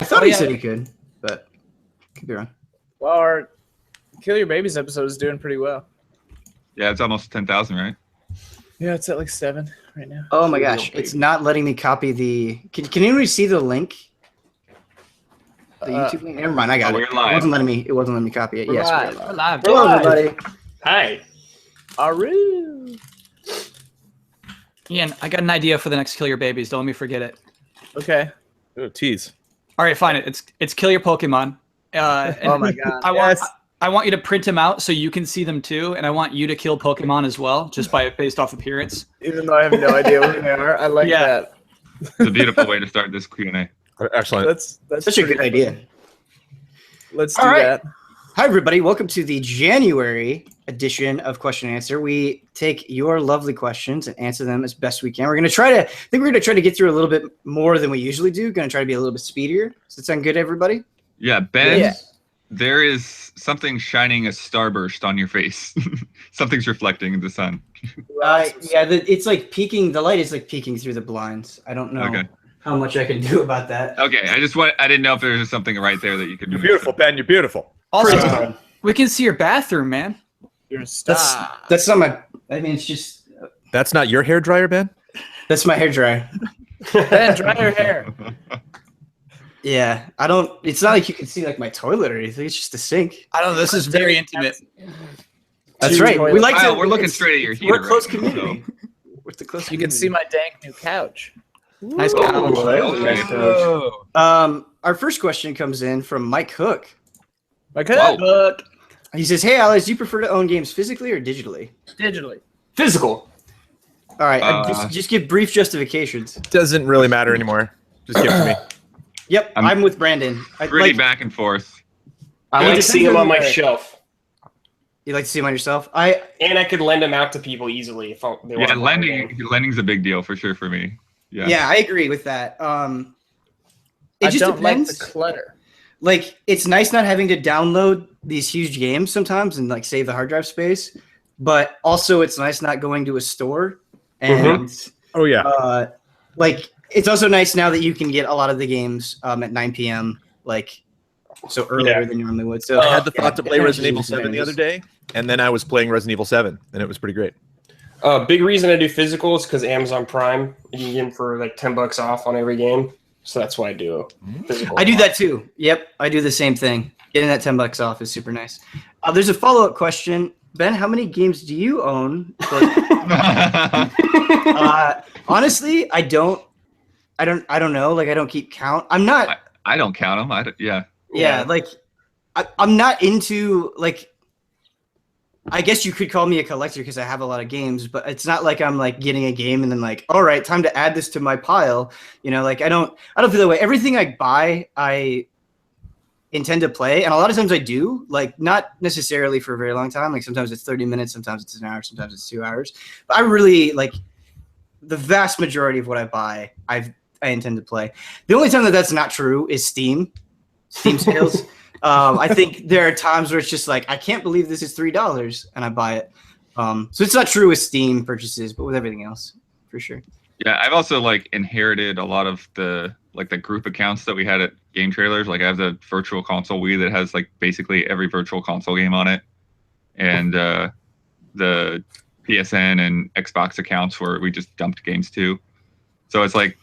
I thought he said he could, but could be wrong. Well, our Kill Your Babies episode is doing pretty well. Yeah, it's almost 10,000, right? Yeah, it's at like 7 right now. Oh my gosh, it's not letting me copy the. Can anybody see the link? The YouTube link. Never mind, I got it. We're live. It wasn't letting me copy it. Yes, We're live. Hello, everybody. Hi. Aru. Ian, I got an idea for the next Kill Your Babies. Don't let me forget it. Okay. Oh, tease. All right, fine. It's Kill Your Pokemon. Oh my god. I want you to print them out so you can see them too, and I want you to kill Pokemon as well, just based off appearance. Even though I have no idea what they are, I like that. It's a beautiful way to start this Q&A. Excellent. That's Such a good idea. Let's do All right. that. Hi, everybody. Welcome to the January edition of Question and Answer. We take your lovely questions and answer them as best we can. We're going to try to get through a little bit more than we usually do. Going to try to be a little bit speedier. Does that sound good, everybody? Yeah, Ben, Yeah. there is something shining a starburst on your face. Something's reflecting in the sun. It's like peeking. The light is like peeking through the blinds. I don't know how much I can do about that. Okay, I didn't know if there was something right there that you could do. You're beautiful, Ben. You're beautiful. Also, we can see your bathroom, man. You're a star. That's not my. I mean, it's just. That's not your hair dryer, Ben? That's my hair dryer. Ben, dry your hair. Yeah, I don't. It's not like you can see like my toilet or anything. It's just a sink. I don't know. This is very intimate. That's right. We like to. We're looking straight at your heater. We're a close right now, community. We're the close. You can see my dank new couch. Nice Oh, couch. okay. Our first question comes in from Mike Hook. Like Whoa. He says, "Hey, Alex, do you prefer to own games physically or digitally?" digitally. Physical. All right, just give brief justifications. Doesn't really matter anymore. Just give it to me. Yep, I'm with Brandon. Pretty back and forth. I Yeah, like it seeing them on my depends shelf. You like to see them on yourself? And I could lend them out to people easily if they want Yeah, to buy a game. lending's a big deal for sure for me. Yeah, I agree with that. It I just don't depends. like the clutter. Like, it's nice not having to download these huge games sometimes and like save the hard drive space, but also it's nice not going to a store and Oh, yeah. like it's also nice now that you can get a lot of the games at 9 p.m. like so earlier than you normally would. So I had the thought to play it has Resident Evil its 7 the other advantages. day, and then I was playing Resident Evil 7, and it was pretty great. Big reason I do physical is because Amazon Prime, you can get them for like $10 off on every game. So that's why I do physical. I do that too. Yep, I do the same thing. Getting that $10 off is super nice. There's a follow-up question. Ben, how many games do you own? Honestly, I don't know. Like, I don't keep count. I'm not. I don't count them. Yeah, like I'm not into like. I guess you could call me a collector because I have a lot of games, but it's not like I'm like getting a game and then like, all right, time to add this to my pile. You know, like I don't feel that way. Everything I buy, I intend to play, and a lot of times I do. Like not necessarily for a very long time. Like sometimes it's 30 minutes, sometimes it's an hour, sometimes it's 2 hours. But I really like the vast majority of what I buy. I intend to play. The only time that's not true is Steam sales. I think there are times where it's just like, I can't believe this is $3 and I buy it. So it's not true with Steam purchases, but with everything else, for sure. Yeah, I've also like inherited a lot of the group accounts that we had at Game Trailers. Like I have the virtual console Wii that has like basically every virtual console game on it. And the PSN and Xbox accounts where we just dumped games to. So it's like,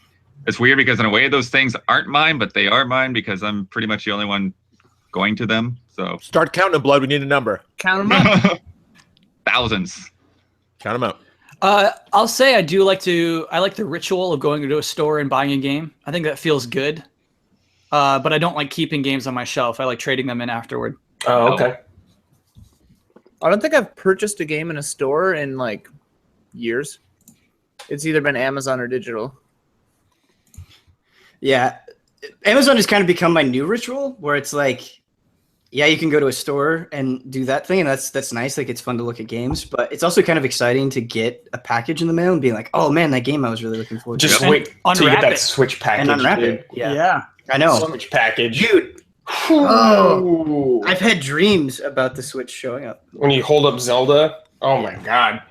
it's weird because in a way those things aren't mine, but they are mine because I'm pretty much the only one going to them. So Start counting them, Blood. We need a number. Count them up. Thousands. Count them out. I'll say I like the ritual of going to a store and buying a game. I think that feels good. But I don't like keeping games on my shelf. I like trading them in afterward. Oh, okay. I don't think I've purchased a game in a store in like years. It's either been Amazon or digital. Yeah. Amazon has kind of become my new ritual where it's like, yeah, you can go to a store and do that thing, and that's nice. Like, it's fun to look at games, but it's also kind of exciting to get a package in the mail and be like, oh man, that game I was really looking forward to. Just wait till you get unwrap that it. Switch package. And unwrap dude. it. Yeah. I know. Switch package. Dude. Oh, I've had dreams about the Switch showing up. When you hold up Zelda, oh my god.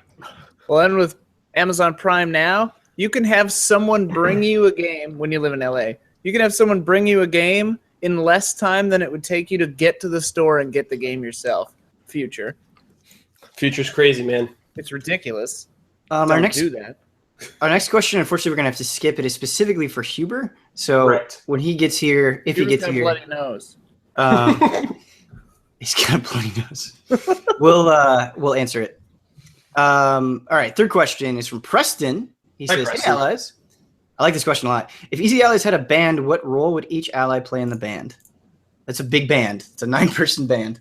Well, and with Amazon Prime now, you can have someone bring you a game when you live in LA. You can have someone bring you a game in less time than it would take you to get to the store and get the game yourself. Future's crazy, man. It's ridiculous. Our Don't next do that. Our next question, unfortunately, we're gonna have to skip. It is specifically for Huber. So Right. when he gets here, if he Huber's gets got a here, bloody nose. he's got a bloody nose. We'll answer it. All right. Third question is from Preston. He Hi, says, Preston. "Hey allies, I like this question a lot. If Easy Allies had a band, what role would each ally play in the band?" That's a big band. It's a 9-person band.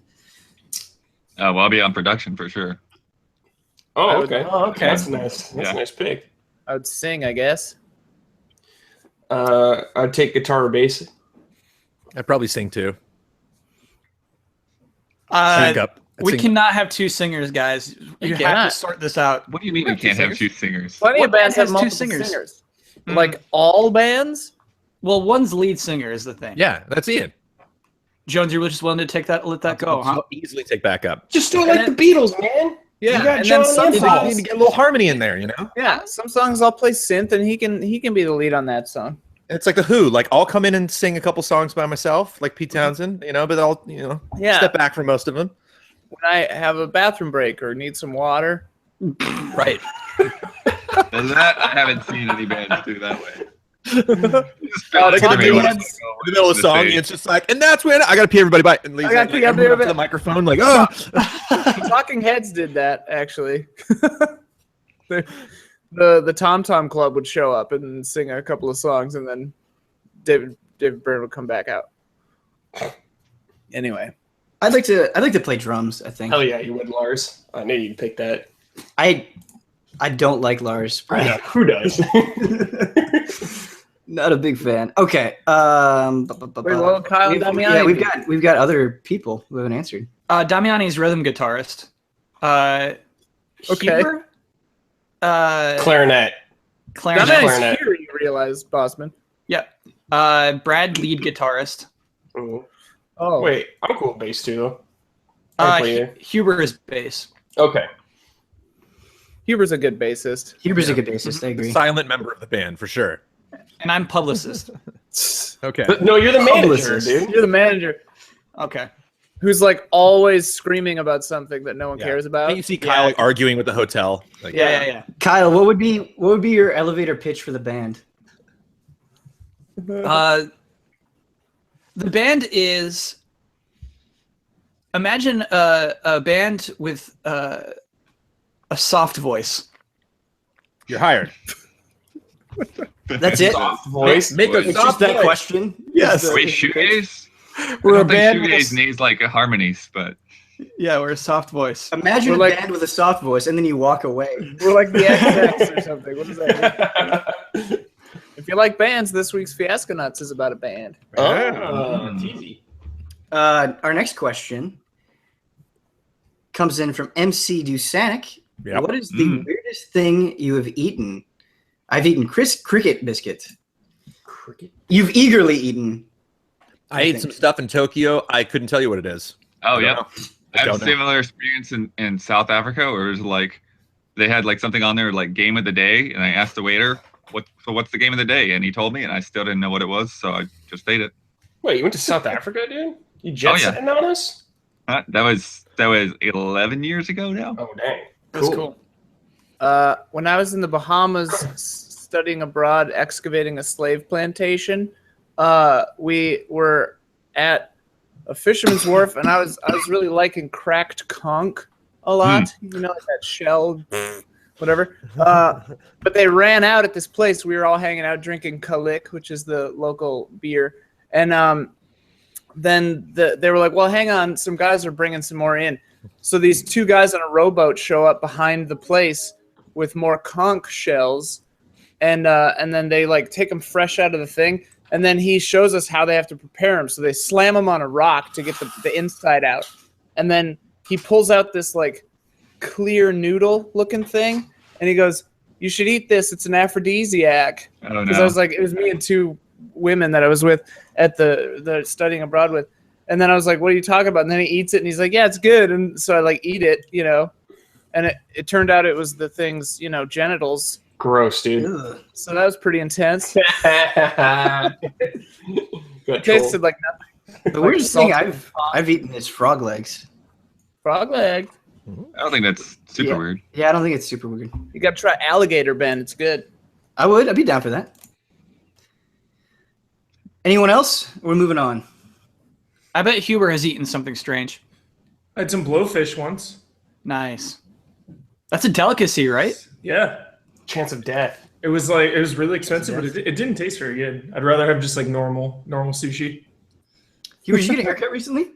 Well, I'll be on production for sure. Oh, okay. Oh, okay. That's nice. That's a nice pick. I would sing, I guess. I'd take guitar or bass. I'd probably sing too. Uh, Sync up. we cannot have two singers, guys. You have cannot. to sort this out. What do you mean we can't have two singers? Plenty What of bands band have has two multiple singers? singers. Like all bands? Well, one's lead singer is the thing. Yeah, that's Ian. Jones, you're just willing to let that go, huh? I'll easily take back up. Just do it like the Beatles, man. Yeah, You got and John then some and You songs- need to get a little harmony in there, you know? Yeah, some songs I'll play synth and he can be the lead on that song. It's like the Who. Like, I'll come in and sing a couple songs by myself, like Pete Townsend, you know, but I'll, Yeah. step back from most of them. When I have a bathroom break or need some water. Right. And that I haven't seen any bands do that way. Just feel Talking everybody wants Heads. to go In the middle of the song, stage. it's just like, and that's when I gotta pee everybody by, and leaves I gotta like, pee everyone up everybody- to the microphone, like, oh. Talking Heads did that, actually. the Tom Tom Club would show up and sing a couple of songs, and then David Byrne would come back out. Anyway. I'd like to play drums. I think. Hell yeah, you would, Lars. I knew you'd pick that. I don't like Lars. Yeah, who does? Not a big fan. Okay. Wait, well, Kyle and Damiani. Yeah, we've got other people who haven't answered. Damiani's rhythm guitarist. Okay. Huber? Clarinet. Clarinet. That Clarinet. is here, you realize, Bossman. Yep. Brad, lead guitarist. Ooh. Oh. Wait, I'm cool with bass too, though. I play it. Huber is bass. Okay. Huber's a good bassist. Huber's a good bassist. I agree. Silent member of the band, for sure. And I'm publicist. Okay. But no, you're the manager, Publicist. dude. You're the manager Okay. who's like always screaming about something that no one Yeah. cares about. Can't you see Kyle like, arguing with the hotel? Like, Yeah. Kyle, what would be your elevator pitch for the band? The band is. Imagine a band with a soft voice. You're hired. That's it. Soft voice. Make a It's soft just that voice. question. Yes. Wait, shoegaze? We're I a don't band think with shoegaze needs like a harmonies, but Yeah, we're a soft voice. Imagine We're a like- band with a soft voice, and then you walk away. We're like the XX or something. What does that mean? If you like bands, this week's Fiasco Nuts is about a band. Oh, it's easy. Our next question comes in from MC Dusanic. Yep. What is the weirdest thing you have eaten? I've eaten cricket biscuit. Cricket. You've eagerly eaten. I ate some stuff in Tokyo. I couldn't tell you what it is. oh don't yeah. know. I had a don't know. similar experience in South Africa where it was like they had like something on there like game of the day, and I asked the waiter, what's the game of the day? And he told me, and I still didn't know what it was, so I just ate it. Wait, you went to South Africa, dude? You jet Oh, yeah. setting on us? That was 11 years ago now. Oh, dang. That's cool. When I was in the Bahamas studying abroad, excavating a slave plantation, we were at a fisherman's wharf, and I was really liking cracked conch a lot. You know, like that shell, whatever. But they ran out at this place. We were all hanging out drinking Kalik, which is the local beer, and then they were like, "Well, hang on, some guys are bringing some more in." So these two guys on a rowboat show up behind the place with more conch shells, and then they like take them fresh out of the thing, and then he shows us how they have to prepare them. So they slam them on a rock to get the inside out, and then he pulls out this like clear noodle looking thing, and he goes, "You should eat this. It's an aphrodisiac." Oh Because no. I was like, it was me and two women that I was with at the studying abroad with. And then I was like, what are you talking about? And then he eats it and he's like, yeah, it's good. And so I like eat it, you know, and it turned out it was the thing's, you know, genitals. Gross, dude. Ugh. So that was pretty intense. Good It tasted like nothing. The weirdest thing I've eaten is frog legs. Frog leg. I don't think that's super Yeah. weird. Yeah, I don't think it's super weird. You got to try alligator, Ben. It's good. I'd be down for that. Anyone else? We're moving on. I bet Huber has eaten something strange. I had some blowfish once. Nice. That's a delicacy, right? Yeah. Chance of death. It was really expensive, but it didn't taste very good. I'd rather have just like normal sushi. Hubert, did you get a haircut recently?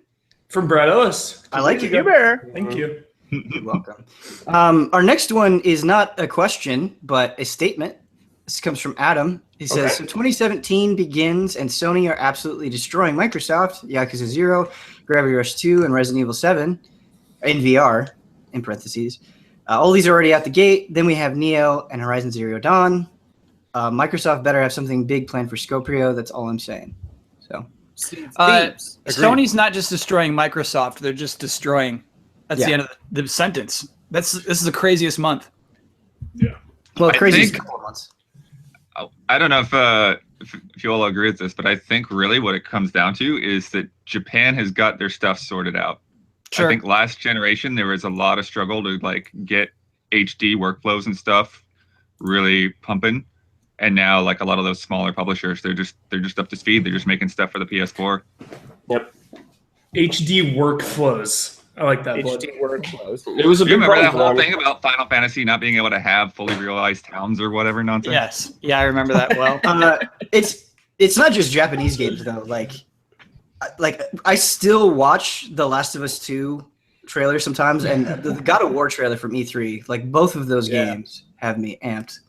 From Brad Ellis. I like it. Huber. Thank you. You're welcome. Our next one is not a question, but a statement. This comes from Adam. He says, So 2017 begins and Sony are absolutely destroying Microsoft, Yakuza 0, Gravity Rush 2, and Resident Evil 7 in VR, in parentheses. All these are already out the gate. Then we have Neo and Horizon Zero Dawn. Microsoft better have something big planned for Scoprio. That's all I'm saying. So Sony's not just destroying Microsoft; they're just destroying. That's the Yeah. end of the sentence. This is the craziest month. well, I crazy think- couple of months. I don't know if you all agree with this, but I think really what it comes down to is that Japan has got their stuff sorted out. Sure. I think last generation there was a lot of struggle to like get HD workflows and stuff really pumping, and now like a lot of those smaller publishers, they're just up to speed. They're just making stuff for the PS4. Yep. HD workflows. I like that. Blood. HD workflows. It was a Do you big remember that problem whole for thing about Final Fantasy not being able to have fully realized towns or whatever nonsense? Yes. Yeah, I remember that well. It's not just Japanese games though. Like I still watch the Last of Us 2 trailer sometimes, and the God of War trailer from E3. Like both of those games have me amped.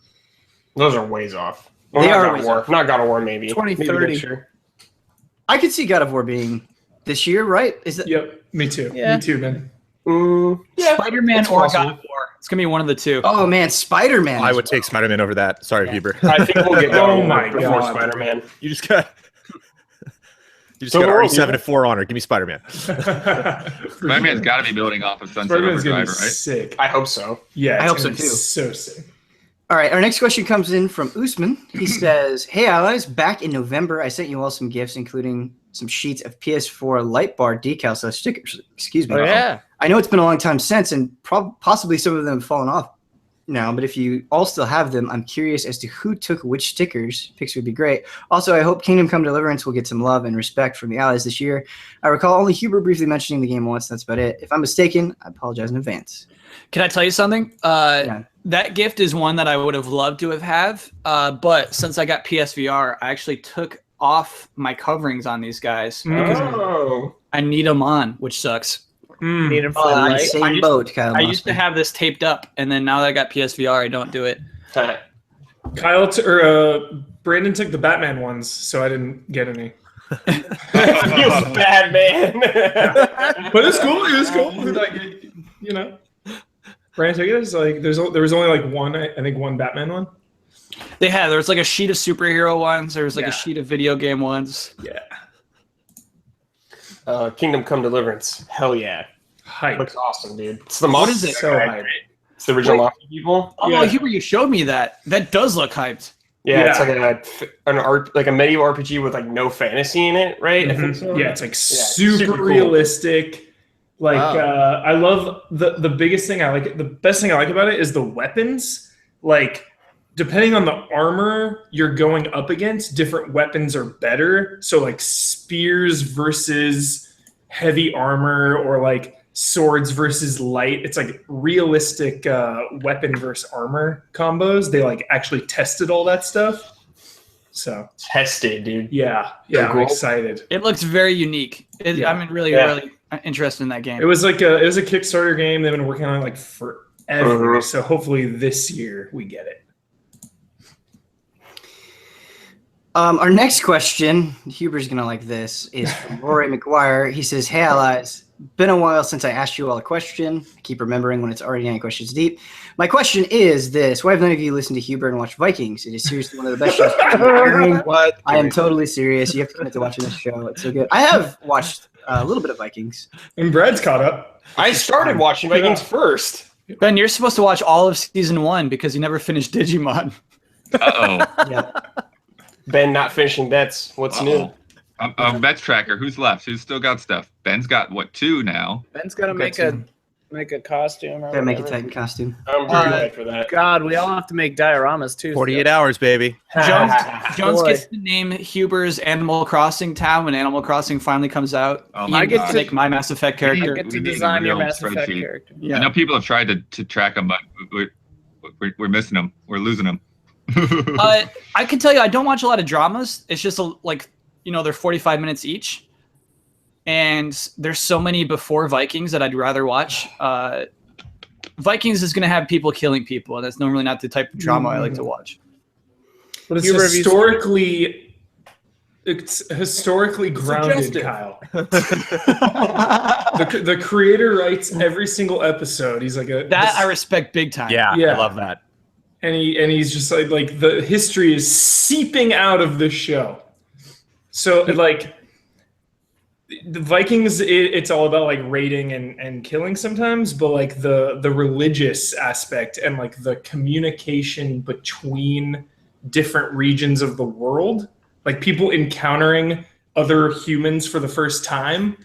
Those are ways off. Well, They not are God ways of War. off. Not God of War, maybe. 2030. Maybe next year. I could see God of War being this year, right? Is that Yep. Me too. Yeah. Me too, man. Yeah. Spider-Man it's or possible. God of War. It's gonna be one of the two. Oh man, Spider-Man. I as would well. take Spider-Man over that. Sorry, Huber. I think we'll get God Oh of my War before God. Spider-Man. You just got. You just So got we're all RE7 good. and For Honor. Give me Spider-Man. Spider-Man's got to be building off of Sunset Spider-Man's gonna Overdrive, be right? sick. I hope so. Yeah, I it's hope so, gonna be too. So sick. All right, our next question comes in from Usman. He says, "Hey allies, back in November, I sent you all some gifts, including some sheets of PS4 light bar decals / stickers. Excuse me. Oh, yeah. I know it's been a long time since, and possibly some of them have fallen off now. But if you all still have them, I'm curious as to who took which stickers. Pics would be great. Also, I hope Kingdom Come Deliverance will get some love and respect from the allies this year. I recall only Huber briefly mentioning the game once. That's about it. If I'm mistaken, I apologize in advance." Can I tell you something? Yeah. That gift is one that I would have loved to have, but since I got PSVR, I actually took off my coverings on these guys because Oh. I need them on, which sucks. Need him for Oh, the I'm light. same I used- boat, Kyle. I used to have this taped up, and then now that I got PSVR, I don't do it. Brandon took the Batman ones, so I didn't get any. Feels bad, man. But it's cool. It was cool. Like, you know, Brandon took it. It's like there was only like one. I think one Batman one. There was like a sheet of superhero ones. There was like Yeah. a sheet of video game ones. Yeah. Kingdom Come Deliverance. Hell yeah. Hype. Looks awesome, dude. It's the What Mafia is it? So right? hype. It's the original Mafia people. Oh, Yeah. Huber, you showed me that. That does look hyped. Yeah, it's Yeah. like a medieval RPG with like no fantasy in it, right? I think so. Yeah, it's like super super cool. realistic. Like Wow. I love the biggest thing I like. The best thing I like about it is the weapons. Like depending on the armor you're going up against, different weapons are better. So like spears versus heavy armor, or like swords versus light. It's like realistic weapon versus armor combos. They like actually tested all that stuff. So Tested, dude. yeah, Yeah, I'm cool. excited. It looks very unique. Yeah. I'm really, Yeah. really interested in that game. It was a Kickstarter game. They've been working on it like forever. Mhm. So hopefully this year we get it. Our next question, Huber's gonna like this, is from Rory McGuire. He says, "Hey allies, been a while since I asked you all a question. I keep remembering when it's already 9 questions deep. My question is this: why have none of you listened to Huber and watched Vikings? It is seriously one of the best shows. What? I am totally serious. You have to commit to watching this show. It's so good. I have watched a little bit of Vikings. And Brad's caught up. I started watching Vikings first. Ben, you're supposed to watch all of season 1 because you never finished Digimon. Uh-oh. Yeah. Ben not finishing bets. What's new? Bets tracker. Who's left? Who's still got stuff? Ben's got, what, 2 now? Ben's got to make a costume. Or Gotta make a whatever. Titan costume. I'm pretty glad for that. God, we all have to make dioramas too. 48 hours, baby. Jones Boy. gets to name Huber's Animal Crossing town when Animal Crossing finally comes out. Oh Ian my gets God. to make my Mass Effect I character. get to We need a design your real Mass Effect spreadsheet. character. I Yeah. know people have tried to track them, but we're missing them. We're losing them. I can tell you, I don't watch a lot of dramas. It's just they're 45 minutes each, and there's so many before Vikings that I'd rather watch. Vikings is going to have people killing people, and that's normally not the type of drama I like to watch. But it's Huber, have you historically grounded, Suggestive. Kyle. The creator writes every single episode. He's like I respect big time. Yeah, Yeah. I love that. and he's just like the history is seeping out of the show. So like the Vikings, it's all about like raiding and killing sometimes, but like the religious aspect and like the communication between different regions of the world, like people encountering other humans for the first time,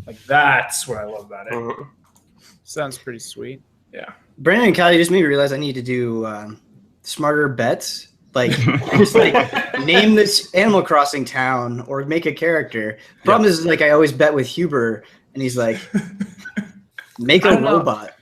like that's what I love about it. Sounds pretty sweet. Brandon and Kylie just made me realize I need to do smarter bets. Like, just like name this Animal Crossing town or make a character. Problem is, like, I always bet with Huber, and he's like, make a I don't know. robot.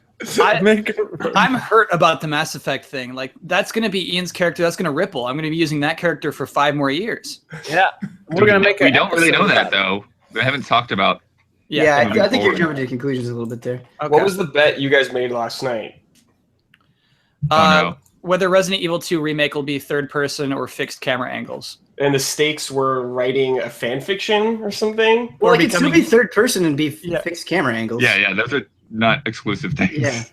I'm hurt about the Mass Effect thing. Like, that's going to be Ian's character. That's going to ripple. I'm going to be using that character for 5 more years. Yeah, we're gonna make. We don't really know that though. We haven't talked about. Yeah, I moving think you're forward. jumping to conclusions a little bit there. Okay. What was the bet you guys made last night? Oh, no. Whether Resident Evil 2 remake will be third person or fixed camera angles. And the stakes were writing a fan fiction or something? Well, Or it could still becoming- be third person and be Yeah. fixed camera angles. Yeah, those are not exclusive things. Yeah.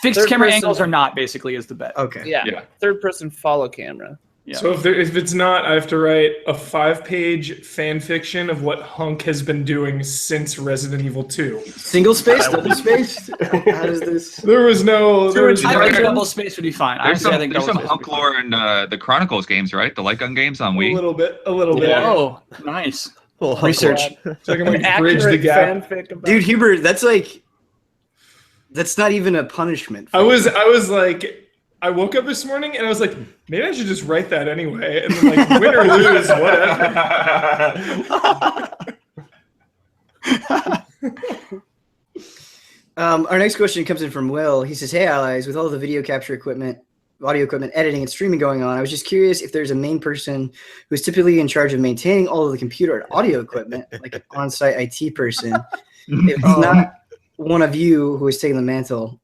Fixed Third camera person- angles are not, basically, is the bet. Okay. Yeah, Yeah. third person follow camera. Yeah. So if it's not, I have to write a 5-page fan fiction of what Hunk has been doing since Resident Evil 2. Single space, double space? How does this? There was no. There was I There- think there- double space would be fine. There's Honestly, I some, think there's some double space would hunk be fine. lore in the Chronicles games, right? The light gun games on a Wii. little bit. Yeah. Oh, nice. Little Research. So I can like An bridge the accurate gap. fanfic about Dude, Huber, that's like, that's not even a punishment. I was like, I woke up this morning and I was like, maybe I should just write that anyway, and then like win or lose, whatever. Our next question comes in from Will. He says, "Hey, allies, with all the video capture equipment, audio equipment, editing, and streaming going on, I was just curious if there's a main person who's typically in charge of maintaining all of the computer and audio equipment, like an on-site IT person. If it's not one of you who is taking the mantle,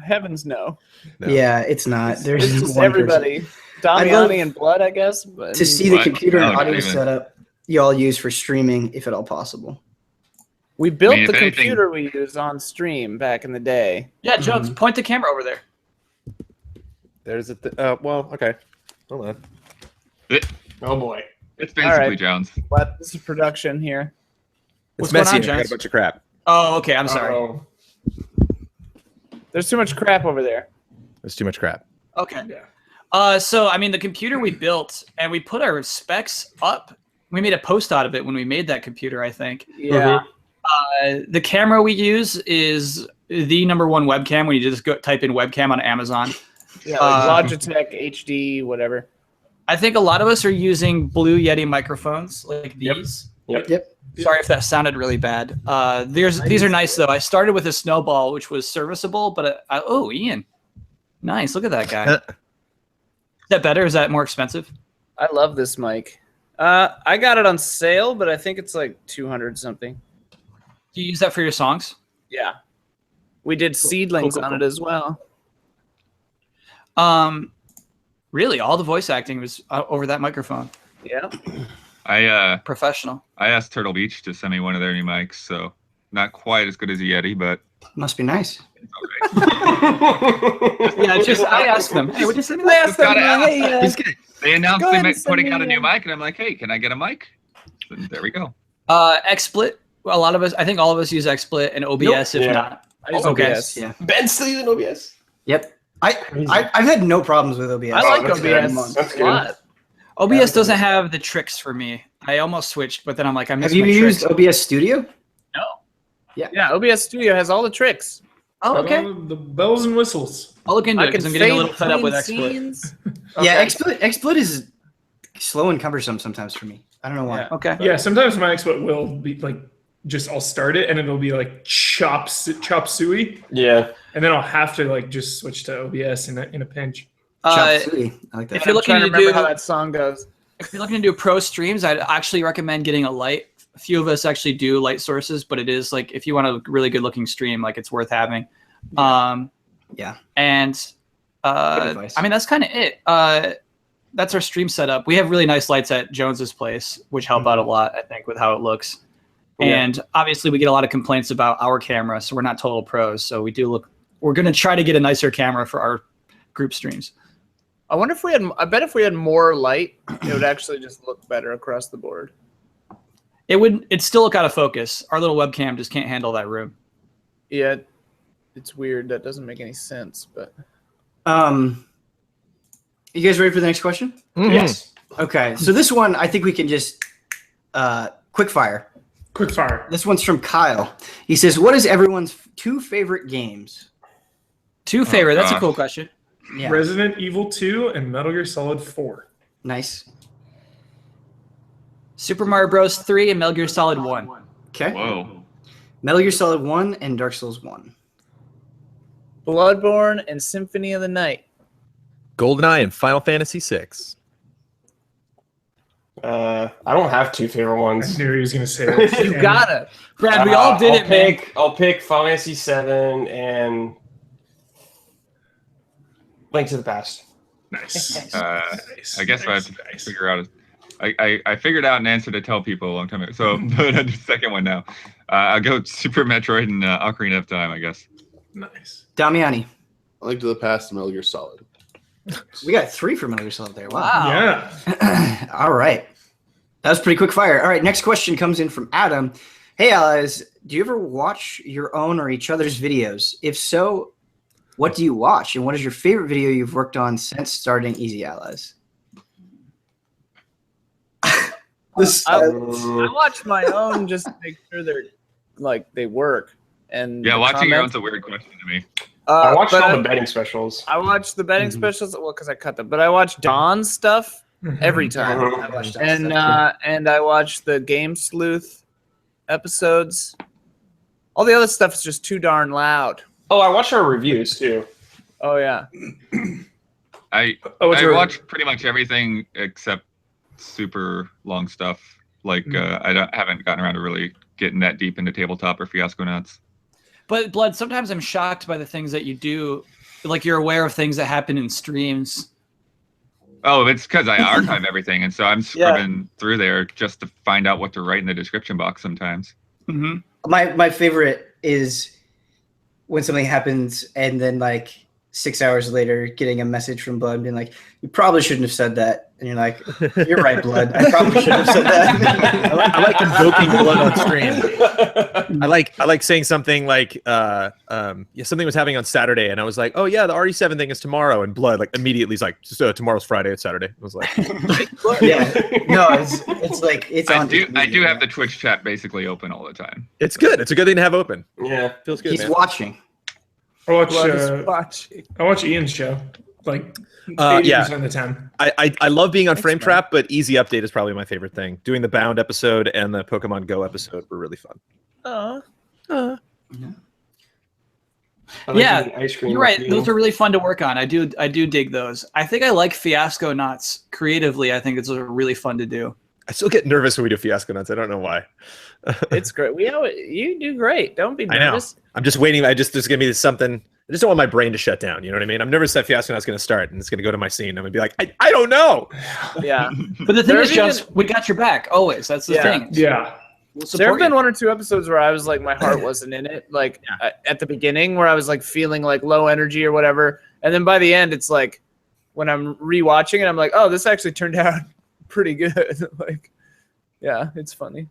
Heavens no. No. yeah, it's not. There's It's just one person. everybody. I'd love Damiani and Blood, I guess. But To see the What? computer and No, not audio even. setup you all use for streaming, if at all possible. we built I mean, if the anything- computer we use on stream back in the day. Yeah, Jones, point the camera over there. There's a. Well, okay. Hold on. Oh boy. It's basically Alright. Jones. But this is production here. It's What's going messy. on, and I got Jones? a bunch of crap. Oh, okay. I'm sorry. Oh, There's too much crap over there. There's too much crap. Okay. yeah. So, I mean, the computer we built and we put our specs up. We made a post out of it when we made that computer, I think. Yeah. The camera we use is the #1 webcam when you just go type in webcam on Amazon. Yeah, like Logitech HD, whatever. I think a lot of us are using Blue Yeti microphones like these. Yep. Sorry if that sounded really bad. These are nice though. I started with a Snowball, which was serviceable, but oh, Ian, nice. Look at that guy. Is that better? Is that more expensive? I love this mic. I got it on sale, but I think it's like 200 something. Do you use that for your songs? Yeah. We did seedlings cool, on cool. it as well. Really, all the voice acting was over that microphone. Yeah. Professional. I asked Turtle Beach to send me one of their new mics, so not quite as good as a Yeti, but Must be nice. it's okay. Yeah, just I asked them. Hey, would you send me I asked them, Gotta ask. hey, He's good. They announced Go they ahead and send putting me out a new a- mic, and I'm like, hey, can I get a mic? And there we go. XSplit. A lot of us, I think all of us use XSplit and OBS. Nope. If Yeah. not, I use Okay. OBS. Yeah. Ben still using OBS? Yep. Crazy. I've had no problems with OBS. I like that's OBS good. That's a good. lot. OBS doesn't have the tricks for me. I almost switched, but then I'm like, I Have missed you my used tricks. OBS Studio? No. Yeah, OBS Studio has all the tricks. Oh, Got okay. all the bells and whistles. I'll look into it because I'm getting a little fed up with between XSplit. scenes. Yeah, Okay. XSplit is slow and cumbersome sometimes for me. I don't know why. Yeah. Okay. Yeah, sometimes my expert will be like, just I'll start it and it'll be like chop suey, Yeah. and then I'll have to like just switch to OBS in a pinch. Chop suey. I like that. if you're I'm looking trying to remember do- how that song goes. If you're looking to do pro streams, I'd actually recommend getting a light. A few of us actually do light sources, but it is like if you want a really good looking stream, like it's worth having. Yeah. And Good advice. I mean that's kind of it. That's our stream setup. We have really nice lights at Jones's place, which help out a lot, I think, with how it looks. Yeah. And obviously, we get a lot of complaints about our camera, so we're not total pros. So we do look. We're going to try to get a nicer camera for our group streams. I wonder if we had. I bet if we had more light, it would actually just look better across the board. It would. It'd still look out of focus. Our little webcam just can't handle that room. Yeah, it's weird. That doesn't make any sense. But You guys ready for the next question? Yes. Okay. So this one, I think we can just quick fire. Quick fire. This one's from Kyle. He says, "What is everyone's two favorite games?" Two favorite. That's a gosh. cool question. Yeah. Resident Evil 2 and Metal Gear Solid 4. Nice. Super Mario Bros. 3 and Metal Gear Solid 1. Okay. Whoa. Metal Gear Solid 1 and Dark Souls 1. Bloodborne and Symphony of the Night. GoldenEye and Final Fantasy VI. I don't have two favorite I ones. knew he was going to say it. You gotta. Brad, we all did it, man. I'll pick Final Fantasy 7 and Link to the Past. Nice. I guess I have to Nice. figure out. I figured out an answer to tell people a long time ago. So the second one now. I'll go Super Metroid and Ocarina of Time, I guess. Nice. Damiani. Link to the Past and Metal Gear Solid. We got 3 for Metal Gear Solid there. Wow. Yeah. All right. That was pretty quick fire. All right. Next question comes in from Adam. Hey, allies. Do you ever watch your own or each other's videos? If so, what do you watch? And what is your favorite video you've worked on since starting Easy Allies? I watch my own just to make sure they're like they work. And Yeah, the watching your comments- one's a weird question to me. I watched but all the betting specials. I watch the betting specials, well, because I cut them. But I watch Don's stuff every time, I watched that and stuff, and I watch the Game Sleuth episodes. All the other stuff is just too darn loud. Oh, I watched our reviews too. Oh yeah, I what's your- watch pretty much everything except super long stuff. Like haven't gotten around to really getting that deep into tabletop or Fiasco Nuts. But Blood, sometimes I'm shocked by the things that you do. Like you're aware of things that happen in streams. Oh, it's because I archive everything, and so I'm scrubbing through there just to find out what to write in the description box sometimes. Mm-hmm. My favorite is when something happens and then like 6 hours later getting a message from Blood being like, you probably shouldn't have said that. And you're like, you're right, Blood. I probably shouldn't have said that. I like invoking Blood on stream. I like saying something like, something was happening on Saturday, and I was like, oh yeah, the RE7 thing is tomorrow, and Blood like immediately is like, so tomorrow's Friday, it's Saturday. I was like, Yeah, no, it's like it's on. I do have the Twitch chat basically open all the time. it's good. It's a good thing to have open. Yeah. Feels good, He's man. watching. I watch, Blood is watching. I watch Ian's show. Like 80% of the time. I love being on Thanks, Frame man. Trap, but Easy Update is probably my favorite thing. Doing the Bound episode and the Pokemon Go episode were really fun. Oh, I like Yeah, eating ice cream You're with right. you. Those are really fun to work on. I do dig those. I think I like Fiasco Knots creatively. I think it's really fun to do. I still get nervous when we do Fiasco Nuts. I don't know why. it's great. You do great. Don't be I know. nervous. I'm just waiting. There's gonna be something. I just don't want my brain to shut down. You know what I mean? I'm nervous that Fiasco Nuts going to start and it's going to go to my scene. I'm going to be like, I don't know. Yeah. But the thing is, There's Jones, even- we got your back always. That's the Yeah. thing. Yeah. We'll There have support been you. one or two episodes where I was like, my heart wasn't in it. Like at the beginning, where I was like feeling like low energy or whatever, and then by the end, it's like when I'm rewatching it, I'm like, oh, this actually turned out pretty good. Like, yeah, it's funny.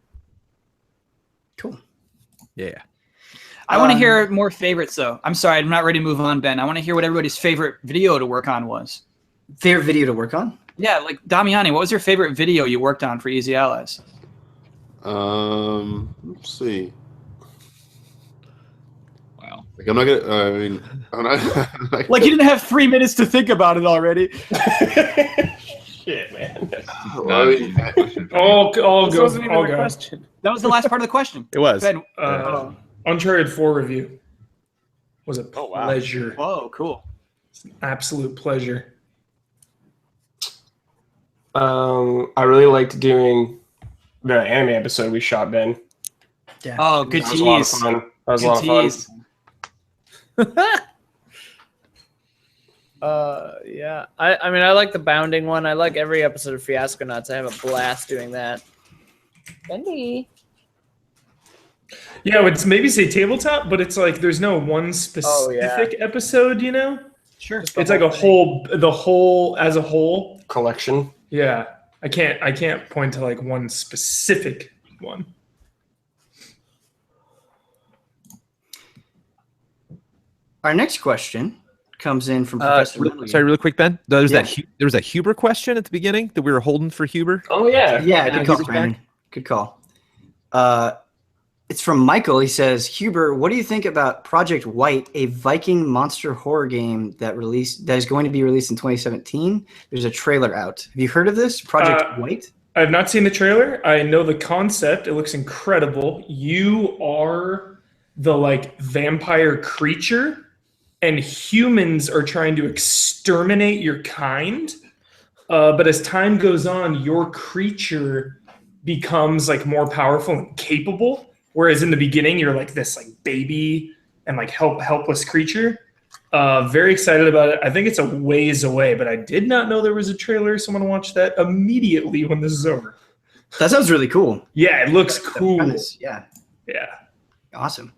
Cool. Yeah. I want to hear more favorites, though. I'm sorry, I'm not ready to move on, Ben. I want to hear what everybody's favorite video to work on was. Favorite video to work on? Yeah, like Damiani, what was your favorite video you worked on for Easy Allies? Let's see. Wow. Like I'm not gonna. I mean, I'm not. Like you didn't have 3 minutes to think about it already. Shit, man. I mean, All This go. wasn't even All the go. question. That was the last part of the question. It was. Ben, Uncharted 4 review was a Oh, wow. pleasure. whoa, cool. It's an absolute pleasure. I really liked doing the anime episode we shot, Ben. Oh, good That was a lot of tease. fun. That was a lot Good of tease. Yeah. I mean, I like the bounding one. I like every episode of Fiasco Nuts. I have a blast doing that. Bendy. Yeah, it's maybe say tabletop, but it's like there's no one specific episode, you know? Sure. It's like the whole as a whole. collection. Yeah. I can't point to like one specific one. Our next question comes in from Professor Miller. Sorry, really quick, Ben. There was Yeah. there was a Huber question at the beginning that we were holding for Huber. Oh yeah. Yeah, good call, Huber's Brandon. Good call. It's from Michael. He says, Huber, what do you think about Project White, a Viking monster horror game that is going to be released in 2017? There's a trailer out. Have you heard of this, Project White? I have not seen the trailer. I know the concept. It looks incredible. You are the like vampire creature, and humans are trying to exterminate your kind. But as time goes on, your creature becomes like more powerful and capable. Whereas in the beginning, you're like this like baby and like helpless creature. Very excited about it. I think it's a ways away, but I did not know there was a trailer. So I'm gonna watch that immediately when this is over. That sounds really cool. Yeah, it looks The cool. premise, yeah. Yeah. Awesome.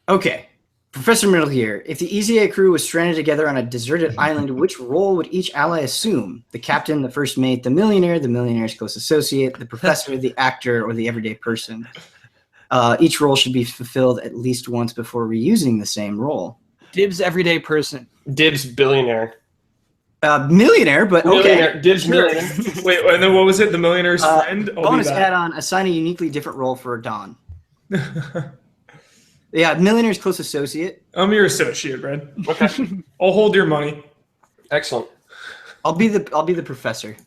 Okay. Professor Middle here. If the EZA crew was stranded together on a deserted island, which role would each ally assume? The captain, the first mate, the millionaire's close associate, the professor, the actor, or the everyday person? Each role should be fulfilled at least once before reusing the same role. Dibs everyday person. Dibs billionaire. Millionaire, but okay. Millionaire. Dibs millionaire. Wait, and then what was it? The millionaire's friend? I'll Bonus be back. add-on, assign a uniquely different role for Don. Yeah, millionaire's close associate. I'm your associate, Brad. Okay. I'll hold your money. Excellent. I'll be the professor.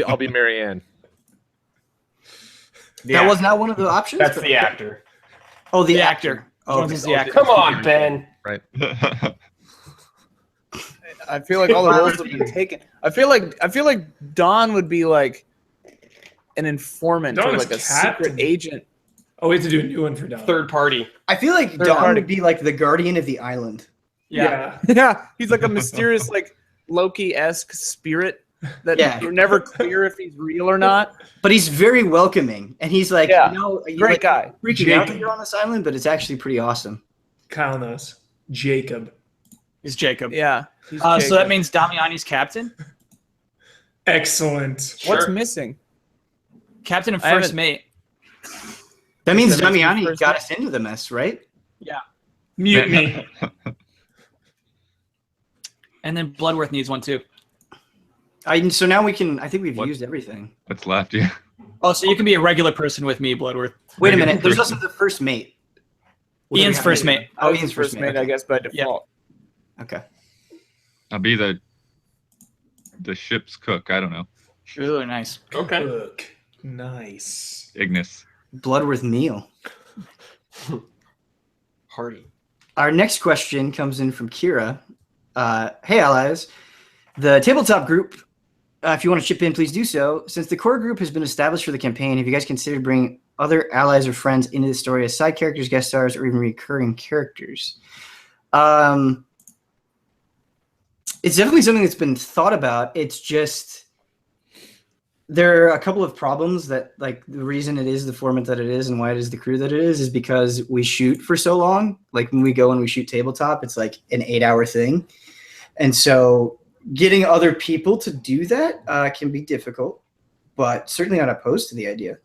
I'll be Marianne. That was not one of the options? That's but- the actor. Oh, the The actor. actor. Oh, Jones is okay. the actor. Come on, Ben. Right. I feel like all the roles have been taken. I feel like Don would be like an informant Don or is like a captain. secret agent. Oh, we have to do a new one for Don. Third party. I feel like Third Don party. would be like the guardian of the island. Yeah. Yeah, he's like a mysterious like Loki-esque spirit that Yeah. you're never clear if he's real or not. But he's very welcoming. And he's like, Yeah. you're Great like guy. freaking out that Jacob. you're on this island, but it's actually pretty awesome. Kyle knows. Jacob. Is Jacob. Yeah. he's So Jacob. that means Damiani's captain? Excellent. What's Sure. missing? Captain and I first haven't- mate. That means That makes me Damiani first got mate. us into the mess, right? Mute me. And then Bloodworth needs one too. So now I think we've What? used everything. What's left? Yeah. Oh, so you can be a regular person with me, Bloodworth. Wait a Regular minute. There's person. also the first mate. What do we Ian's have first here? mate. Oh, I was Ian's his first mate, I guess, by default. Okay. I'll be the ship's cook. I don't know. Really nice. Okay. Look. Nice. Ignis. Bloodworth meal. Hardy. Our next question comes in from Kira. Hey, allies. The tabletop group, if you want to chip in, please do so. Since the core group has been established for the campaign, have you guys considered bringing other allies or friends into the story as side characters, guest stars, or even recurring characters? It's definitely something that's been thought about. It's just there are a couple of problems that, like, the reason it is the format that it is and why it is the crew that it is because we shoot for so long. Like, when we go and we shoot tabletop, it's like an 8-hour thing. And so getting other people to do that can be difficult, but certainly not opposed to the idea.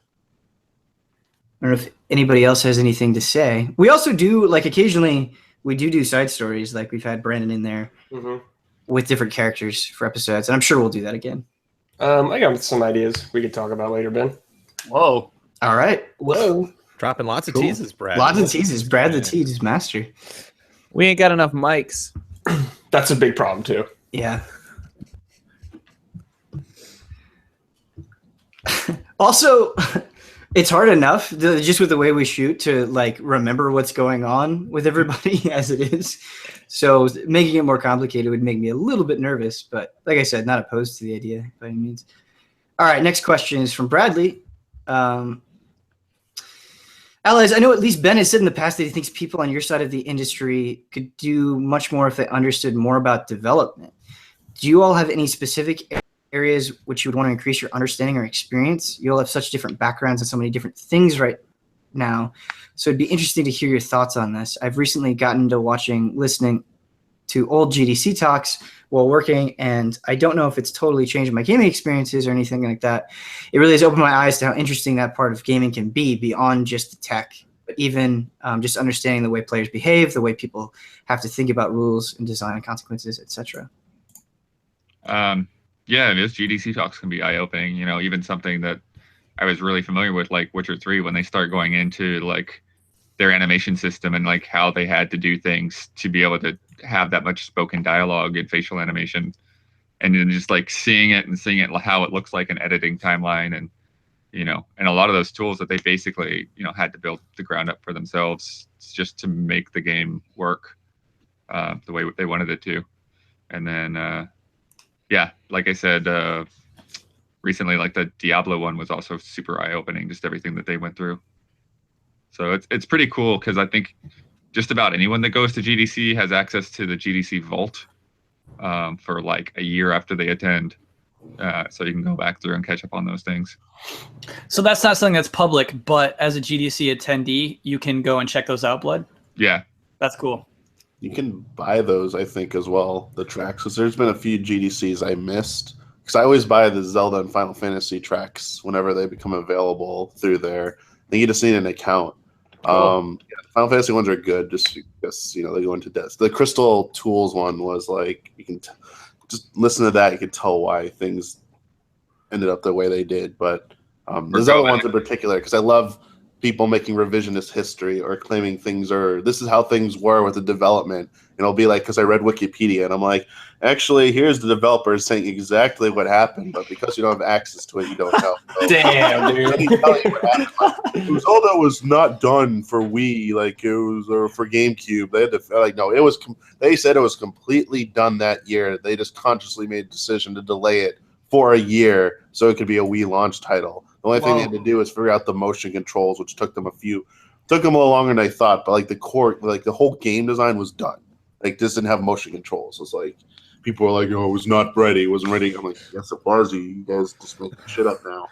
don't know if anybody else has anything to say. We also do, like, occasionally we do side stories. Like, we've had Brandon in there with different characters for episodes, and I'm sure we'll do that again. I got some ideas we could talk about later, Ben. Whoa. All right. Whoa. Dropping lots of Cool. teases, Brad. Lots of teases. Brad the tease master. We ain't got enough mics. That's a big problem too. Yeah. Also, it's hard enough just with the way we shoot to like remember what's going on with everybody as it is. So making it more complicated would make me a little bit nervous, but like I said, not opposed to the idea by any means. All right, next question is from Bradley. Allies, I know at least Ben has said in the past that he thinks people on your side of the industry could do much more if they understood more about development. Do you all have any specific areas which you would want to increase your understanding or experience? You all have such different backgrounds and so many different things right now. So it'd be interesting to hear your thoughts on this. I've recently gotten into listening to old GDC talks while working, and I don't know if it's totally changed my gaming experiences or anything like that. It really has opened my eyes to how interesting that part of gaming can be beyond just the tech, but even just understanding the way players behave, the way people have to think about rules and design and consequences, etc. Yeah, those GDC talks can be eye-opening. You know, even something that I was really familiar with, like Witcher 3, when they start going into like their animation system and like how they had to do things to be able to have that much spoken dialogue and facial animation, and then just like seeing it how it looks like an editing timeline, and you know, and a lot of those tools that they basically, you know, had to build the ground up for themselves just to make the game work the way they wanted it to. And then yeah, like I said, recently, like the Diablo one was also super eye-opening, just everything that they went through. So it's pretty cool because I think just about anyone that goes to GDC has access to the GDC Vault for like a year after they attend. So you can go back through and catch up on those things. So that's not something that's public, but as a GDC attendee, you can go and check those out, Blood? Yeah. That's cool. You can buy those, I think, as well, the tracks. Because there's been a few GDCs I missed. Because I always buy the Zelda and Final Fantasy tracks whenever they become available through there. I think you just need an account. Yeah, the Final Fantasy ones are good just because, you know, they go into depth. The Crystal Tools one was like, you can just listen to that. You can tell why things ended up the way they did. But the Zelda ones in particular, because I love people making revisionist history or claiming this is how things were with the development. And it'll be like, because I read Wikipedia and I'm like, actually, here's the developers saying exactly what happened, but because you don't have access to it, you don't know. So, Damn, dude. Zelda was not done for Wii, like it was, or for GameCube. They had to, like, no, it was, they said it was completely done that year. They just consciously made a decision to delay it for a year so it could be a Wii launch title. The only thing they had to do was figure out the motion controls, which took them a little longer than I thought. But like the core, like the whole game design was done. Like this didn't have motion controls. It's like people were like, "Oh, it was not ready. It wasn't ready." I'm like, "Yes, it was. You guys just make shit up now."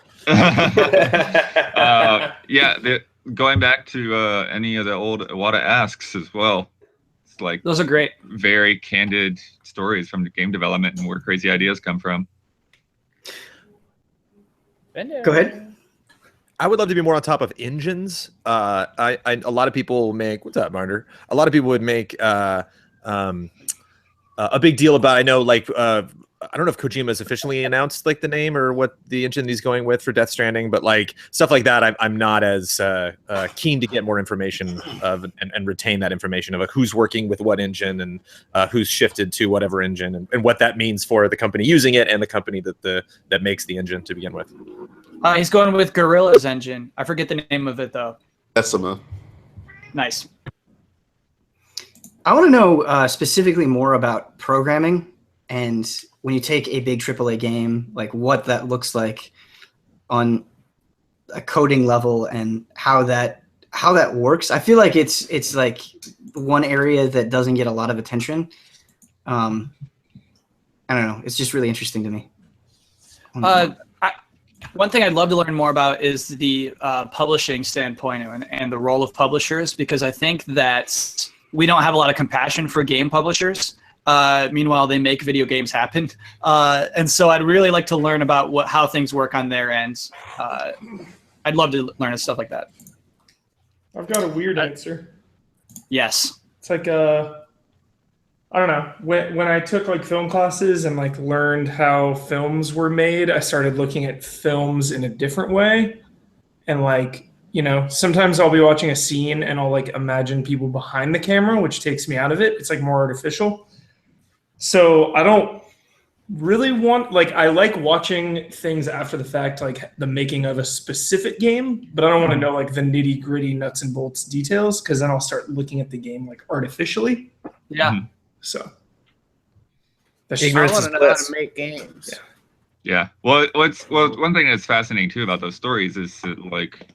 Yeah, going back to any of the old Iwata asks as well. It's like those are great, very candid stories from the game development and where crazy ideas come from. Go ahead. I would love to be more on top of engines. A lot of people make, what's up, Marner? A lot of people would make a big deal about, I know, like, I don't know if Kojima's officially announced like the name or what the engine he's going with for Death Stranding, but like stuff like that, I'm not as keen to get more information of and retain that information of like, who's working with what engine and who's shifted to whatever engine and what that means for the company using it and the company that makes the engine to begin with. He's going with Gorilla's engine. I forget the name of it though. Decima. Nice. I want to know specifically more about programming, and when you take a big AAA game, like what that looks like on a coding level and how that works. I feel like it's like one area that doesn't get a lot of attention. I don't know. It's just really interesting to me. One thing I'd love to learn more about is the publishing standpoint and the role of publishers, because I think that we don't have a lot of compassion for game publishers. Meanwhile, they make video games happen. And so I'd really like to learn about how things work on their end. I'd love to learn stuff like that. I've got a weird answer. Yes. It's like I don't know. When I took like film classes and like learned how films were made, I started looking at films in a different way. And like, you know, sometimes I'll be watching a scene and I'll like imagine people behind the camera, which takes me out of it. It's like more artificial. So I don't really want, like, I like watching things after the fact, like the making of a specific game, but I don't want to know like the nitty gritty nuts and bolts details, because then I'll start looking at the game like artificially. Yeah. So I want to know how to make games. Yeah. Well, one thing that's fascinating too about those stories is that, like,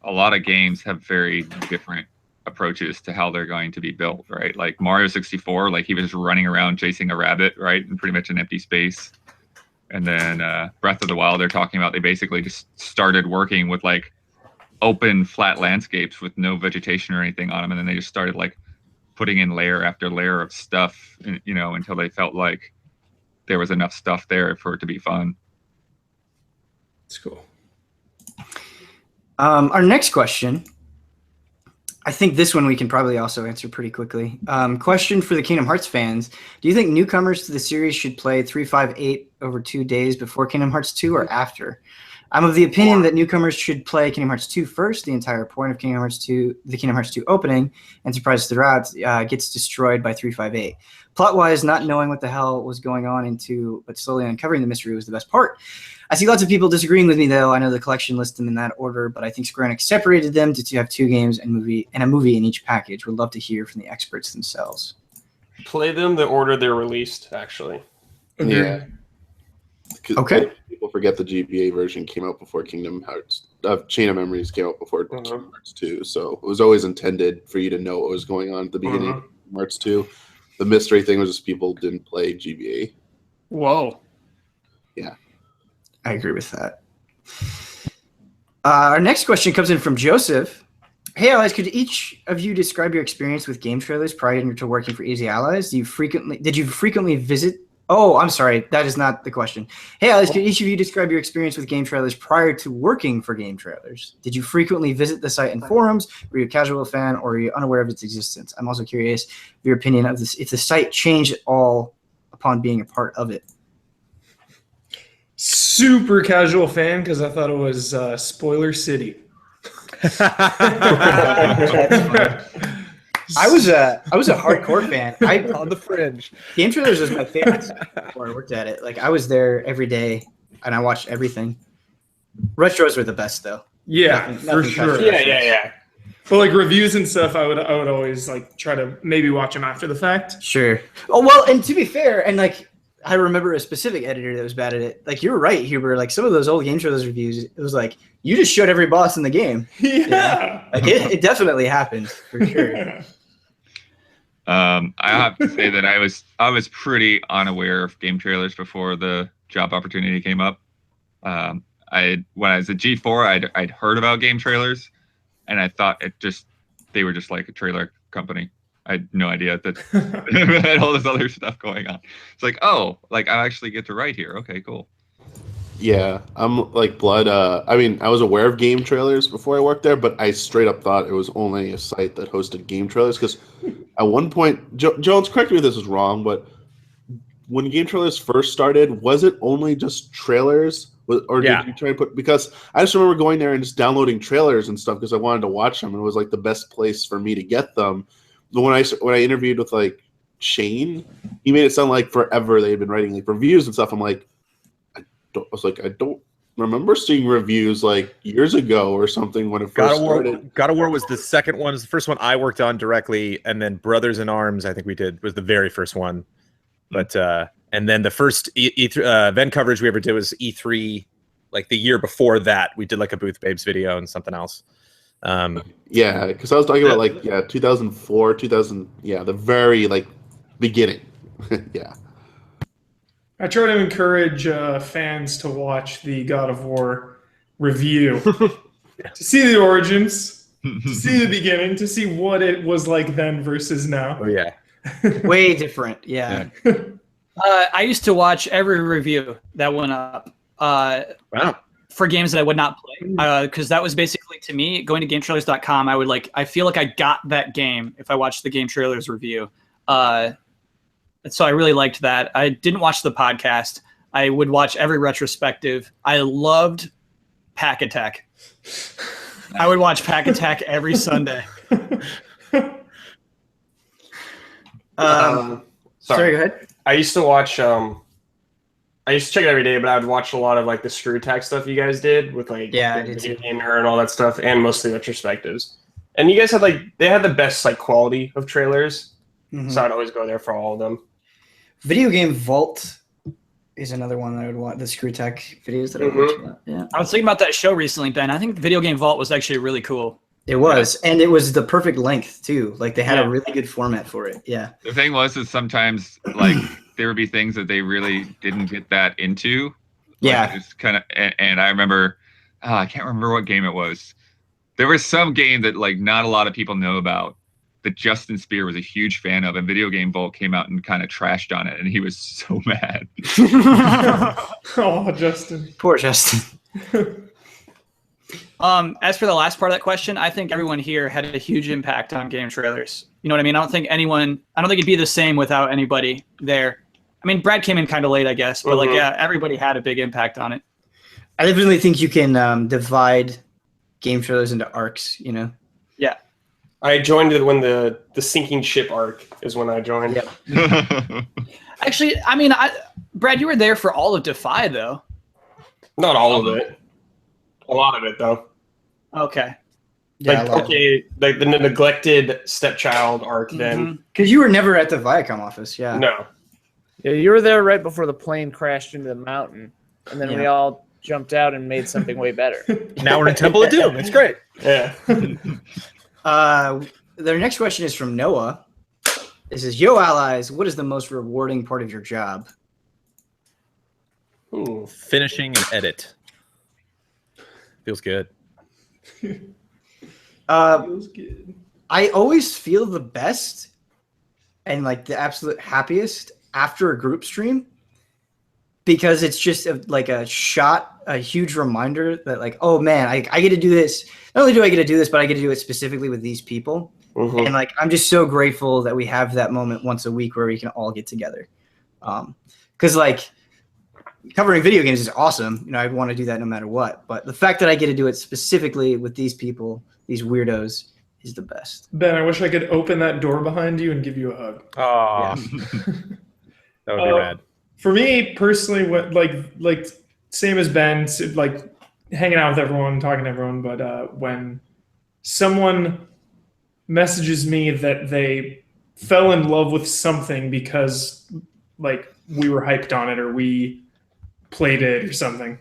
a lot of games have very different approaches to how they're going to be built, right? Like Mario 64, like he was just running around chasing a rabbit, right, in pretty much an empty space. And then Breath of the Wild, they're talking about they basically just started working with like open flat landscapes with no vegetation or anything on them, and then they just started like putting in layer after layer of stuff, you know, until they felt like there was enough stuff there for it to be fun. It's cool. Our next question, I think this one we can probably also answer pretty quickly. Question for the Kingdom Hearts fans. Do you think newcomers to the series should play 358 over 2 days before Kingdom Hearts 2 or after? I'm of the opinion that newcomers should play Kingdom Hearts 2 first. The entire point of Kingdom Hearts 2, the Kingdom Hearts 2 opening and surprises throughout, gets destroyed by 358. Plot-wise, not knowing what the hell was going on but slowly uncovering the mystery was the best part. I see lots of people disagreeing with me, though. I know the collection lists them in that order, but I think Square Enix separated them to have 2 games and a movie in each package. Would love to hear from the experts themselves. Play them the order they're released, actually. Yeah. Okay. People forget the GBA version came out before Kingdom Hearts. Chain of Memories came out before Kingdom Hearts 2, so it was always intended for you to know what was going on at the beginning of Kingdom Hearts 2. The mystery thing was just people didn't play GBA. Whoa. Yeah. I agree with that. Our next question comes in from Joseph. Hey, Allies, could each of you describe your experience with game trailers prior to working for Easy Allies? Did you frequently visit? Oh, I'm sorry. That is not the question. Hey, Allies, could each of you describe your experience with game trailers prior to working for game trailers? Did you frequently visit the site and forums? Were you a casual fan, or are you unaware of its existence? I'm also curious of your opinion of this, if the site changed at all upon being a part of it. Super casual fan, because I thought it was Spoiler City. I was a hardcore fan. On the fringe. Game trailers was my favorite before I worked at it. Like, I was there every day and I watched everything. Retros were the best, though. Yeah, for sure. Yeah. But like reviews and stuff, I would always like try to maybe watch them after the fact. Sure. Oh, well, and to be fair, and like, I remember a specific editor that was bad at it. Like, you're right, Huber. Like, some of those old game trailers reviews, it was like, you just showed every boss in the game. Yeah. You know? Like, it definitely happened, for sure. I have to say that I was pretty unaware of game trailers before the job opportunity came up. When I was at G4, I'd heard about game trailers, and I thought they were just like a trailer company. I had no idea that they had all this other stuff going on. It's like, oh, like I actually get to write here. Okay, cool. Yeah, I'm like Blood. I mean, I was aware of game trailers before I worked there, but I straight up thought it was only a site that hosted game trailers. Because at one point, Jones, correct me if this is wrong, but when game trailers first started, was it only just trailers? Or did you try to put? Because I just remember going there and just downloading trailers and stuff because I wanted to watch them, and it was like the best place for me to get them. But when I interviewed with like Shane, he made it sound like forever they had been writing like reviews and stuff. I'm like, I don't remember seeing reviews like years ago or something when it first started. God of War was the second one. It was the first one I worked on directly, and then Brothers in Arms, I think we did, was the very first one. But and then the first event coverage we ever did was E3, like the year before that. We did like a Booth Babes video and something else. Yeah, because I was talking about like 2004, the very like beginning. Yeah. I try to encourage fans to watch the God of War review to see the origins, to see the beginning, to see what it was like then versus now. Oh yeah, way different. Yeah. I used to watch every review that went up. Wow. for games that I would not play, because that was basically, to me, going to GameTrailers.com, I feel like I got that game if I watched the Game Trailers review. So I really liked that. I didn't watch the podcast. I would watch every retrospective. I loved Pack Attack. I would watch Pack Attack every Sunday. Sorry, go ahead. I used to watch. I used to check it every day, but I would watch a lot of like the Screw Attack stuff you guys did with like Yeah, I the did Video too. Game Nerd and all that stuff, and mostly retrospectives. And you guys had they had the best like quality of trailers, Mhm. so I'd always go there for all of them. Video Game Vault is another one that I would watch. The Screw Tech videos that I would watch a lot. Yeah, I was thinking about that show recently, Ben. I think the Video Game Vault was actually really cool. it was, and it was the perfect length too. Like they had Yeah. a really good format for it. Yeah, The thing was is sometimes like there would be things that they really didn't get that into. Like, Yeah. just kind of, and I remember, I can't remember what game it was. There was some game that like not a lot of people know about that Justin Spear was a huge fan of, and Video Game Vault came out and kind of trashed on it, and he was so mad. Oh, Justin. poor Justin. As for the last part of that question, I think everyone here had a huge impact on game trailers. You know what I mean? I don't think it'd be the same without anybody there. I mean, Brad came in kind of late, I guess, but like, yeah, everybody had a big impact on it. I definitely think you can divide game trailers into arcs. You know. Yeah. I joined it when the sinking ship arc is when I joined. Yep. Actually, I mean, Brad, you were there for all of Defy, though. Not all of it. A lot of it, though. Okay. Yeah, like the neglected stepchild arc. Then because you were never at the Viacom office. Yeah. no, Yeah, you were there right before the plane crashed into the mountain, and then we Yeah. all jumped out and made something way better. Now we're in Temple of Doom. It's great. yeah. Their next question is from Noah. It says, "Yo, allies, what is the most rewarding part of your job?" Ooh. Finishing an edit. Feels good. Feels good. I always feel the best and like the absolute happiest after a group stream because it's just a huge reminder that like, oh man, I get to do this. Not only do I get to do this, but I get to do it specifically with these people. Mhm. And like, I'm just so grateful that we have that moment once a week where we can all get together. Because like covering video games is awesome. You know, I'd want to do that no matter what. But the fact that I get to do it specifically with these people, these weirdos, is the best. Ben, I wish I could open that door behind you and give you a hug. Oh, that would be rad. For me personally, what like same as Ben, like hanging out with everyone, talking to everyone. But when someone messages me that they fell in love with something because like we were hyped on it or we played it or something.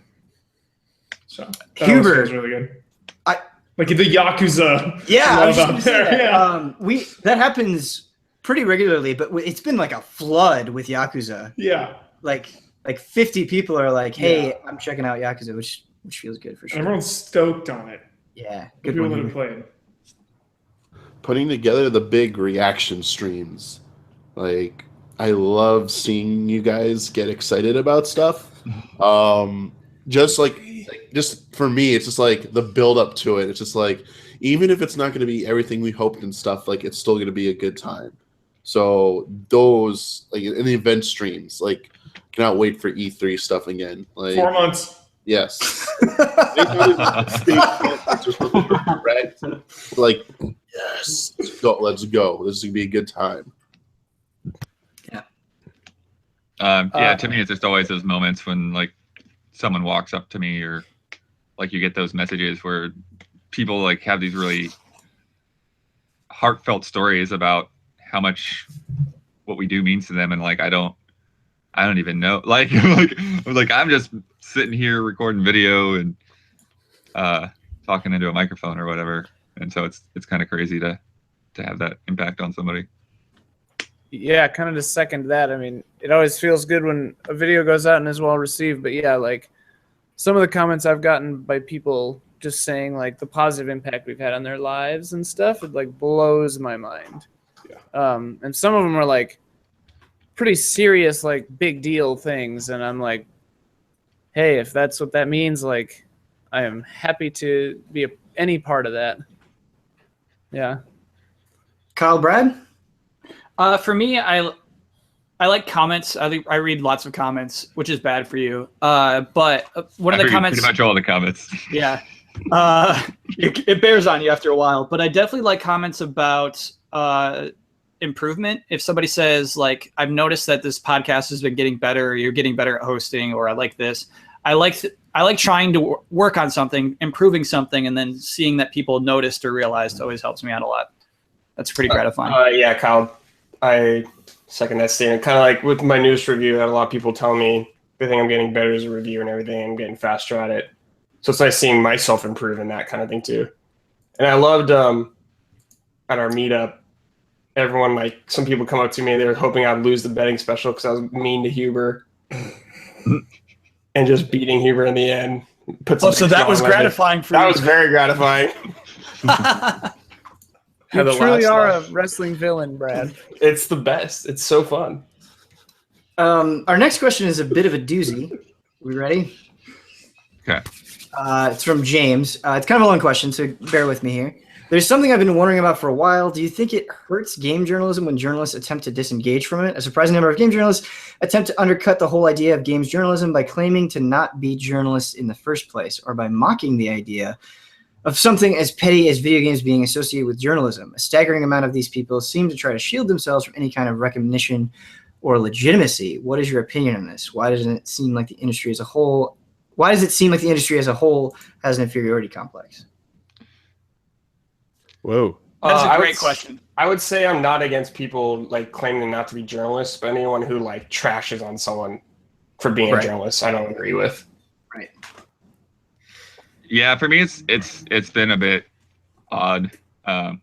So that always Hubert. feels really good. I Like the Yakuza. Yeah, I was love just out gonna say there. that. Yeah. That happens pretty regularly, but it's been like a flood with Yakuza. Yeah. Like 50 people are like, "Hey, I'm checking out Yakuza," which feels good for sure. Everyone's stoked on it. Yeah, The good people that one. have played. Putting together the big reaction streams. Like, I love seeing you guys get excited about stuff. Just for me, it's just like the build up to it. It's just like, even if it's not going to be everything we hoped and stuff, like it's still going to be a good time. So those, like in the event streams, like cannot wait for E3 stuff again. Like 4 months. yes. Like, yes, let's go. This is gonna be a good time. To me, it's just always those moments when like someone walks up to me or like you get those messages where people like have these really heartfelt stories about how much what we do means to them, and like I don't even know, like I'm just sitting here recording video and talking into a microphone or whatever, and so it's kind of crazy to have that impact on somebody. Yeah, kind of to second that. I mean, it always feels good when a video goes out and is well received. But yeah, like some of the comments I've gotten by people just saying like the positive impact we've had on their lives and stuff, it like blows my mind. Yeah. And some of them are like pretty serious, like big deal things. And I'm like, hey, if that's what that means, like I am happy to be any part of that. Yeah. Kyle, Brad? For me, I like comments. I read lots of comments, which is bad for you. But one of the comments, pretty much all the comments. yeah, it bears on you after a while. But I definitely like comments about improvement. If somebody says like, "I've noticed that this podcast has been getting better," or "You're getting better at hosting," or "I like this," I like trying to work on something, improving something, and then seeing that people noticed or realized always helps me out a lot. That's pretty gratifying. Yeah, Kyle, I second that statement. Kind of like with my newest review, I had a lot of people tell me they think I'm getting better as a reviewer and everything. I'm getting faster at it. So it's nice seeing myself improve in that kind of thing too. And I loved at our meetup, everyone, like some people come up to me, they were hoping I'd lose the betting special because I was mean to Huber and just beating Huber in the end. So that was gratifying for you. That was very gratifying. You truly are a wrestling villain, Brad. It's the best. It's so fun. Our next question is a bit of a doozy. We ready? Okay. It's from James. It's kind of a long question, so bear with me here. There's something I've been wondering about for a while. Do you think it hurts game journalism when journalists attempt to disengage from it? A surprising number of game journalists attempt to undercut the whole idea of games journalism by claiming to not be journalists in the first place, or by mocking the idea of something as petty as video games being associated with journalism. A staggering amount of these people seem to try to shield themselves from any kind of recognition or legitimacy. What is your opinion on this? Why does it seem like the industry as a whole has an inferiority complex? Whoa. That's a great question. I would say I'm not against people like claiming not to be journalists, but anyone who like trashes on someone for being a journalist, I don't agree with. Right. Yeah, for me, it's been a bit odd. I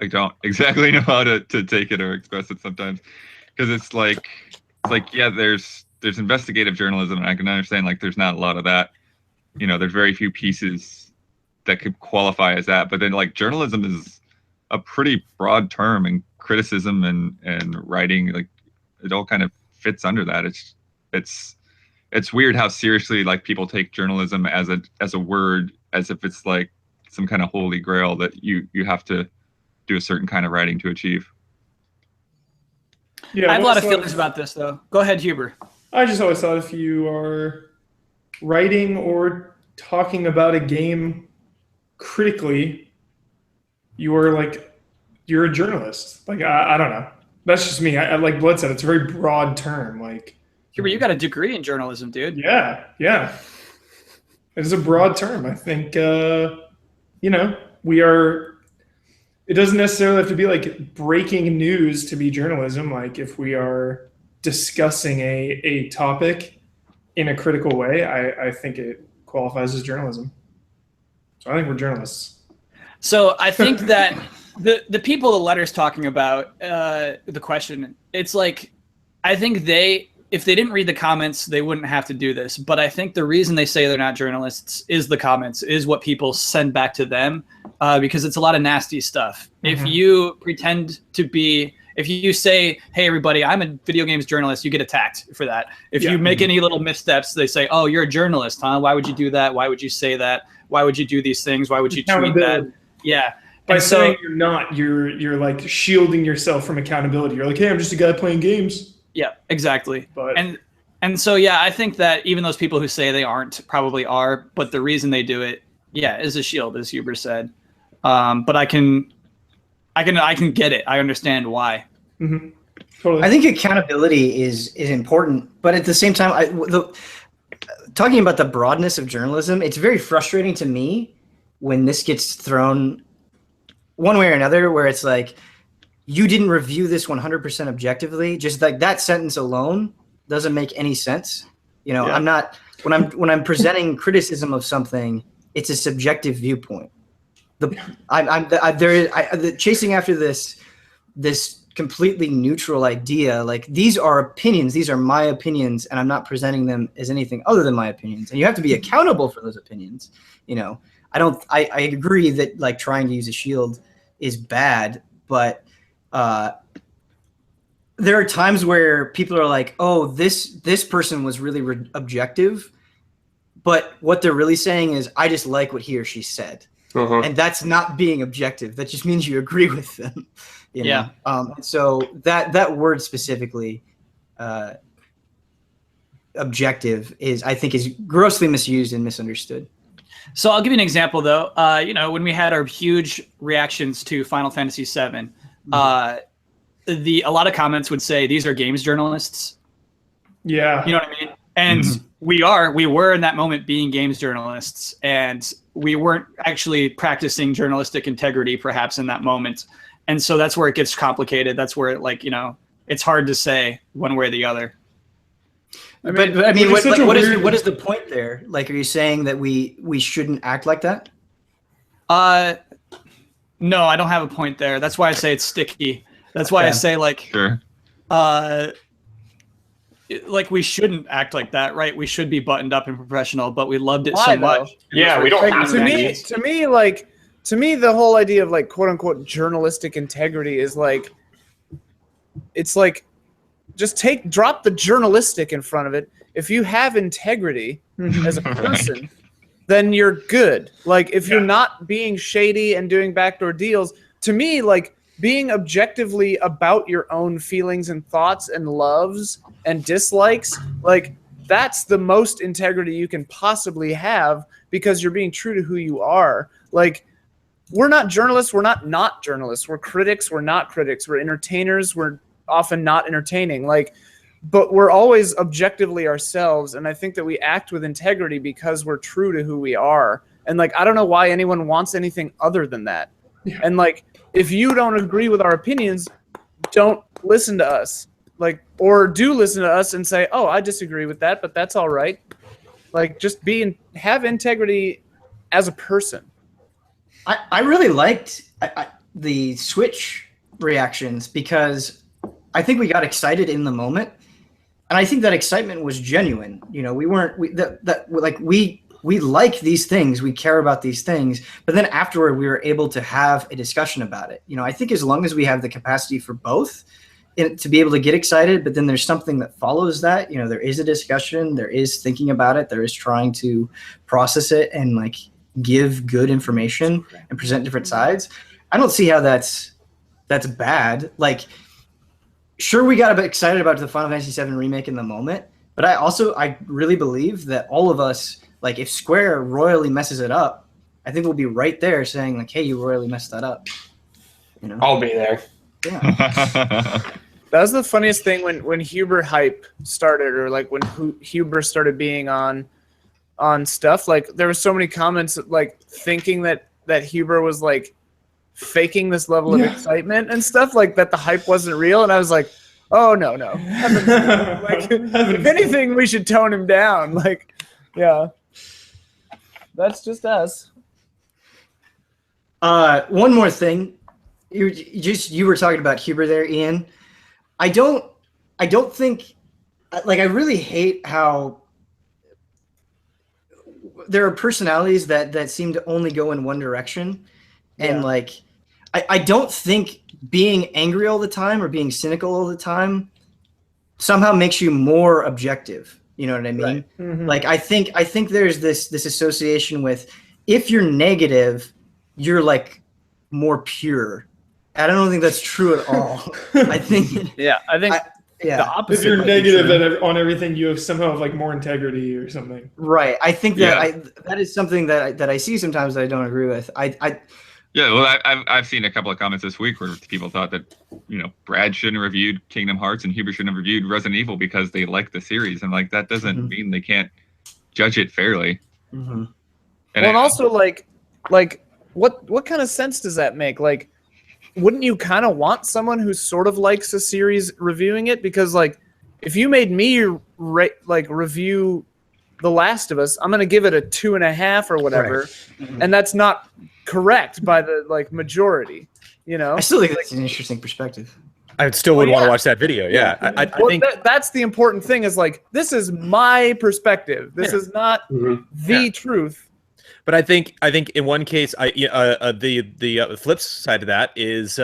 don't exactly know how to take it or express it sometimes, because it's like yeah, there's investigative journalism, and I can understand like there's not a lot of that. You know, there's very few pieces that could qualify as that, but then like journalism is a pretty broad term, and criticism and writing, like it all kind of fits under that. It's weird how seriously like people take journalism as a word, as if it's like some kind of holy grail that you have to do a certain kind of writing to achieve. Yeah, I have a lot of feelings about this, though. Go ahead, Huber. I just always thought if you are writing or talking about a game critically, you're a journalist. Like I don't know. That's just me. I like Blood said, it's a very broad term. Like Huber, you got a degree in journalism, dude. Yeah. It is a broad term. I think, it doesn't necessarily have to be like breaking news to be journalism. Like if we are discussing a topic in a critical way, I think it qualifies as journalism. So I think we're journalists. So I think that the people the letter's talking about, the question, it's like, I think if they didn't read the comments, they wouldn't have to do this. But I think the reason they say they're not journalists is the comments, is what people send back to them, because it's a lot of nasty stuff. Mm-hmm. If you pretend to be, if you say, hey, everybody, I'm a video games journalist, you get attacked for that. If you make any little missteps, they say, oh, you're a journalist, huh? Why would you do that? Why would you say that? Why would you do these things? Why would you tweet that? Yeah. By saying you're not, you're like shielding yourself from accountability. You're like, hey, I'm just a guy playing games. Yeah, exactly. But and so yeah, I think that even those people who say they aren't probably are, but the reason they do it, is a shield, as Huber said. But I can get it. I understand why. Mm-hmm. Totally. I think accountability is important, but at the same time, talking about the broadness of journalism, it's very frustrating to me when this gets thrown one way or another, where it's like, you didn't review this 100% objectively. Just like that sentence alone doesn't make any sense. You know, I'm not, when I'm presenting criticism of something, it's a subjective viewpoint. Chasing after this completely neutral idea, like these are opinions, these are my opinions, and I'm not presenting them as anything other than my opinions. And you have to be accountable for those opinions. You know, I agree that like trying to use a shield is bad, but there are times where people are like, oh, this person was really objective, but what they're really saying is, I just like what he or she said. And that's not being objective. That just means you agree with them. You know? So that word specifically, objective, I think is grossly misused and misunderstood. So I'll give you an example, though. When we had our huge reactions to Final Fantasy VII, a lot of comments would say these are games journalists. Yeah, you know what I mean. And we were in that moment being games journalists, and we weren't actually practicing journalistic integrity, perhaps in that moment. And so that's where it gets complicated. That's where it's hard to say one way or the other. What is the point there? Like, are you saying that we shouldn't act like that? No, I don't have a point there. That's why I say it's sticky. That's why I say Sure. We shouldn't act like that, right? We should be buttoned up and professional, but we loved it so much. Yeah, we don't have to me, the whole idea of quote unquote journalistic integrity is just drop the journalistic in front of it. If you have integrity as a person, then you're good. If you're not being shady and doing backdoor deals, to me, being objectively about your own feelings and thoughts and loves and dislikes, that's the most integrity you can possibly have, because you're being true to who you are. We're not journalists. We're not journalists. We're critics. We're not critics. We're entertainers. We're often not entertaining. But we're always objectively ourselves. And I think that we act with integrity because we're true to who we are. And I don't know why anyone wants anything other than that. Yeah. And if you don't agree with our opinions, don't listen to us. Or do listen to us and say, oh, I disagree with that, but that's all right. Just have integrity as a person. I really liked the Switch reactions, because I think we got excited in the moment, and I think that excitement was genuine. We like these things, we care about these things, but then afterward we were able to have a discussion about it. I think as long as we have the capacity for both, to be able to get excited, but then there's something that follows that. There is a discussion, there is thinking about it, there is trying to process it and give good information and present different sides. I don't see how that's bad. Sure, we got a bit excited about the Final Fantasy VII remake in the moment, but I really believe that all of us, if Square royally messes it up, I think we'll be right there saying hey, you royally messed that up. I'll be there. Yeah. That was the funniest thing when Huber hype started, or when Huber started being on stuff. There were so many comments thinking that Huber was faking this level of excitement and stuff, that the hype wasn't real. And I was oh no. If anything, we should tone him down. Yeah. That's just us. One more thing. You were talking about Huber there, Ian. I don't think, I really hate how there are personalities that seem to only go in one direction. And I don't think being angry all the time or being cynical all the time somehow makes you more objective. You know what I mean? Right. Mm-hmm. I think there's this association with, if you're negative, you're more pure. I don't think that's true at all. I think the opposite. If you're negative on everything, you have somehow have more integrity or something. Right. I think that is something that I see sometimes that I don't agree with. I've seen a couple of comments this week where people thought that Brad shouldn't have reviewed Kingdom Hearts and Huber shouldn't have reviewed Resident Evil because they like the series, and that doesn't mean they can't judge it fairly. Mm-hmm. And also what kind of sense does that make? Wouldn't you kind of want someone who sort of likes a series reviewing it? Because if you made me review The Last of Us, I'm going to give it a 2.5 or whatever. Right. Mm-hmm. And that's not correct by the majority, I still think that's an interesting perspective. I still would want to watch that video. Yeah. I think that's the important thing is this is my perspective. This is not the truth. But I think in one case, the flip side of that is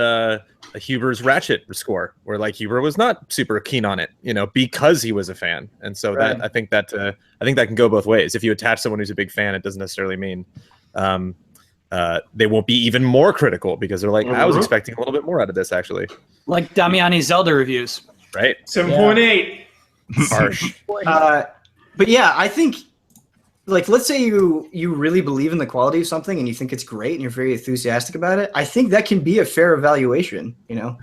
Huber's Ratchet score, where like Huber was not super keen on it, because he was a fan, and so Right. that I think that can go both ways. If you attach someone who's a big fan, it doesn't necessarily mean they won't be even more critical because they're like, I was expecting a little bit more out of this actually. Like Damiani's Zelda reviews. Right. 7.8. Harsh. But yeah, I think, like, let's say you really believe in the quality of something and you think it's great and you're very enthusiastic about it. I think that can be a fair evaluation, Yeah.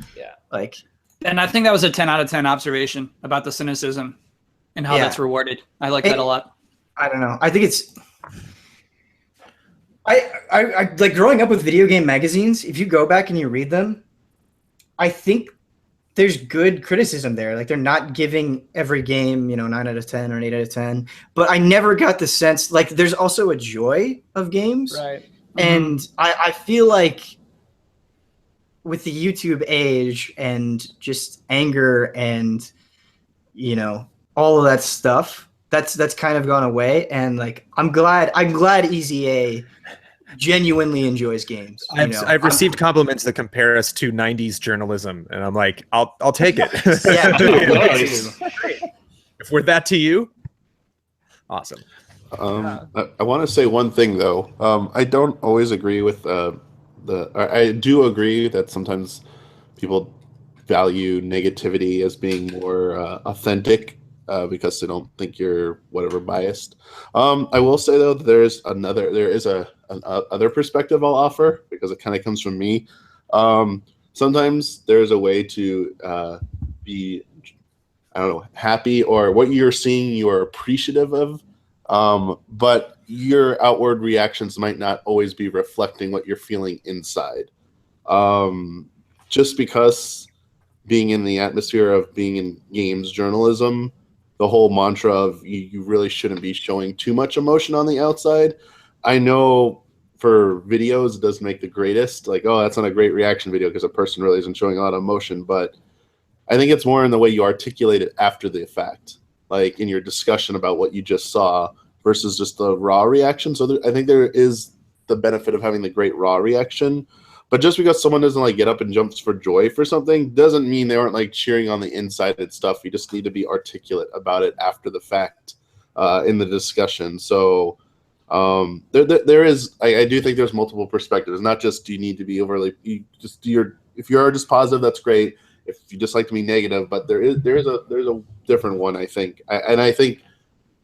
Like, And I think that was a 10 out of 10 observation about the cynicism and how Yeah. that's rewarded. I like that a lot. I don't know. I think it's. I like growing up with video game magazines. If you go back and you read them, I think there's good criticism there. Like, they're not giving every game, 9 out of 10 or an 8 out of 10. But I never got the sense, like, there's also a joy of games. Right. And I feel like with the YouTube age and just anger and, all of that stuff, that's kind of gone away. And like, I'm glad Easy A genuinely enjoys games. I've received compliments that compare us to 90s journalism, and I'm like, I'll take it. Yeah, Nice. If we're that to you, awesome. I want to say one thing though. I don't always agree with I do agree that sometimes people value negativity as being more authentic because they don't think you're whatever biased. I will say though that there is a other perspective I'll offer because it kind of comes from me. Sometimes there's a way to be, I don't know, happy, or what you're seeing you are appreciative of, but your outward reactions might not always be reflecting what you're feeling inside. Just because being in the atmosphere of being in games journalism, the whole mantra of you really shouldn't be showing too much emotion on the outside. I know for videos it doesn't make the greatest, like, oh, that's not a great reaction video because a person really isn't showing a lot of emotion, but I think it's more in the way you articulate it after the fact, like in your discussion about what you just saw versus just the raw reaction. So I think there is the benefit of having the great raw reaction, but just because someone doesn't like get up and jumps for joy for something doesn't mean they aren't like cheering on the inside and stuff. You just need to be articulate about it after the fact in the discussion. So there is, I do think there's multiple perspectives, not just do you need to be overly, if you're just positive, that's great. If you just like to be negative, but there's a different one, I think. And I think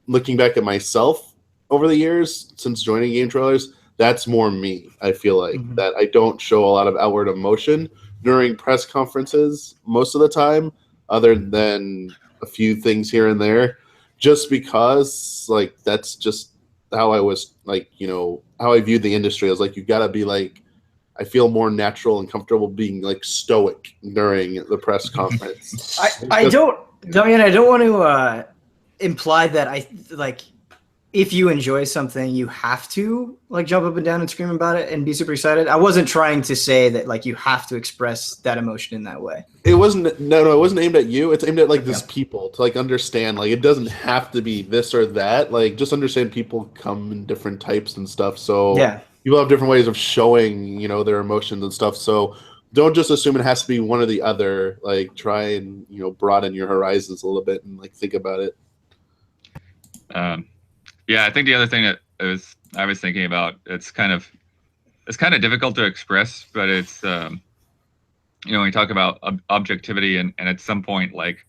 looking back at myself over the years since joining Game Trailers, that's more me. I feel like that I don't show a lot of outward emotion during press conferences most of the time, other than a few things here and there, just because like that's just how I was, like, how I viewed the industry. I was like, you gotta be like, I feel more natural and comfortable being like stoic during the press conference. I don't want to imply that I like, if you enjoy something, you have to like jump up and down and scream about it and be super excited. I wasn't trying to say that like you have to express that emotion in that way. It wasn't it wasn't aimed at you. It's aimed at like these people to like understand, like it doesn't have to be this or that. Like just understand people come in different types and stuff. So Yeah. people have different ways of showing, their emotions and stuff. So don't just assume it has to be one or the other. Like try and, broaden your horizons a little bit and like think about it. Yeah, I think the other thing that I was thinking about, it's kind of difficult to express, but it's when you talk about objectivity and at some point, like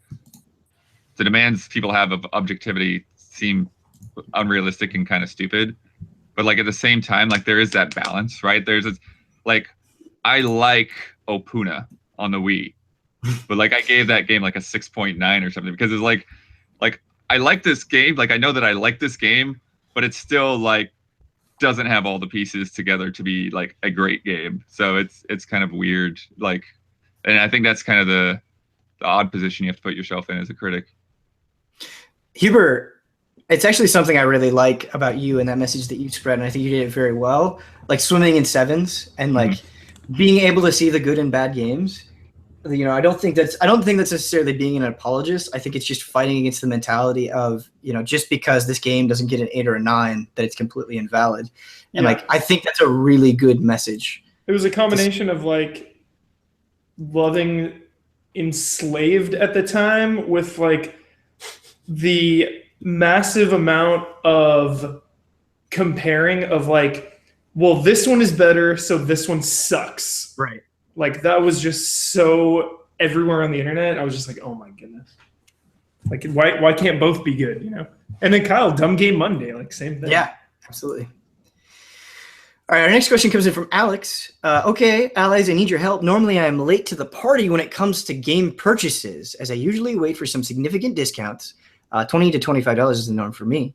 the demands people have of objectivity seem unrealistic and kind of stupid, but like at the same time, like there is that balance, right? There's like, I like Opuna on the Wii, but like I gave that game like a 6.9 or something because it's like I like this game. Like I know that I like this game, but it still like doesn't have all the pieces together to be like a great game. So it's kind of weird. Like, and I think that's kind of the odd position you have to put yourself in as a critic. Huber, it's actually something I really like about you and that message that you spread, and I think you did it very well. Like swimming in sevens and like being able to see the good and bad games You know, I don't think that's necessarily being an apologist. I think it's just fighting against the mentality of, you know, just because this game doesn't get an 8 or a 9, that it's completely invalid. And like, I think that's a really good message. It was a combination of like loving Enslaved at the time with like the massive amount of comparing of like, well, this one is better, so this one sucks. Right. Like that was just so everywhere on the internet. I was just like, oh my goodness. Like why can't both be good, you know? And then Kyle, Dumb Game Monday, like same thing. Yeah, absolutely. All right, our next question comes in from Alex. Okay, allies, I need your help. Normally, I am late to the party when it comes to game purchases, as I usually wait for some significant discounts. $20 to $25 is the norm for me.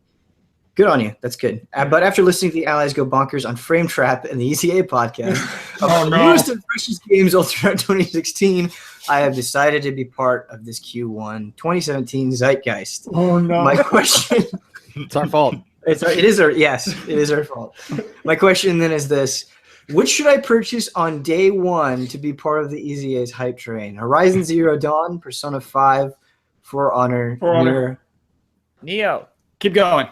Good on you. That's good. But after listening to the allies go bonkers on Frame Trap and the ECA podcast of the newest and freshest games all throughout 2016, I have decided to be part of this Q1 2017 zeitgeist. Oh no. My question. It's our fault. It is our fault. My question then is this: what should I purchase on day one to be part of the EZA's hype train? Horizon Zero Dawn, Persona 5, For Honor, Neo. Keep going.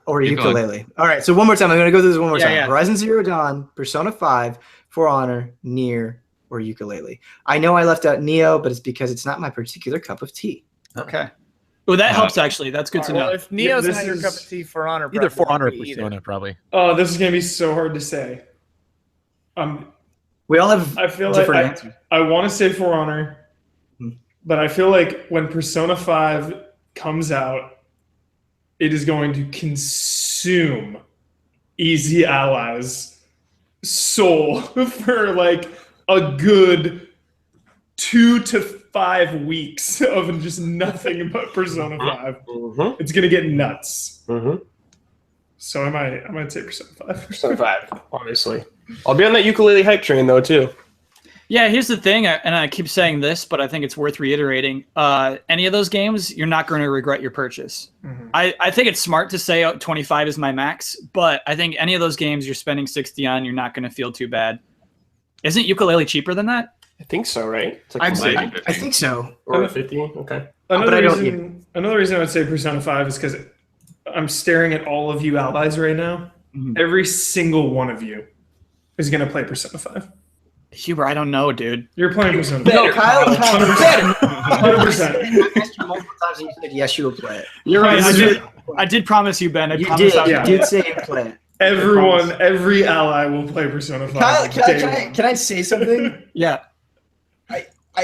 or Keep Ukulele. All right, so one more time. I'm going to go through this one more Yeah, time. yeah. Horizon Zero Dawn, Persona 5, For Honor, Nier, or Ukulele. I know I left out Neo, but it's because it's not my particular cup of tea. Okay. Oh, that helps actually. That's good to Well, know. if Neo's this not your is- cup of tea, For Honor. Either For Honor or probably either. Persona, probably. Oh, this is gonna be so hard to say. We all have I feel different like answers. I want to say For Honor, but I feel like when Persona 5 comes out, it is going to consume Easy Allies' soul for like a good 2 to 5 weeks of just nothing but Persona 5. It's gonna get nuts. So I might say Persona 5. Persona 5, obviously. I'll be on that ukulele hype train though too. Yeah, here's the thing, and I keep saying this, but I think it's worth reiterating. Any of those games, you're not going to regret your purchase. I think it's smart to say 25 is my max, but I think any of those games you're spending 60 on, you're not going to feel too bad. Isn't Ukulele cheaper than that? I think so, right? It's like I Maybe think so. or 50. Okay. but I don't Another reason I would say Persona 5 is because I'm staring at all of you allies right now. Every single one of you is going to play Persona 5. Huber, I don't know, dude. You're playing Persona 5. No, Kyle, 100%. I asked you multiple times and you said yes, you will play it. You're right. This is- I did promise you, Ben. I You promised did. I would You Yeah. did say you would play it. Every ally will play Persona 5. Kyle, day one. can I say something? Yeah.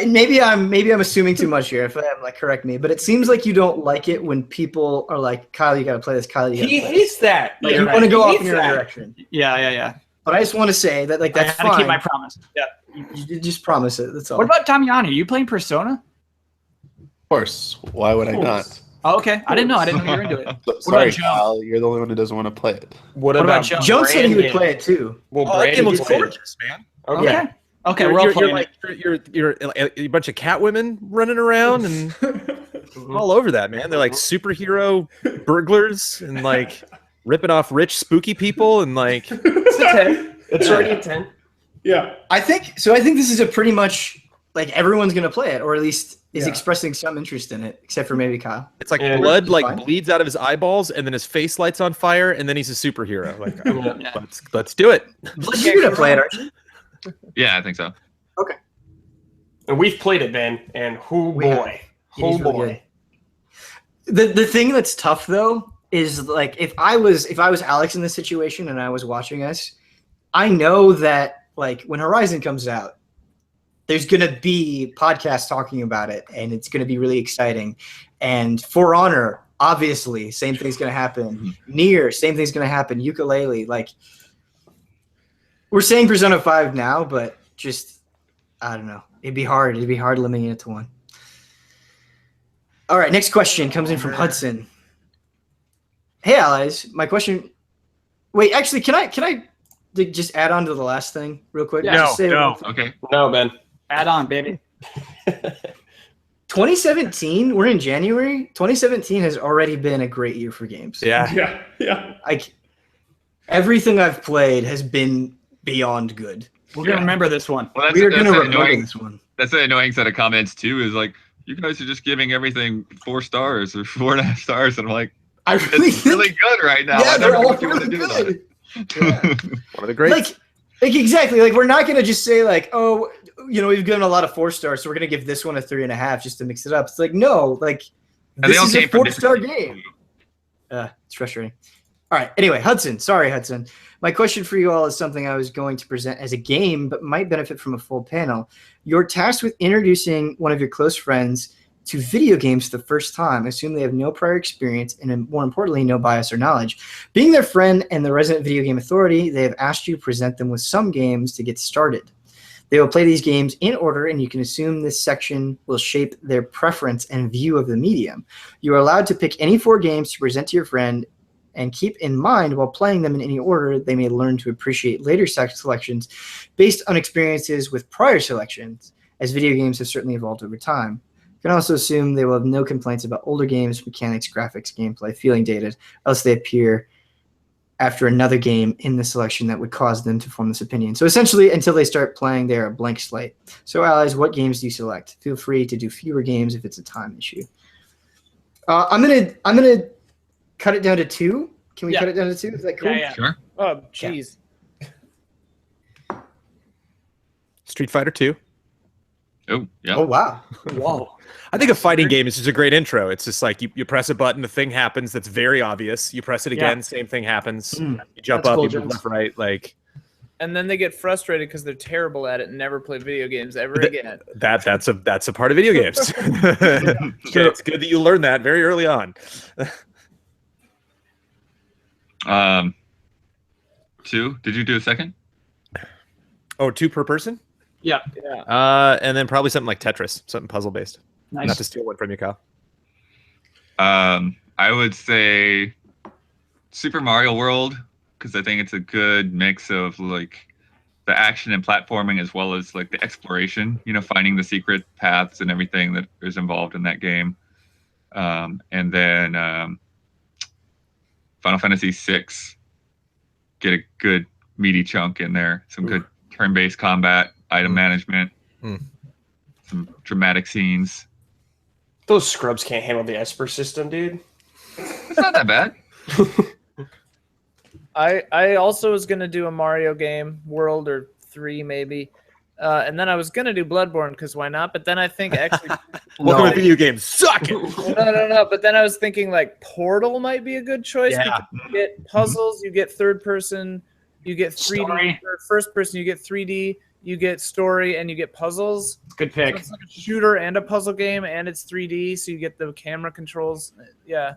Maybe I'm assuming too much here. If I am, like, correct me. But it seems like you don't like it when people are like, "Kyle, you got to play this. Kyle, you got to He play." hates that. Like, Yeah, you right. want to go He off in hates your that. direction. Yeah. But I just want to say that, like, that's I had to fine. keep my promise. Yeah. You just promise it. That's all. What about Damiani? Are you playing Persona? Of course. Why would I not? Oh, okay. I didn't know. I didn't know you were into it. Sorry, Jones? Kyle. You're the only one who doesn't want to play it. What about about Jones? Jones said he would Brandon? play it too. Well, Oh, that game Brandon looks played it. gorgeous, man. Okay. Okay. Okay, You're- we're all you're playing like it. you're a bunch of cat women running around and all over that, man. They're like superhero burglars and like ripping off rich spooky people and like It's a 10. It's already a 10. Yeah. I think this is a pretty much like everyone's gonna play it, or at least is Yeah. expressing some interest in it, except for maybe Kyle. it's like Yeah. blood like Fine. bleeds out of his eyeballs and then his face lights on fire and then he's a superhero. Like Yeah. let's do it. But you're gonna play it, aren't you? Yeah, I think so. And we've played it, Ben, and oh We have. boy. It Oh is really boy. The thing that's tough though is like if I was Alex in this situation and I was watching us, I know that like when Horizon comes out, there's gonna be podcasts talking about it and it's gonna be really exciting. And For Honor, obviously, same thing's gonna happen. Nier, same thing's gonna happen. Ukulele, like we're saying Persona 5 now, but just I don't know. It'd be hard limiting it to one. All right, next question comes in from Hudson. Hey, allies. My question. Wait, actually, can I just add on to the last thing real quick? Yeah. Just say No. Okay. No, Ben. Add on, baby. 2017. We're in January. 2017 has already been a great year for games. Yeah. Yeah. Like everything I've played has been beyond good. We're gonna remember this one. Well, We are going to the remember annoying. this one. That's the annoying set of comments too. Is like, you guys are just giving everything 4 stars or 4.5 stars, and I'm like, I really it's think, really good right now. yeah, I they're don't know all what you want to really do about good. it. One of the greats. Like exactly. Like we're not going to just say like, oh, we've given a lot of 4 stars, so we're going to give this one a 3.5 just to mix it up. It's like, no, like And they this all is a came from 4-star different game. It's frustrating. All right. Anyway, Hudson. Sorry, Hudson. My question for you all is something I was going to present as a game, but might benefit from a full panel. You're tasked with introducing one of your close friends to video games for the first time. Assume they have no prior experience and, more importantly, no bias or knowledge. Being their friend and the resident video game authority, they have asked you to present them with some games to get started. They will play these games in order, and you can assume this section will shape their preference and view of the medium. You are allowed to pick any 4 games to present to your friend, and keep in mind while playing them in any order, they may learn to appreciate later selections based on experiences with prior selections, as video games have certainly evolved over time. You can also assume they will have no complaints about older games, mechanics, graphics, gameplay, feeling dated, else they appear after another game in the selection that would cause them to form this opinion. So essentially, until they start playing, they're a blank slate. So allies, what games do you select? Feel free to do fewer games if it's a time issue. I'm gonna cut it down to 2. Can we cut it down to 2? Is that cool? Yeah. Sure. Oh, jeez. Street Fighter 2. Oh, yeah. Oh wow. Whoa. I think a fighting game is just a great intro. It's just like you press a button, the thing happens that's very obvious. You press it again, same thing happens. You jump That's up, cool, you move Jones. left, right. Like And then they get frustrated because they're terrible at it and never play video games ever again. that's a part of video games. It's good that you learn that very early on. 2. Did you do a second? Oh, 2 per person? Yeah. And then probably something like Tetris, something puzzle based. Nice. Not to steal one from you, Kyle. I would say Super Mario World, because I think it's a good mix of like the action and platforming as well as like the exploration, finding the secret paths and everything that is involved in that game. And then Final Fantasy VI, get a good meaty chunk in there, some good turn-based combat, item management, some dramatic scenes. Those scrubs can't handle the Esper system, dude. It's not that bad. I also was going to do a Mario game, World or 3 maybe. And then I was going to do Bloodborne because why not? But then I think actually... Welcome to video games. Suck it! No. But then I was thinking like Portal might be a good choice. Yeah. Because you get puzzles, you get third person, you get 3D. Story. Or first person, you get 3D, you get story, and you get puzzles. Good So pick. it's like a shooter and a puzzle game, and it's 3D, so you get the camera controls. Yeah.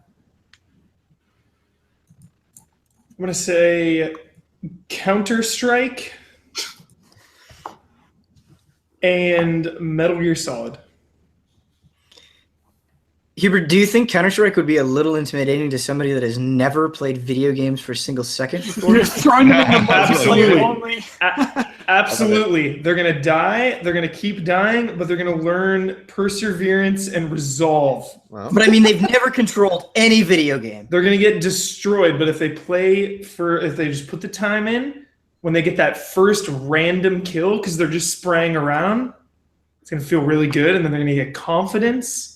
I'm gonna say Counter-Strike and Metal Gear Solid. Hubert, do you think Counter-Strike would be a little intimidating to somebody that has never played video games for a single second before? You're throwing them in the Absolutely. only. Absolutely. They're going to die. They're going to keep dying, but they're going to learn perseverance and resolve. But I mean, they've never controlled any video game. They're going to get destroyed, but if they just put the time in, when they get that first random kill, because they're just spraying around, it's going to feel really good, and then they're going to get confidence.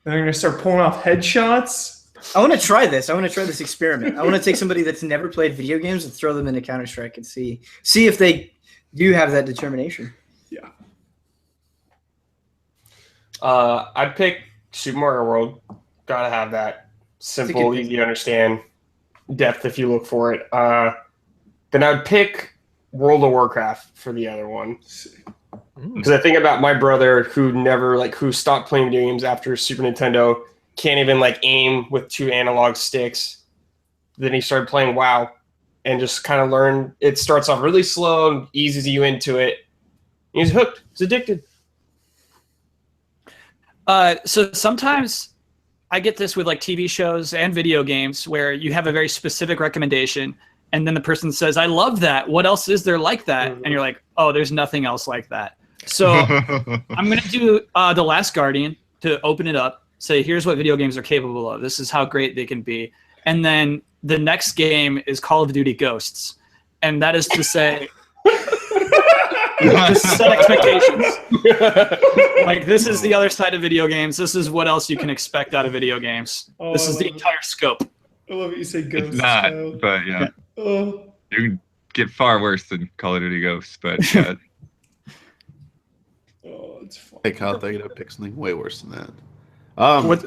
Then they're going to start pulling off headshots. I want to try this. I want to try this experiment. I want to take somebody that's never played video games and throw them into Counter-Strike and see if they do have that determination. Yeah. I'd pick Super Mario World. Gotta have that simple, good pick. easy to understand depth if you look for it. Then I'd pick World of Warcraft for the other one. Because I think about my brother who stopped playing video games after Super Nintendo, can't even aim with 2 analog sticks. Then he started playing WoW and just kind of learned. It starts off really slow and eases you into it. He's hooked. He's addicted. So sometimes I get this with TV shows and video games where you have a very specific recommendation and then the person says, I love that. What else is there like that? And you're like, oh, there's nothing else like that. So I'm going to do The Last Guardian to open it up, say, here's what video games are capable of. This is how great they can be. And then the next game is Call of Duty Ghosts. And that is to say, Just set expectations. Like, this is the other side of video games. This is what else you can expect out of video games. Oh, This is the entire scope. I love it. You say ghost. It's not, child. but yeah, Oh. you can get far worse than Call of Duty Ghosts. But yeah, Oh, it's fun. Hey, Kyle, they're gonna pick something way worse than that.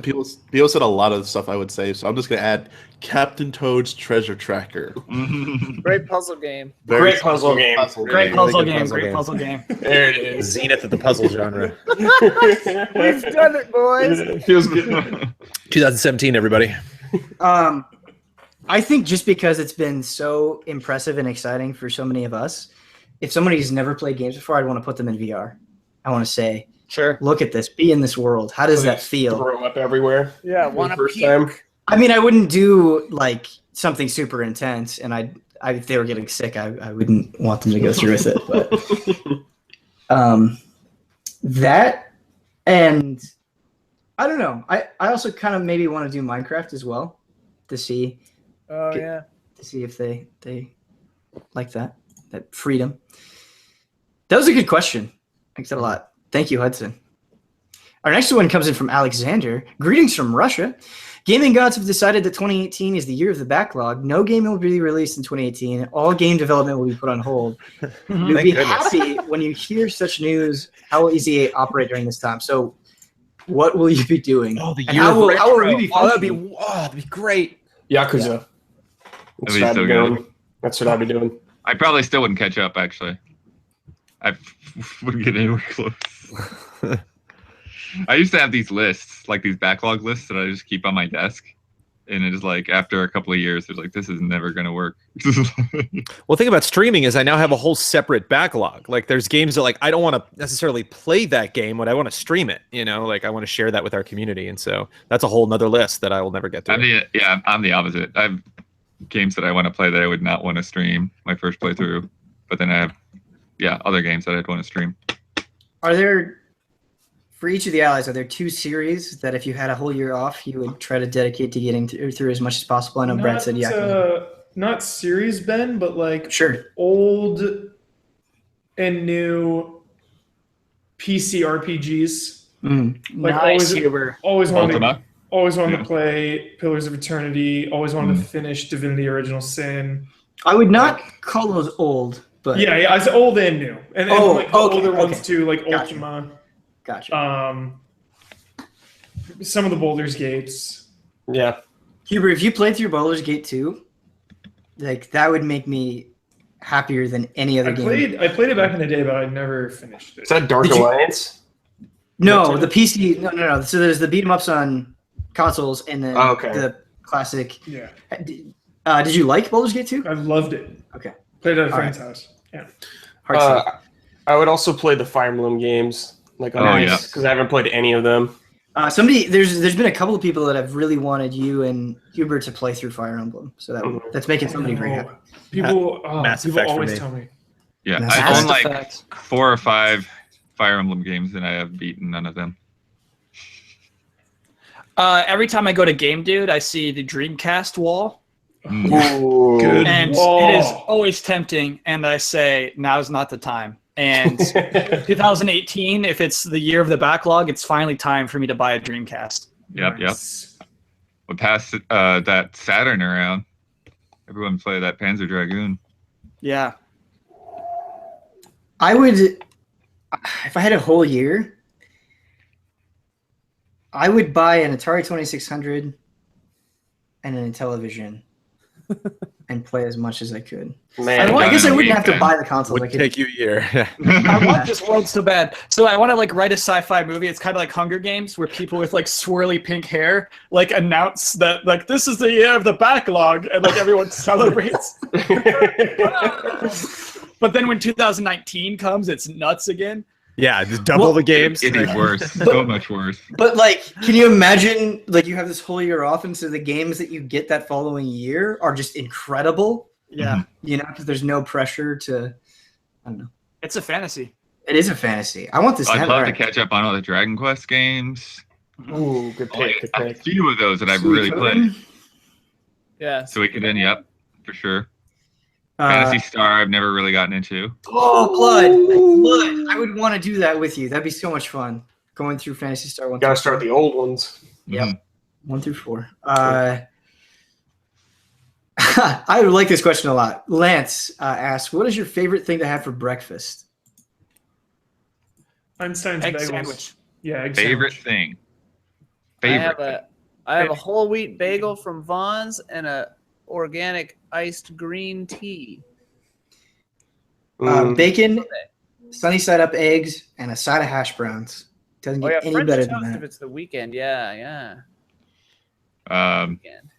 People said a lot of the stuff I would say, so I'm just gonna add Captain Toad's Treasure Tracker. Great puzzle game. Great puzzle game. Great puzzle good game. puzzle Great game. puzzle game. There it is. Zenith of the puzzle genre. We've done it, boys. Feels good. 2017, everybody. I think just because it's been so impressive and exciting for so many of us, if somebody's never played games before, I'd want to put them in VR. I want to say, Sure. look at this, be in this world. How does that feel? Throw up everywhere. Yeah, For the want to first time. I mean, I wouldn't do like something super intense, and if they were getting sick, I wouldn't want them to go through with it. But that, and I don't know. I also kind of maybe want to do Minecraft as well to see Oh yeah. if they like that freedom. That was a good question. Thanks a lot. Thank you, Hudson. Our next one comes in from Alexander. Greetings from Russia. Gaming gods have decided that 2018 is the year of the backlog. No game will be released in 2018. All game development will be put on hold. You'll Thank be goodness. happy when you hear such news. How will EZA operate during this time? So, what will you be doing? Oh, the And year how of will retro. we be Oh, that'd be functioning? great. Yakuza. That's That'd be what I'd so be good. doing. That's what I'd be doing. I probably still wouldn't catch up. Actually, I wouldn't get anywhere close. I used to have these lists, like these backlog lists that I just keep on my desk. And it is like after a couple of years, it's like, this is never going to work. Well, the thing about streaming is I now have a whole separate backlog. Like, there's games that like I don't want to necessarily play that game, but I want to stream it. You know, like I want to share that with our community, and so that's a whole nother list that I will never get through. I'm the opposite. I have games that I want to play that I would not want to stream my first playthrough, but then I have other games that I'd want to stream. Are there, for each of the allies, are there two series that if you had a whole year off, you would try to dedicate to getting through as much as possible? I know Brad said Not series, Ben, but like Sure. old and new PC RPGs. Like Nice, Huber. always wanted Ultima. to play Pillars of Eternity. Always wanted to finish Divinity: Original Sin. I would not call those old, but Yeah, it's old and new, and like the older ones too, like Gotcha. Ultima. Gotcha. Some of the Baldur's Gates. Yeah. Huber, if you played through Baldur's Gate 2, like that would make me happier than any other game. I played it back in the day, but I never finished it. Is that Dark Did you- Alliance? No, the PC. No. So there's the beat 'em ups on consoles, and then the classic. Yeah, Did you like Baldur's Gate 2? I loved it. Okay. Played it at a All friend's house. Yeah. Hard I would also play the Fire Emblem games, like because I haven't played any of them. There's been a couple of people that have really wanted you and Hubert to play through Fire Emblem, so that's making somebody very happy. People Mass people Effect for always me. tell me. Yeah, Mass I own Effect. like 4 or 5 Fire Emblem games, and I have beaten none of them. Every time I go to Game Dude, I see the Dreamcast wall, Ooh. Good. and wall. it is always tempting. And I say, now's not the time. And 2018, if it's the year of the backlog, it's finally time for me to buy a Dreamcast. Yep. Nice. We passed that Saturn around. Everyone play that Panzer Dragoon. Yeah. I would, if I had a whole year, I would buy an Atari 2600 and a television and play as much as I could. Man, I guess I wouldn't have to weekend. buy the console. I Would could, take you a year. I want this world so bad. So I want to like write a sci-fi movie. It's kind of like Hunger Games, where people with like swirly pink hair like announce that like this is the year of the backlog, and like everyone celebrates. But then when 2019 comes, it's nuts again. Yeah, just double the games. It is worse. So much worse. But like, can you imagine? Like, you have this whole year off, and so the games that you get that following year are just incredible. Yeah, You know, because there's no pressure to. I don't know. it's a fantasy. It is a fantasy. I want this. I'd to love to happen. catch up on all the Dragon Quest games. Ooh, good pick. Good A pick. few of those that I've really played. Yeah. So we could end, yep, for sure. Fantasy Star, I've never really gotten into. Oh, blood! I would want to do that with you. That'd be so much fun. Going through Fantasy Star 1. Gotta start the old ones. Yep. Mhm. 1 through 4. I like this question a lot. Lance asks, "What is your favorite thing to have for breakfast?" Einstein's Egg bagels. sandwich. Yeah, egg Favorite sandwich. thing. I Favorite. have a whole wheat bagel from Vaughn's and a organic iced green tea. Bacon, sunny side up eggs, and a side of hash browns. Doesn't Oh get yeah, any French better toast than if that. it's the weekend. Yeah. Weekend.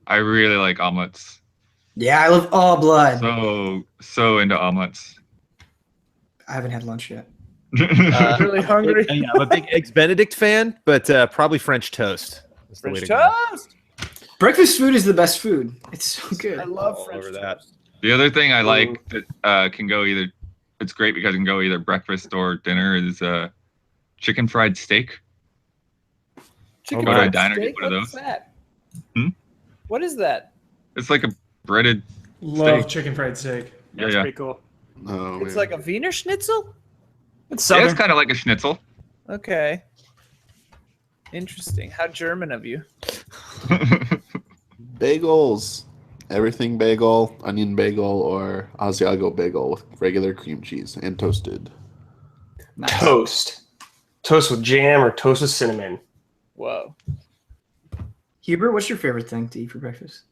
I really like omelets. Yeah, I love all blood. So into omelets. I haven't had lunch yet. Really hungry. Yeah, I'm a big Eggs Benedict fan, but probably French toast. Is the way French to go. toast. Breakfast food is the best food. It's so good. I love All French over toast. that. The other thing I like that can go either. It's great because it can go either breakfast or dinner. Is chicken fried steak. Chicken Go to a fried diner, steak? get one of What's those. that? Hmm? What is that? It's like a breaded. Love Steak. chicken fried steak. Yeah, That's yeah. pretty cool. Oh, It's man. like a Wiener Schnitzel? It's Yeah, southern. it's kind of like a schnitzel. Okay. Interesting. How German of you. Bagels. Everything bagel, onion bagel, or Asiago bagel with regular cream cheese and toasted. Nice. Toast. Toast with jam or toast with cinnamon. Whoa. Hubert, what's your favorite thing to eat for breakfast?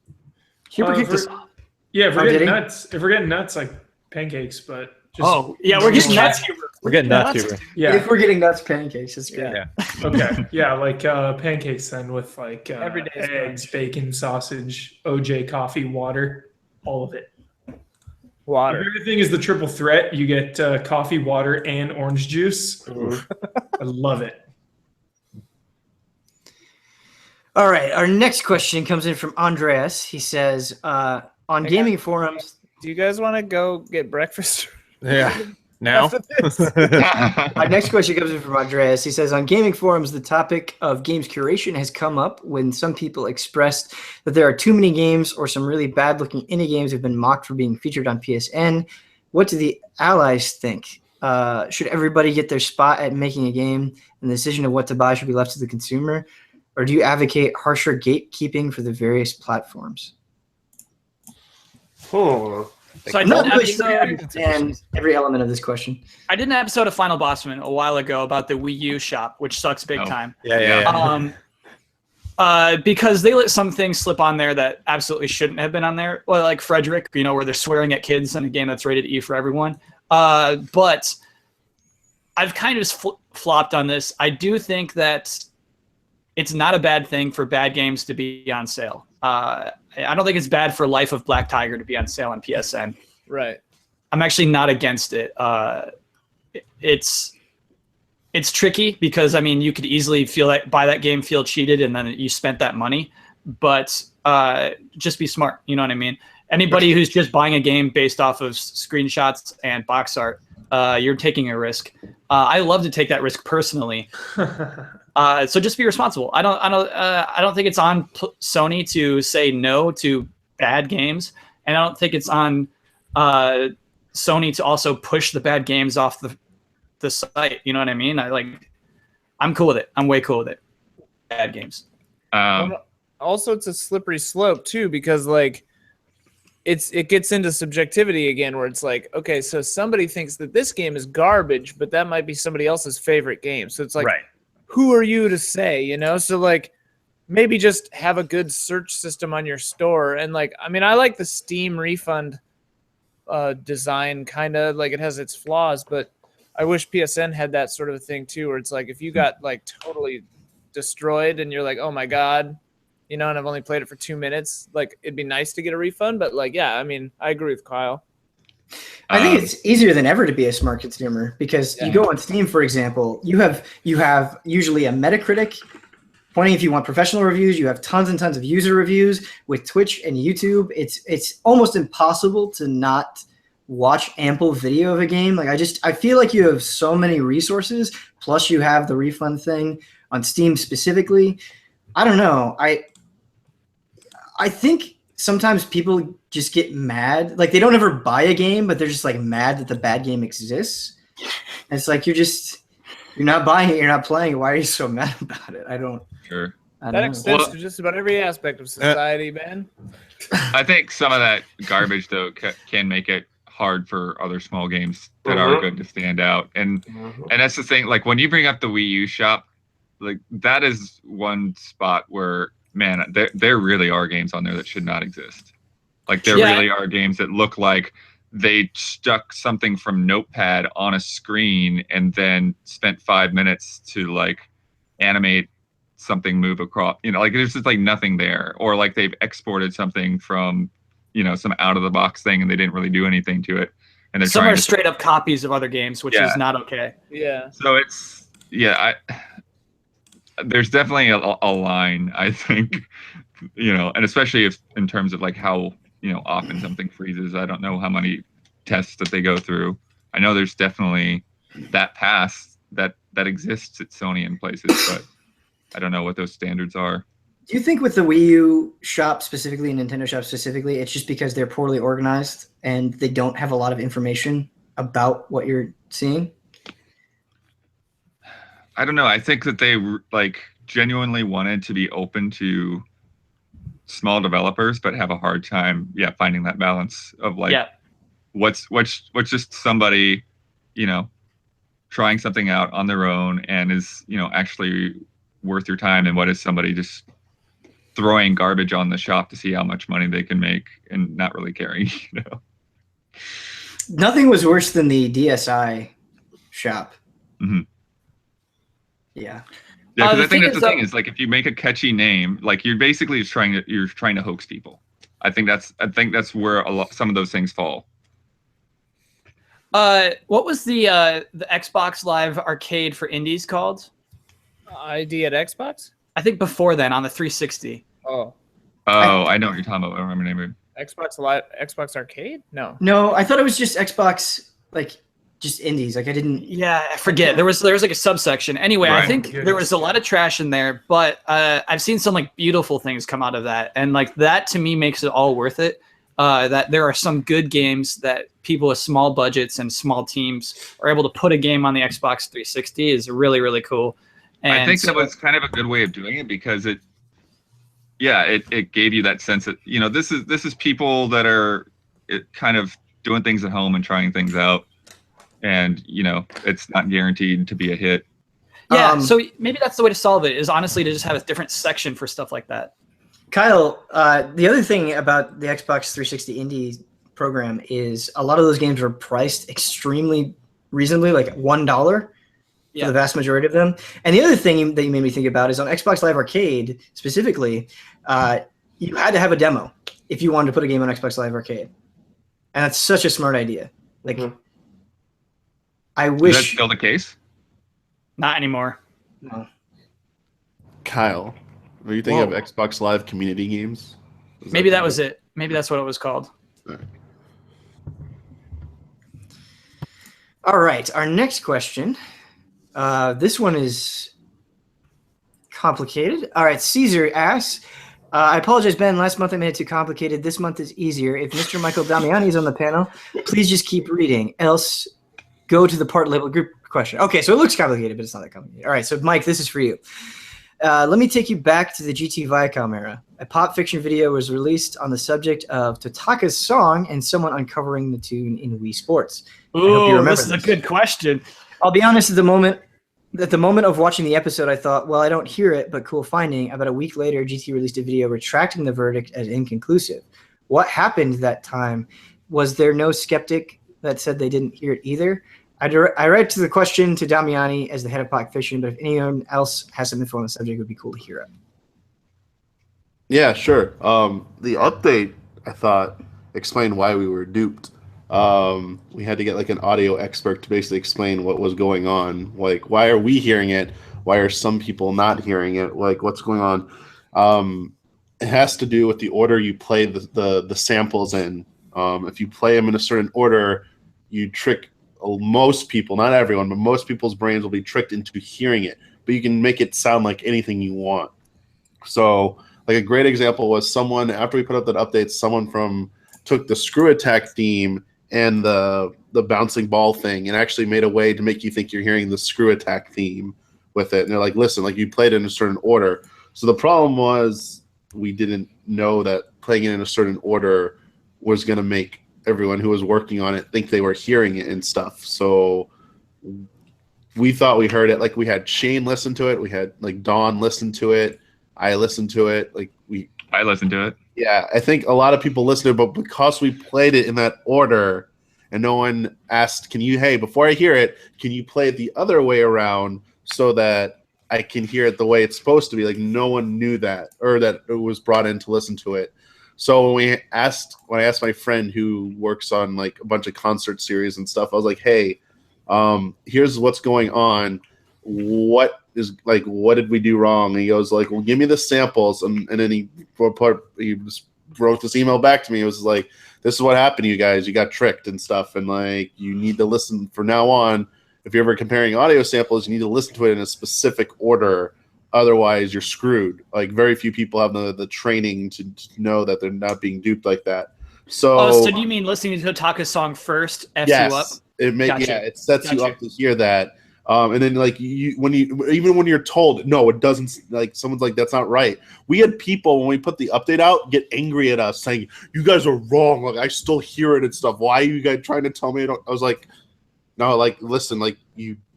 Hubert kicked us off. Yeah, if Oh, we're did getting he? nuts, like pancakes, but just Oh, yeah, we're getting nuts here. We're getting nuts here. yeah. If we're getting nuts, pancakes, that's great. Yeah. Okay. Yeah, like pancakes then with like Every day's eggs, brunch. bacon, sausage, OJ coffee, water, all of it. My Water. favorite thing is the triple threat. You get coffee, water, and orange juice. I love it. All right, our next question comes in from Andreas. He says, on gaming forums, Do you guys want to go get breakfast? Yeah. Now? After this? our next question comes in from Andreas. He says, on gaming forums, the topic of games curation has come up when some people expressed that there are too many games or some really bad looking indie games have been mocked for being featured on PSN. What do the allies think? Should everybody get their spot at making a game and the decision of what to buy should be left to the consumer? Or do you advocate harsher gatekeeping for the various platforms? Hmm. So I I'm not did, an really sure I episode, understand every element of this question. I did an episode of Final Bossman a while ago about the Wii U shop, which sucks big Oh. time. Yeah. Because they let some things slip on there that absolutely shouldn't have been on there. Well, like Frederick, where they're swearing at kids in a game that's rated E for everyone. But I've kind of flopped on this. I do think that it's not a bad thing for bad games to be on sale. I don't think it's bad for Life of Black Tiger to be on sale on PSN. Right. I'm actually not against it. It's tricky because you could easily buy that game, feel cheated, and then you spent that money. But just be smart. You know what I mean? Anybody who's just buying a game based off of screenshots and box art, you're taking a risk. I love to take that risk personally. So just be responsible. I don't think it's on Sony to say no to bad games, and I don't think it's on Sony to also push the bad games off the site. You know what I mean? I'm cool with it. I'm way cool with it. Bad games. Also, it's a slippery slope too, because it gets into subjectivity again, where it's like, okay, so somebody thinks that this game is garbage, but that might be somebody else's favorite game. So it's like, Right. who are you to say, So maybe just have a good search system on your store. And I like the Steam refund design, kind of it has its flaws, but I wish PSN had that sort of a thing too, where it's like, if you got totally destroyed and you're like, oh my God, and I've only played it for 2 minutes, it'd be nice to get a refund. But I agree with Kyle. I think it's easier than ever to be a smart consumer because you go on Steam, for example, you have usually a Metacritic pointing if you want professional reviews. You have tons and tons of user reviews. With Twitch and YouTube, it's almost impossible to not watch ample video of a game. I feel like you have so many resources, plus you have the refund thing on Steam specifically. I don't know. I think sometimes people just get mad. Like they don't ever buy a game, but they're just like mad that the bad game exists. And it's like you're not buying it, you're not playing it. Why are you so mad about it? I don't Sure. That extends to just about every aspect of society, man. I think some of that garbage though can make it hard for other small games that are good to stand out. And that's the thing. Like when you bring up the Wii U shop, like that is one spot where, man, there really are games on there that should not exist. Like there really are games that look like they stuck something from Notepad on a screen and then spent 5 minutes to like animate something move across, like there's just like nothing there, or like they've exported something from, some out of the box thing and they didn't really do anything to it. And they're some are straight up copies of other games, which is not okay. Yeah. So it's, there's definitely a line, I think, and especially if in terms of like how, often something freezes. I don't know how many tests that they go through. I know there's definitely that pass that exists at Sony in places, but I don't know what those standards are. Do you think with the Wii U shop specifically, Nintendo shop specifically, it's just because they're poorly organized and they don't have a lot of information about what you're seeing? I don't know. I think that they like genuinely wanted to be open to small developers, but have a hard time, finding that balance of like, what's just somebody, trying something out on their own and is, actually worth your time, and what is somebody just throwing garbage on the shop to see how much money they can make and not really caring. Nothing was worse than the DSi shop. Mm-hmm. Yeah, because I think that's the thing is like if you make a catchy name, like you're basically just trying to hoax people. I think that's where some of those things fall. What was the Xbox Live Arcade for indies called? ID at Xbox? I think before then on the 360. Oh, I know what you're talking about. I don't remember the name of it. Xbox Arcade? No, I thought it was just Xbox, like just indies. Like I didn't. Yeah, I forget. There was like a subsection. Anyway, Right. I think there was a lot of trash in there, but I've seen some like beautiful things come out of that, and like that to me makes it all worth it. That there are some good games that people with small budgets and small teams are able to put a game on the Xbox 360 is really, really cool. And I think that was kind of a good way of doing it because it gave you that sense that, this is people that are kind of doing things at home and trying things out. And, it's not guaranteed to be a hit. Yeah, so maybe that's the way to solve it, is honestly to just have a different section for stuff like that. Kyle, the other thing about the Xbox 360 indie program is a lot of those games are priced extremely reasonably, like $1 for the vast majority of them. And the other thing that you made me think about is on Xbox Live Arcade specifically, you had to have a demo if you wanted to put a game on Xbox Live Arcade. And that's such a smart idea. Like, I wish. Is that still the case? Not anymore. No. Kyle, are you thinking of Xbox Live community games? Maybe that was it. Maybe that's what it was called. All right, our next question. This one is complicated. All right, Caesar asks, I apologize, Ben. Last month I made it too complicated. This month is easier. If Mr. Michael Damiani is on the panel, please just keep reading. Else, go to the part labeled group question. Okay, so it looks complicated, but it's not that complicated. All right, so Mike, this is for you. Let me take you back to the GT Viacom era. A pop fiction video was released on the subject of Totaka's song and someone uncovering the tune in Wii Sports. Ooh, this is a good question. I'll be honest, at the moment of watching the episode, I thought, well, I don't hear it, but cool finding. About a week later, GT released a video retracting the verdict as inconclusive. What happened that time? Was there no skeptic that said they didn't hear it either? I read to the question to Damiani as the head of Pop Fiction, but if anyone else has some info on the subject, it would be cool to hear it. Yeah, sure. The update, I thought, explained why we were duped. We had to get like an audio expert to basically explain what was going on. Like, why are we hearing it? Why are some people not hearing it? Like, what's going on? It has to do with the order you play the samples in. If you play them in a certain order, you trick most people, not everyone, but most people's brains will be tricked into hearing it. But you can make it sound like anything you want. So Like a great example was someone after we put up that update, someone took the screw attack theme and the bouncing ball thing and actually made a way to make you think you're hearing the screw attack theme with it. And they're like, listen, like you played it in a certain order. So the problem was we didn't know that playing it in a certain order was going to make everyone who was working on it think they were hearing it and stuff. So we thought we heard it. Like we had Shane listen to it. We had like Dawn listen to it. I listened to it. I listened to it. Yeah, I think a lot of people listened to it, but because we played it in that order and no one asked, hey, before I hear it, can you play it the other way around so that I can hear it the way it's supposed to be? Like no one knew that, or that it was brought in to listen to it. So when I asked my friend who works on like a bunch of concert series and stuff, I was like, hey, here's what's going on. What did we do wrong? And he goes like, well, give me the samples. And then he just wrote this email back to me. It was like, this is what happened to you guys. You got tricked and stuff. And like, you need to listen from now on. If you're ever comparing audio samples, you need to listen to it in a specific order. Otherwise, you're screwed. Like very few people have the training to know that they're not being duped like that. So, so do you mean listening to Totaka's song first F's yes, you up? It sets you up to hear that. And then like when you're told no, it doesn't, like someone's like, that's not right. We had people when we put the update out get angry at us saying, you guys are wrong. Like I still hear it and stuff. Why are you guys trying to tell me? I was like, no, like listen, like and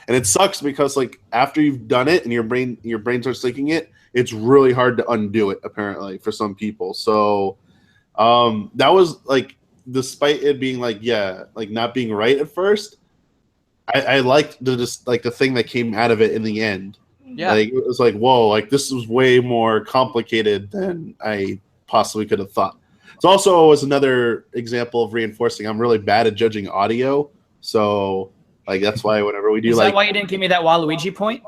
it sucks because like after you've done it and your brain starts thinking it, it's really hard to undo it apparently for some people. So that was like, despite it being like, yeah, like not being right at first, I liked the thing that came out of it in the end. Yeah. Like it was like, whoa, like this was way more complicated than I possibly could have thought. It also was another example of reinforcing I'm really bad at judging audio. So like that's why whenever we do Is that why you didn't give me that Waluigi point?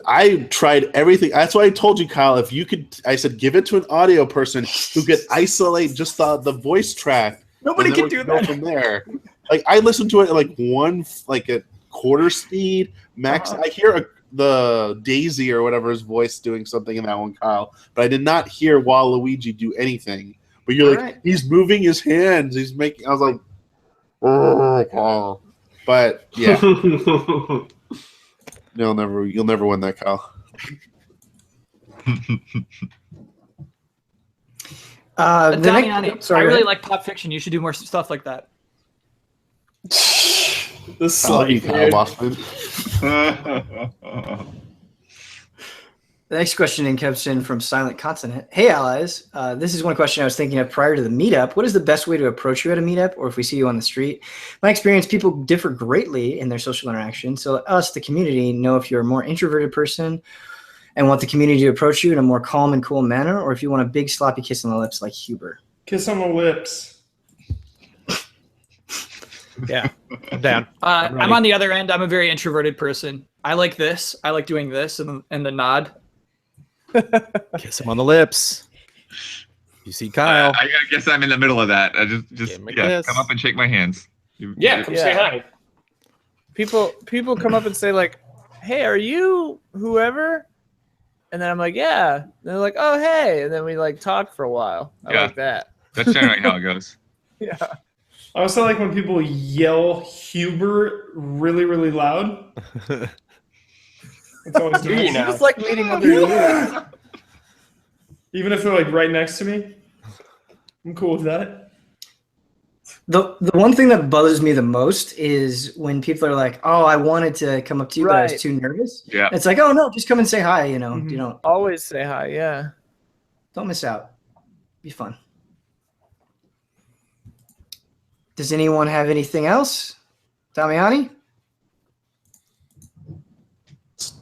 I tried everything. That's why I told you, Kyle, if you could, I said, give it to an audio person who could isolate just the voice track. Nobody can do that. From there. Like I listened to it at a quarter speed max. I hear the Daisy or whatever his voice doing something in that one, Kyle, but I did not hear Waluigi do anything. But you're like, he's moving his hands. He's making. I was like, oh, Kyle. But yeah. You'll never win that, Kyle. I really like pop fiction. You should do more stuff like that. This I love you, Kyle Bossman. The next question comes in from Silent Continent. Hey, allies. This is one question I was thinking of prior to the meetup. What is the best way to approach you at a meetup or if we see you on the street? My experience, people differ greatly in their social interaction. So let us, the community, know if you're a more introverted person and want the community to approach you in a more calm and cool manner, or if you want a big sloppy kiss on the lips like Huber. Kiss on the lips. Yeah, I'm down. I'm on the other end. I'm a very introverted person. I like this. I like doing this and the nod. Kiss him on the lips. You see Kyle. I guess I'm in the middle of that. I just kiss. come up and shake my hands. Yeah, come say hi. People come up and say like, hey, are you whoever? And then I'm like, yeah. And they're like, oh, hey. And then we like talk for a while. I like that. That's generally how it goes. Yeah. I also like when people yell Huber really, really loud. It's always It's just like meeting other humans. Even if they're like right next to me, I'm cool with that. The one thing that bothers me the most is when people are like, "Oh, I wanted to come up to you, but I was too nervous." Yeah, it's like, "Oh no, just come and say hi." You know, Mm-hmm. you don't always say hi. Yeah, don't miss out. Be fun. Does anyone have anything else? Damiani?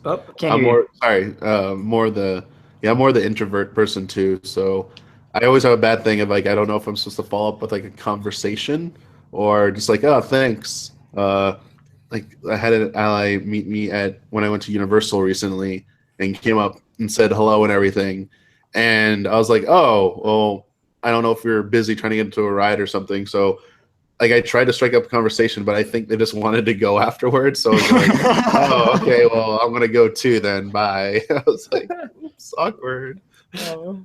Oh, can't hear I'm more the introvert person too. So I always have a bad thing of like I don't know if I'm supposed to follow up with like a conversation or just like, oh, thanks. Like I had an ally meet me when I went to Universal recently and came up and said hello and everything. And I was like, oh, well, I don't know if you're busy trying to get into a ride or something. So like I tried to strike up a conversation, but I think they just wanted to go afterwards. So I was like, oh, okay, well, I'm gonna go too then. Bye. I was like, It's awkward. Oh.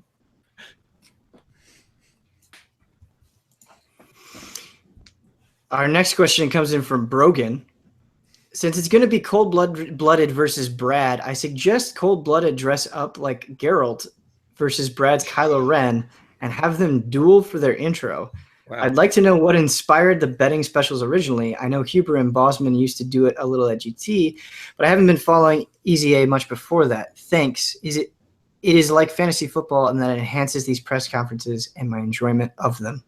Our next question comes in from Brogan. Since it's going to be cold-blooded versus Brad, I suggest cold-blooded dress up like Geralt versus Brad's Kylo Ren and have them duel for their intro. Wow. I'd like to know what inspired the betting specials originally. I know Huber and Bosman used to do it a little at GT, but I haven't been following EZA much before that. Thanks. It is like fantasy football, and that it enhances these press conferences and my enjoyment of them.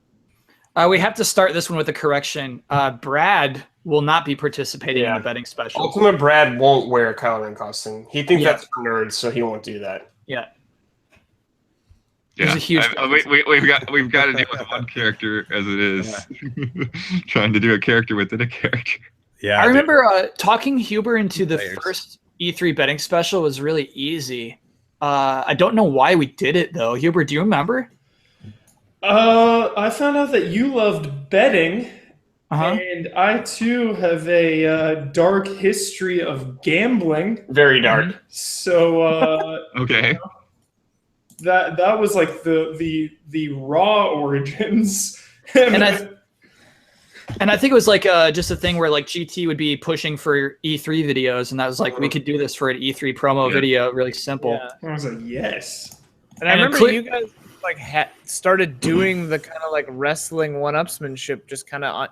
We have to start this one with a correction. Brad will not be participating in the betting special. Ultimate Brad won't wear a Kylo Ren costume. He thinks Yeah. that's for nerds, so he won't do that. Yeah. Yeah, There's a huge we've got to deal with one character as it is. Trying to do a character within a character. Yeah, I remember talking Huber into the Players. first E3 betting special was really easy. I don't know why we did it though. Huber, do you remember? I found out that you loved betting, Uh-huh. and I too have a dark history of gambling. Very dark. So Okay. that was like the raw origins. And I think it was like just a thing where like GT would be pushing for E3 videos, and that was like we could do this for an E3 promo video, really simple. Yeah. I was like, yes. And I And remember cle- you guys like started doing the kind of like wrestling one-upsmanship just kind of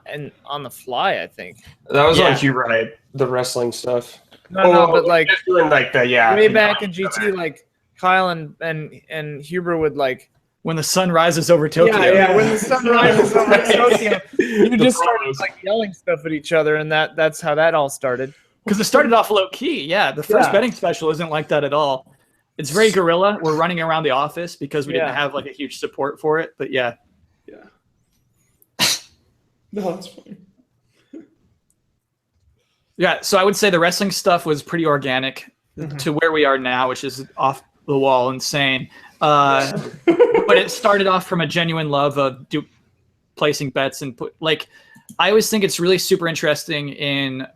on the fly, I think. That was Yeah. on Huber, right? The wrestling stuff. No, but like just doing like that, yeah. way back in GT, like Kyle and Huber would like When the sun rises over Tokyo. yeah, when the sun rises over Tokyo, you just started like yelling stuff at each other, and that's how that all started. Because it started off low key. Yeah, the first Yeah. betting special isn't like that at all. It's very guerrilla. We're running around the office because we didn't Yeah. have like a huge support for it. But yeah. No, that's funny. Yeah, so I would say the wrestling stuff was pretty organic to where we are now, which is off the wall insane. But it started off from a genuine love of placing bets and I always think it's really super interesting in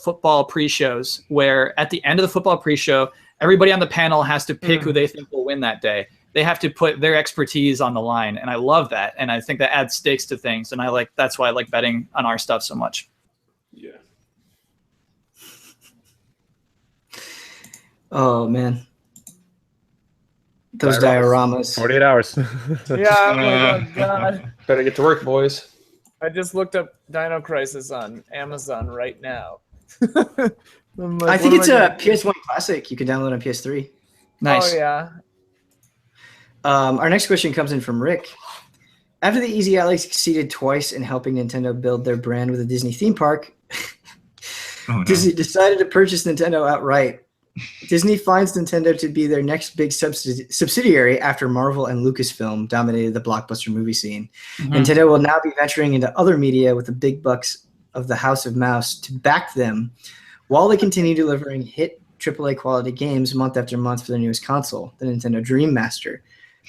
football pre-shows where at the end of the football pre-show, everybody on the panel has to pick who they think will win that day. They have to put their expertise on the line, and I love that. And I think that adds stakes to things, and that's why I like betting on our stuff so much. Yeah. Oh, man. Those dioramas. 48 hours. Yeah, oh my God. Better get to work, boys. I just looked up Dino Crisis on Amazon right now. I think it's a PS1 classic you can download on PS3. Nice. Oh yeah. Our next question comes in from Rick. After the Easy Alex succeeded twice in helping Nintendo build their brand with a Disney theme park, Disney decided to purchase Nintendo outright. Disney finds Nintendo to be their next big subsidiary after Marvel and Lucasfilm dominated the blockbuster movie scene. Nintendo will now be venturing into other media with the big bucks of the House of Mouse to back them while they continue delivering hit AAA quality games month after month for their newest console, the Nintendo Dream Master,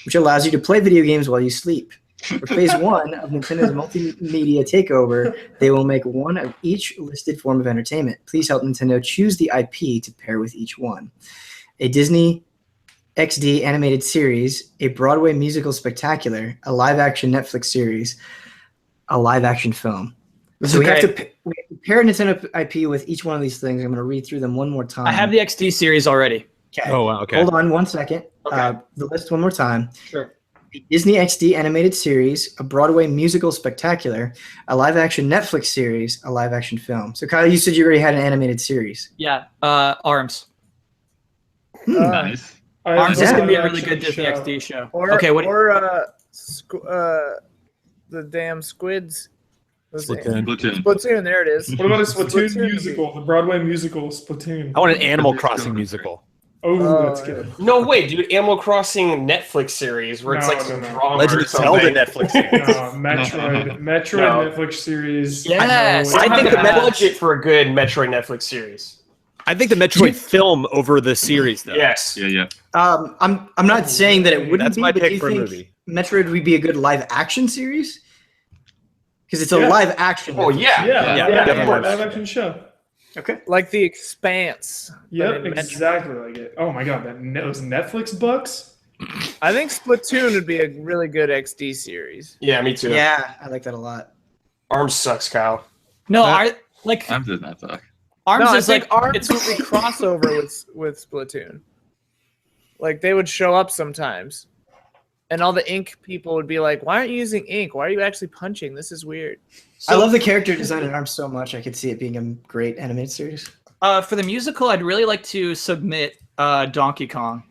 which allows you to play video games while you sleep. For phase one of Nintendo's multimedia takeover, they will make one of each listed form of entertainment. Please help Nintendo choose the IP to pair with each one. A Disney XD animated series, a Broadway musical spectacular, a live-action Netflix series, a live-action film. So we have to pair Nintendo IP with each one of these things. I'm going to read through them one more time. I have the XD series already. Okay. Oh, wow. Okay. Hold on 1 second. Okay. The list one more time. Sure. A Disney XD animated series, a Broadway musical spectacular, a live-action Netflix series, a live-action film. So, Kyle, you said you already had an animated series. Yeah. Arms. Nice. Arms is Yeah. going to be a really good Disney XD show. Or, Okay, what? the damn squids. Splatoon. Splatoon, there it is. What about a Splatoon Splatoon. musical? The Broadway musical Splatoon. I want an Animal Crossing musical. Oh, Oh, that's good. No way, dude. Animal Crossing Netflix series where it's No, like some no, no. drama Legend or of Zelda something. Netflix series. Metroid No. Netflix series. Yes. I think the Yes. budget for a good Metroid Netflix series. I think the Metroid film over the series, though. Yes. Yeah. I'm not saying that it wouldn't That's be, my but do pick you for a think movie. Metroid would be a good live-action series? Because it's a Yeah. live-action. Oh, yeah. Yeah, Yeah, yeah, definitely. live action show. Okay. Like The Expanse. Yeah, but in Metro. exactly like it. Oh my god, those Netflix bucks. I think Splatoon would be a really good XD series. Yeah, me too. Yeah, I like that a lot. Arms sucks, Kyle. No, Huh? I'm doing that talk. Arms No, I is think like Arms it's would be crossover with Splatoon. Like they would show up sometimes, and all the ink people would be like, "Why aren't you using ink? Why are you actually punching? This is weird." I love the character design in ARMS so much. I could see it being a great animated series. for the musical. I'd really like to submit Donkey Kong,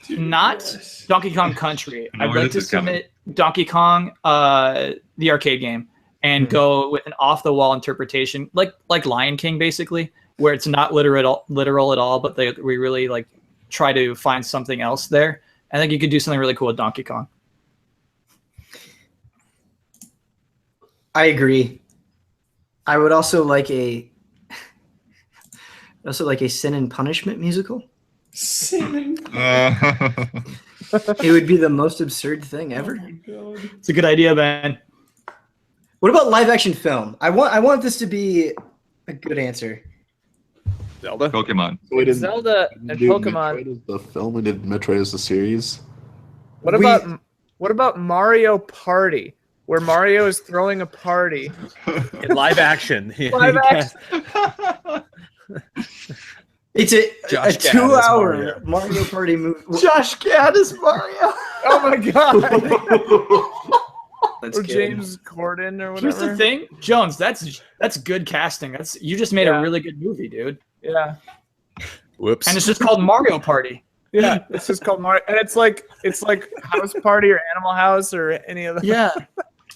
Dude, not yes. Donkey Kong Country. I know I'd where like to this is coming. submit Donkey Kong, the arcade game, and go with an off-the-wall interpretation, like Lion King, basically, where it's not literal at all, but we really like try to find something else there. I think you could do something really cool with Donkey Kong. I agree. I would also like a Sin and Punishment musical. Sin. It would be the most absurd thing ever. Oh my god. It's a good idea, Ben. What about live action film? I want this to be a good answer. Zelda. Pokemon. We didn't Zelda and do Pokemon. Metroid as the film. We did Metroid as the series. What about Mario Party, where Mario is throwing a party? In live action. Live action. It's a Josh Gad as 2-hour Mario Party movie. Josh Gad is Mario. Oh my god. That's Or good. James Corden or whatever. Here's the thing, Jones. That's good casting. You just made Yeah. a really good movie, dude. Yeah. Whoops. And it's just called Mario Party. Yeah. It's just called Mario, and it's like House Party or Animal House or any of the. Yeah.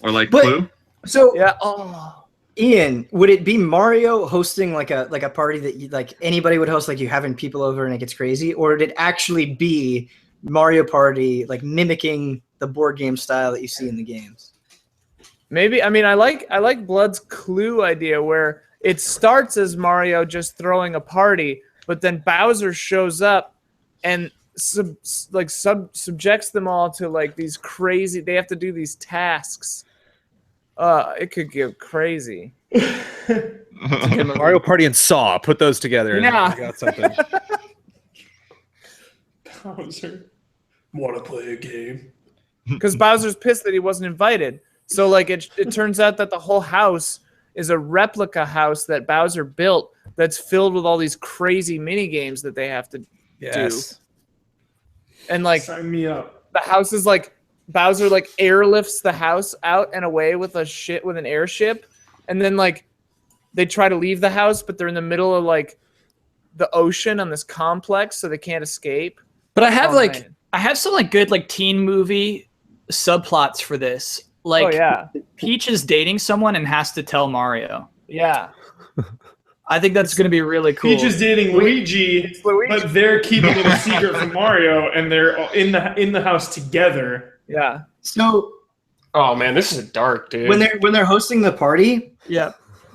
Or like But- Clue. So, Yeah. Oh. Ian, would it be Mario hosting like a party that like anybody would host, like you having people over and it gets crazy, or would it actually be Mario Party like mimicking the board game style that you see in the games? Maybe. I mean, I like Blood's Clue idea where it starts as Mario just throwing a party, but then Bowser shows up and subjects them all to like these crazy. They have to do these tasks. It could get crazy. Mario Party and Saw. Put those together. And Yeah. I got something. Bowser. Want to play a game? Because Bowser's pissed that he wasn't invited. So like it turns out that the whole house is a replica house that Bowser built that's filled with all these crazy mini games that they have to Yes. and like Sign me up. the house is like Bowser like airlifts the house out and away with an airship, and then like they try to leave the house, but they're in the middle of like the ocean on this complex, so they can't escape. But I have Oh, man. I have some like good like teen movie subplots for this. Like Oh yeah, Peach is dating someone and has to tell Mario. yeah. I think that's going to be really cool. Peach is dating Luigi, Luigi. but they're keeping it a secret from Mario, and they're in the house together. Yeah. So Oh man, this is dark, dude. when they're hosting the party, Yeah.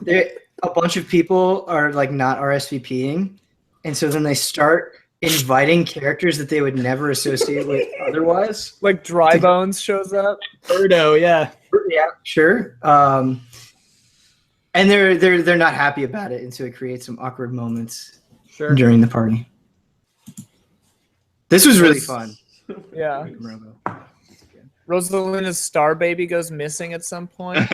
a bunch of people are like not RSVPing, and so then they start inviting characters that they would never associate with otherwise. Like Dry Bones shows up. Birdo, yeah. Yeah, sure. And they're not happy about it, and so it creates some awkward moments Sure. during the party. This was really fun. Yeah. Rosalina's star baby goes missing at some point.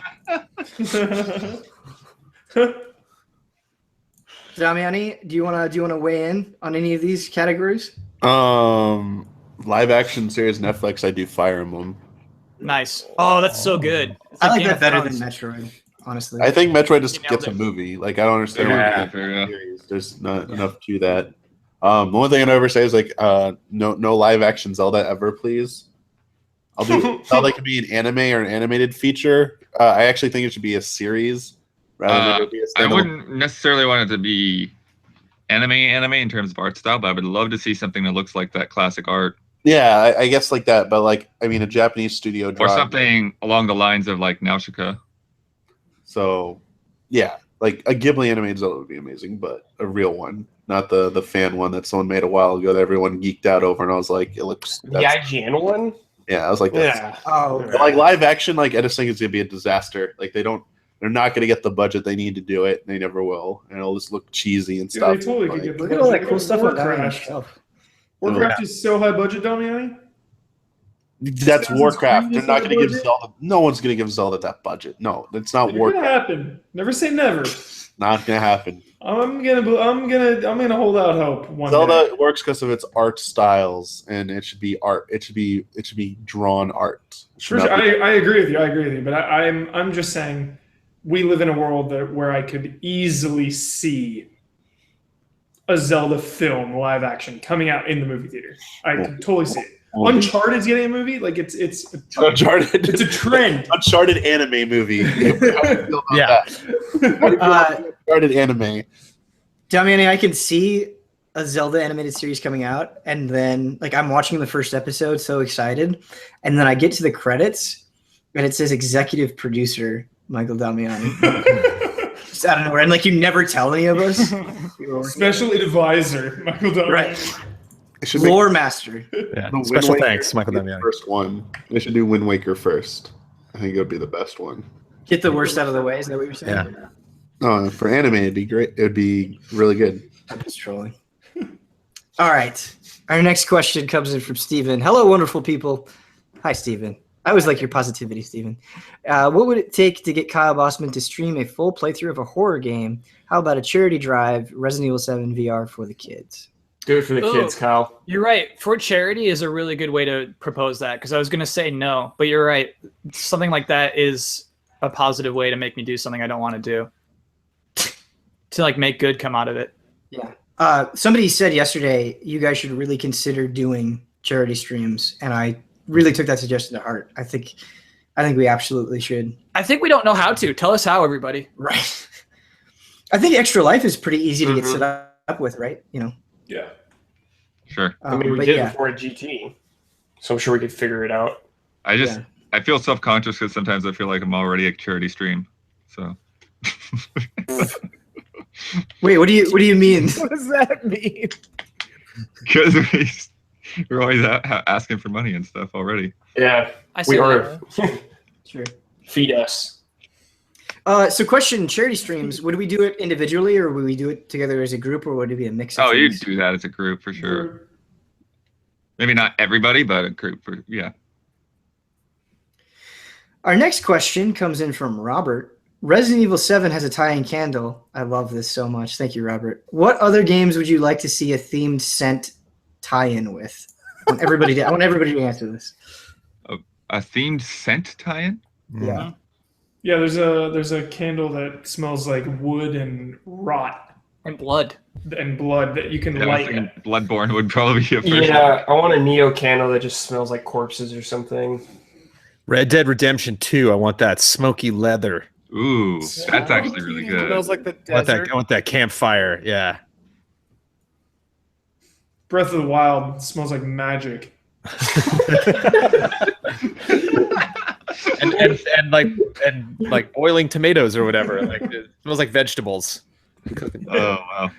Damiani, do you wanna weigh in on any of these categories? Live action series Netflix. I do Fire Emblem. Nice. Oh, that's so good. It's I like Game that of better than Thrones. Metroid, honestly. I think Metroid just You nailed gets a it. movie. Like I don't understand Yeah, why fair enough. there's not enough to that. The one thing I never say is like no live action Zelda ever, please. I'll do Zelda could be an anime or an animated feature. I actually think it should be a series rather than it be a I standalone. wouldn't necessarily want it to be anime in terms of art style, but I would love to see something that looks like that classic art, Yeah, I guess like that, but like I mean a Japanese studio or draw. something along the lines of like Nausicaa. So yeah, like a Ghibli animated Zelda would be amazing, but a real one, not the fan one that someone made a while ago that everyone geeked out over, and I was like, it looks. the IGN one? Yeah, I was like, that's, Yeah. Oh, But, like live action, like I just think it's gonna be a disaster. Like they're They're not going to get the budget they need to do it. They never will, and it'll just look cheesy and Yeah, stuff. they totally could Like, get the Look at all that budget. cool stuff on Damian Warcraft. himself. Warcraft is so high budget, Damiani. that's Assassin's Warcraft. Creed They're is not that going to give budget? Zelda. No one's going to give Zelda that budget. No, it's not It could Warcraft. happen. Never say never. Not going to happen. I'm gonna hold out hope. One Zelda day. works because of its art styles, and it should be art. It should be drawn art. It should For not sure. be- I agree with you. But I'm just saying, we live in a world where I could easily see a Zelda film live action coming out in the movie theater. I could totally see it. Uncharted's getting a movie. Like it's Uncharted. it's a trend. Uncharted anime movie. How do you feel about Yeah. that? How do you feel about Uncharted anime. Damiani, I can see a Zelda animated series coming out, and then like I'm watching the first episode, so excited, and then I get to the credits, and it says executive producer Michael Damiani. Just out of nowhere, and like you never tell any of us. Special advisor Michael Donovan. Right. They should make Lore master. Yeah. the Wind Special Waker thanks, Michael be the Damiani. First one. They should do Wind Waker first. I think it would be the best one. Get the worst out of the way. Is that what you're saying? Yeah. No, for anime, it'd be great. It'd be really good. I'm just trolling. All right. Our next question comes in from Steven. Hello, wonderful people. Hi, Steven. I always like your positivity, Steven. What would it take to get Kyle Bossman to stream a full playthrough of a horror game? How about a charity drive, Resident Evil 7 VR for the kids? Do it for the kids, Kyle. You're right. For charity is a really good way to propose that, because I was going to say no, but you're right. Something like that is a positive way to make me do something I don't want to do. To like make good come out of it. Yeah. Somebody said yesterday you guys should really consider doing charity streams, and I really took that suggestion to heart. I think we absolutely should. I think we don't know how to. Tell us how, everybody. Right. I think Extra Life is pretty easy to get set up with, right? You know. Yeah. Sure. I mean, we but did yeah. it before at GT, so I'm sure we could figure it out. I feel self-conscious because sometimes I feel like I'm already a charity stream. So Wait, what do you mean? What does that mean? because we're always asking for money and stuff already. Yeah, I we say are. Sure. Feed us. So question, charity streams, would we do it individually or would we do it together as a group, or would it be a mix of Oh, you'd things? do that as a group for sure. Maybe not everybody, but a group. Yeah. Our next question comes in from Robert. Resident Evil 7 has a tie-in candle. I love this so much. Thank you, Robert. What other games would you like to see a themed scent tie-in with? I want everybody to answer this. A themed scent tie-in? Yeah. Yeah, there's a candle that smells like wood and rot And blood. and blood that you can Yeah, I was light. thinking Bloodborne would probably be a first. Yeah, I want a Neo candle that just smells like corpses or something. Red Dead Redemption 2. I want that smoky leather. Ooh, that's actually really good. Smells like the I want desert. I want that campfire. Yeah. Breath of the Wild smells like magic. and like boiling tomatoes or whatever. Like it smells like vegetables. Oh wow.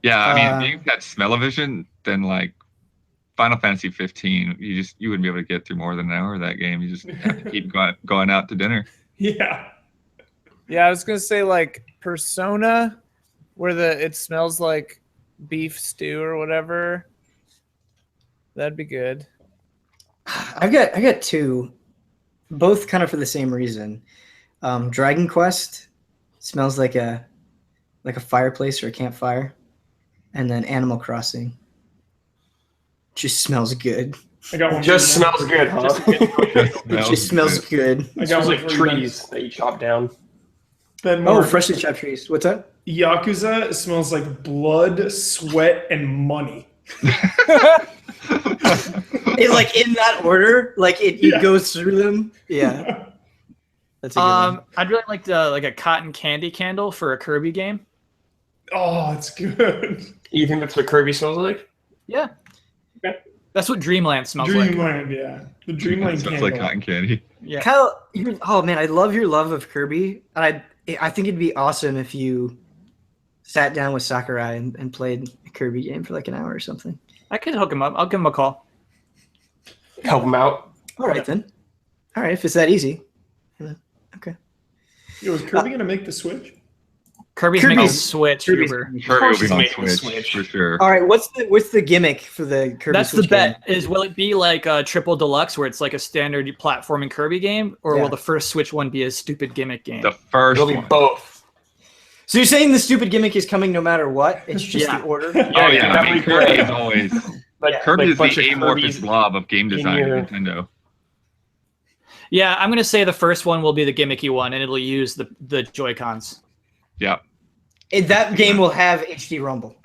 Yeah, I mean, if you had smell-o-vision, then like Final Fantasy 15, you wouldn't be able to get through more than an hour of that game. You just have to keep going out to dinner. Yeah. Yeah, I was gonna say like Persona, where it smells like beef stew or whatever. That'd be good. I got two, both kind of for the same reason. Dragon Quest smells like a fireplace or a campfire, and then Animal Crossing just smells good. I got one. Just for you, smells good, huh? It just smells good. I got Smells one like for you, Ben. trees that you chop down. Ben Oh, Moore. freshly chopped trees. What's that? Yakuza smells like blood, sweat, and money. It, like in that order, like it Yeah. goes through them. Yeah, that's a good one. I'd really like a cotton candy candle for a Kirby game. Oh, it's good. You think that's what Kirby smells like? Yeah. Okay. That's what Dreamland smells like. Dreamland, yeah. The Dreamland Sounds candle. like cotton candy. Yeah. Kyle, oh man, I love your love of Kirby, and I think it'd be awesome if you sat down with Sakurai and played a Kirby game for like an hour or something. I could hook him up. I'll give him a call. Help him out. All right then. All right, if it's that easy. Yeah, okay. Yo, is Kirby gonna make the switch? Kirby's making a switch, Kirby's- Huber. Kirby will be he's on making the Switch, Switch. for sure. All right, what's the gimmick for the Kirby? That's the Switch game? bet. Is will it be like a triple deluxe where it's like a standard platforming Kirby game, or Yeah. will the first Switch one be a stupid gimmick game? The first It'll be one. both. So you're saying the stupid gimmick is coming no matter what? It's just Yeah. the order. Oh yeah, I mean definitely Kirby play. is always Like Kirby is the bunch of amorphous Kirbys blob of game in design your- at Nintendo. Yeah, I'm gonna say the first one will be the gimmicky one, and it'll use the Joy-Cons. Yeah. And that game will have HD Rumble.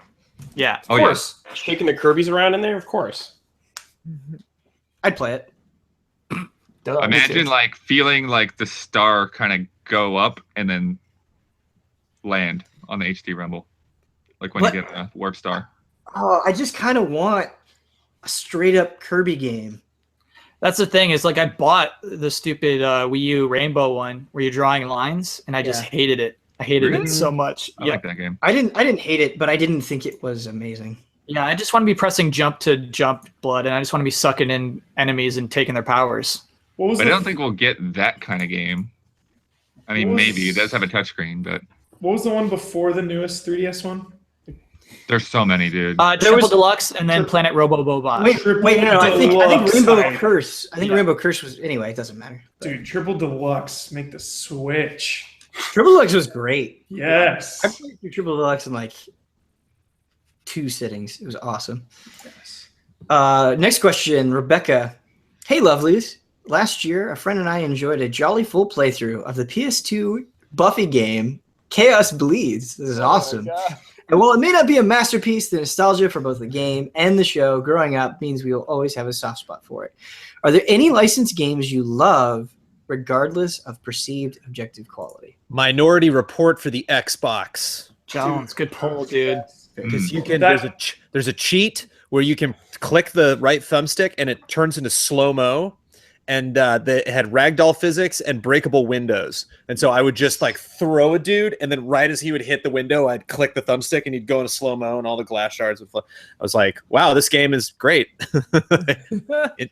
Yeah. Oh Of yeah. course. Shaking the Kirby's around in there, of course. I'd play it. Duh, Imagine like feeling like the star kind of go up and then land on the HD Rumble, like when What? you get a warp star. Oh, I just kind of want a straight up Kirby game. That's the thing is like I bought the stupid Wii U Rainbow one where you're drawing lines, and I just hated it. I hated Really? it so much. I Yeah. like that game. I didn't hate it, but I didn't think it was amazing. Yeah, I just want to be pressing jump to jump blood, and I just want to be sucking in enemies and taking their powers. What was But I the don't think we'll get that kind of game. I mean, What was- maybe it does have a touchscreen, but what was the one before the newest 3DS one? there's so many, dude. Triple was- Deluxe and then Planet Robo Bobot. Wait, no, I think Deluxe. Rainbow Curse. I think Yeah. Rainbow Curse was anyway. It doesn't matter. Dude, Triple Deluxe, make the Switch. Triple Deluxe was great. Yes. I played through Triple Deluxe in like 2 sittings. It was awesome. Next question, Rebecca. Hey, lovelies. Last year, a friend and I enjoyed a jolly full playthrough of the PS2 Buffy game, Chaos Bleeds. This is awesome. And while it may not be a masterpiece, the nostalgia for both the game and the show growing up means we will always have a soft spot for it. Are there any licensed games you love, regardless of perceived objective quality? Minority Report for the Xbox. Jones, good pull, dude. Because you can That- there's a cheat where you can click the right thumbstick and it turns into slow-mo, and it had ragdoll physics and breakable windows. And so I would just like throw a dude, and then right as he would hit the window, I'd click the thumbstick and he'd go into slow-mo, and all the glass shards would fly. I was like, wow, this game is great.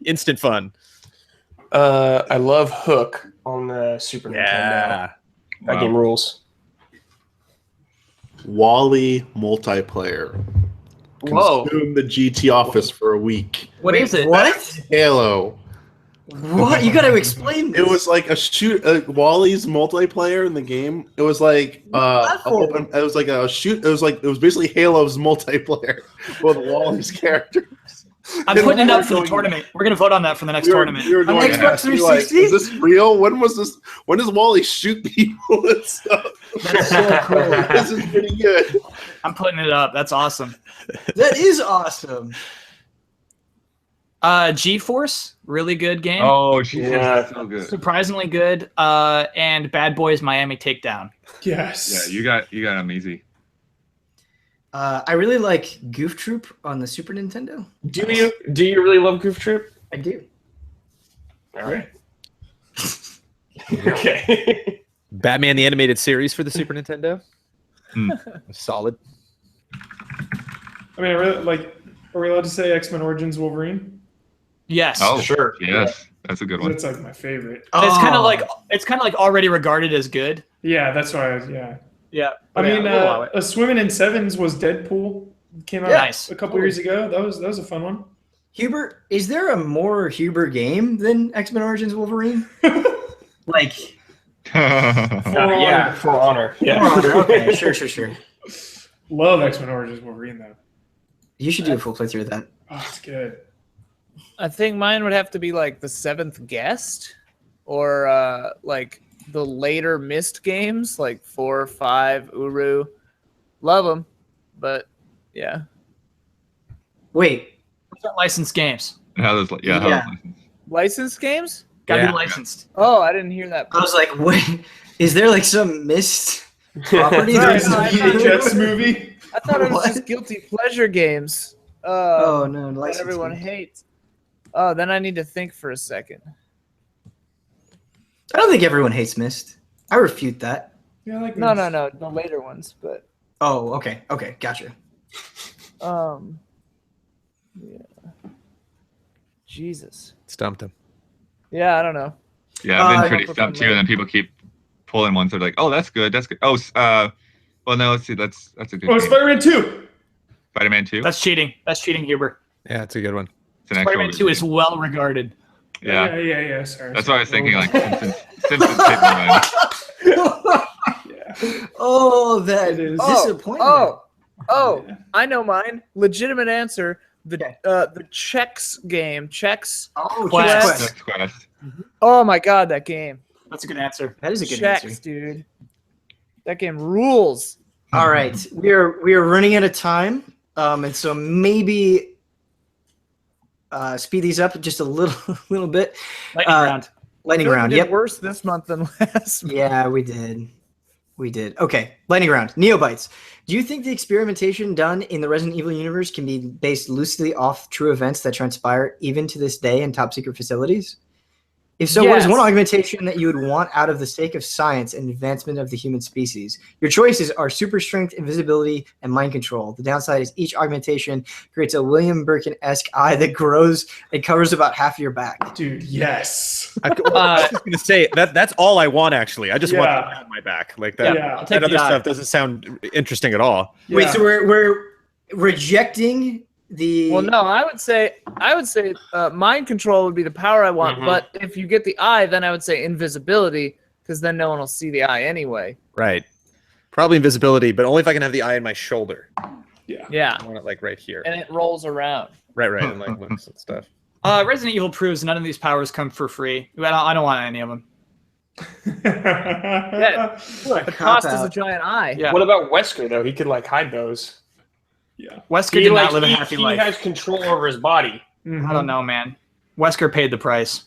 Instant fun. I love Hook on the Super Nintendo. That game rules. Wally multiplayer. Whoa. Consume the GT office for a week. What is it? What? Halo. What? You got to explain this. It was like Wally's multiplayer in the game. It was like it was like a shoot. It was basically Halo's multiplayer with Wally's character. I'm putting it up for the tournament. We're gonna vote on that for the next tournament. We were On going Xbox to ask you, like, 360? is this real? When was this? When does Wally shoot people and stuff? That's so cool. This is pretty good. I'm putting it up. That's awesome. That is awesome. GeForce, really good game. Oh, she's Yeah. so good. Surprisingly good. And Bad Boys Miami Takedown. Yes. Yeah, you got them easy. I really like Goof Troop on the Super Nintendo. Do you really love Goof Troop? I do. All right. Okay. Batman the Animated Series for the Super Nintendo. Hmm. Solid. I mean, I really like. Are we allowed to say X-Men Origins Wolverine? Yes. Oh, Sure. Yes, that's a good one. That's like my favorite. It's kind Oh. of like already regarded as good. Yeah, that's why. Yeah. Yeah. I mean, we'll allow it. a Swimming in Sevens was Deadpool. Came out Nice. a couple years ago. That was a fun one. Huber, is there a more Huber game than X-Men Origins Wolverine? Like, Yeah, For Honor. Yeah. okay, sure. Love X-Men Origins Wolverine though. You should do a full playthrough of that. Oh, it's good. I think mine would have to be like the Seventh Guest, or like the later Myst games, like 4, 5, Uru. Love them, but yeah. Wait, What's our licensed games? How those? Yeah. Yeah. Licensed games? Gotta Yeah. be licensed. Oh, I didn't hear that. I was like, wait, is there like some missed property? Sorry, that's no, I not thought you? VHS movie. I thought it was What? just guilty pleasure games. Oh no, That licensed everyone games. hates. Oh, then I need to think for a second. I don't think everyone hates Mist. I refute that. Yeah, I like No, Myst. no, the later ones, but Oh, okay, gotcha. yeah. Jesus. Stumped him. Yeah, I don't know. Yeah, I've been Uh, pretty stumped too, and then people keep pull in ones that are like, oh, that's good. Oh, well, no, let's see. That's a good. Oh, game. Spider-Man 2. Spider-Man 2. That's cheating. That's cheating, Huber. Yeah, it's a good one. It's an actual Spider-Man 2 is game. well regarded. Yeah. Yeah. Sorry. That's why I was thinking like Simpsons hit my mind. Yeah. Oh, that It is. disappointment. Yeah. I know mine. Legitimate answer. The Chex game. Chex. Oh, Quest. Quest. Next quest. Oh my god, that game. That's a good answer. That is a good Chex, answer. dude. That game rules. All right, we are running out of time, and so maybe speed these up just a little bit. Lightning round. Lightning I feel like round. we did Yep. worse this month than last month. Yeah, we did. We did. Okay, lightning round. Neobites. Do you think the experimentation done in the Resident Evil universe can be based loosely off true events that transpire even to this day in top secret facilities? If so, what is Yes. one augmentation that you would want out of the sake of science and advancement of the human species? Your choices are super strength, invisibility, and mind control. The downside is each augmentation creates a William Birkin-esque eye that grows and covers about half your back. Dude, yes. I was just gonna say that's all I want actually. I just want Yeah. that on my back. Like that. Yeah. I'll take That other the eye. stuff doesn't sound interesting at all. Wait, Yeah. so we're rejecting the... Well, no, I would say mind control would be the power I want. Mhm. But if you get the eye, then I would say invisibility, because then no one will see the eye anyway. Right. Probably invisibility, but only if I can have the eye in my shoulder. Yeah, I want it like right here. and it rolls around. Right, and like looks and stuff. Resident Evil proves none of these powers come for free. I don't want any of them. Yeah. What a The cost is a cop-out. giant eye. Yeah. What about Wesker though? He could like hide those. Yeah. Wesker He, did like, not live a he- happy he life. has control over his body. I don't know, man. Wesker paid the price.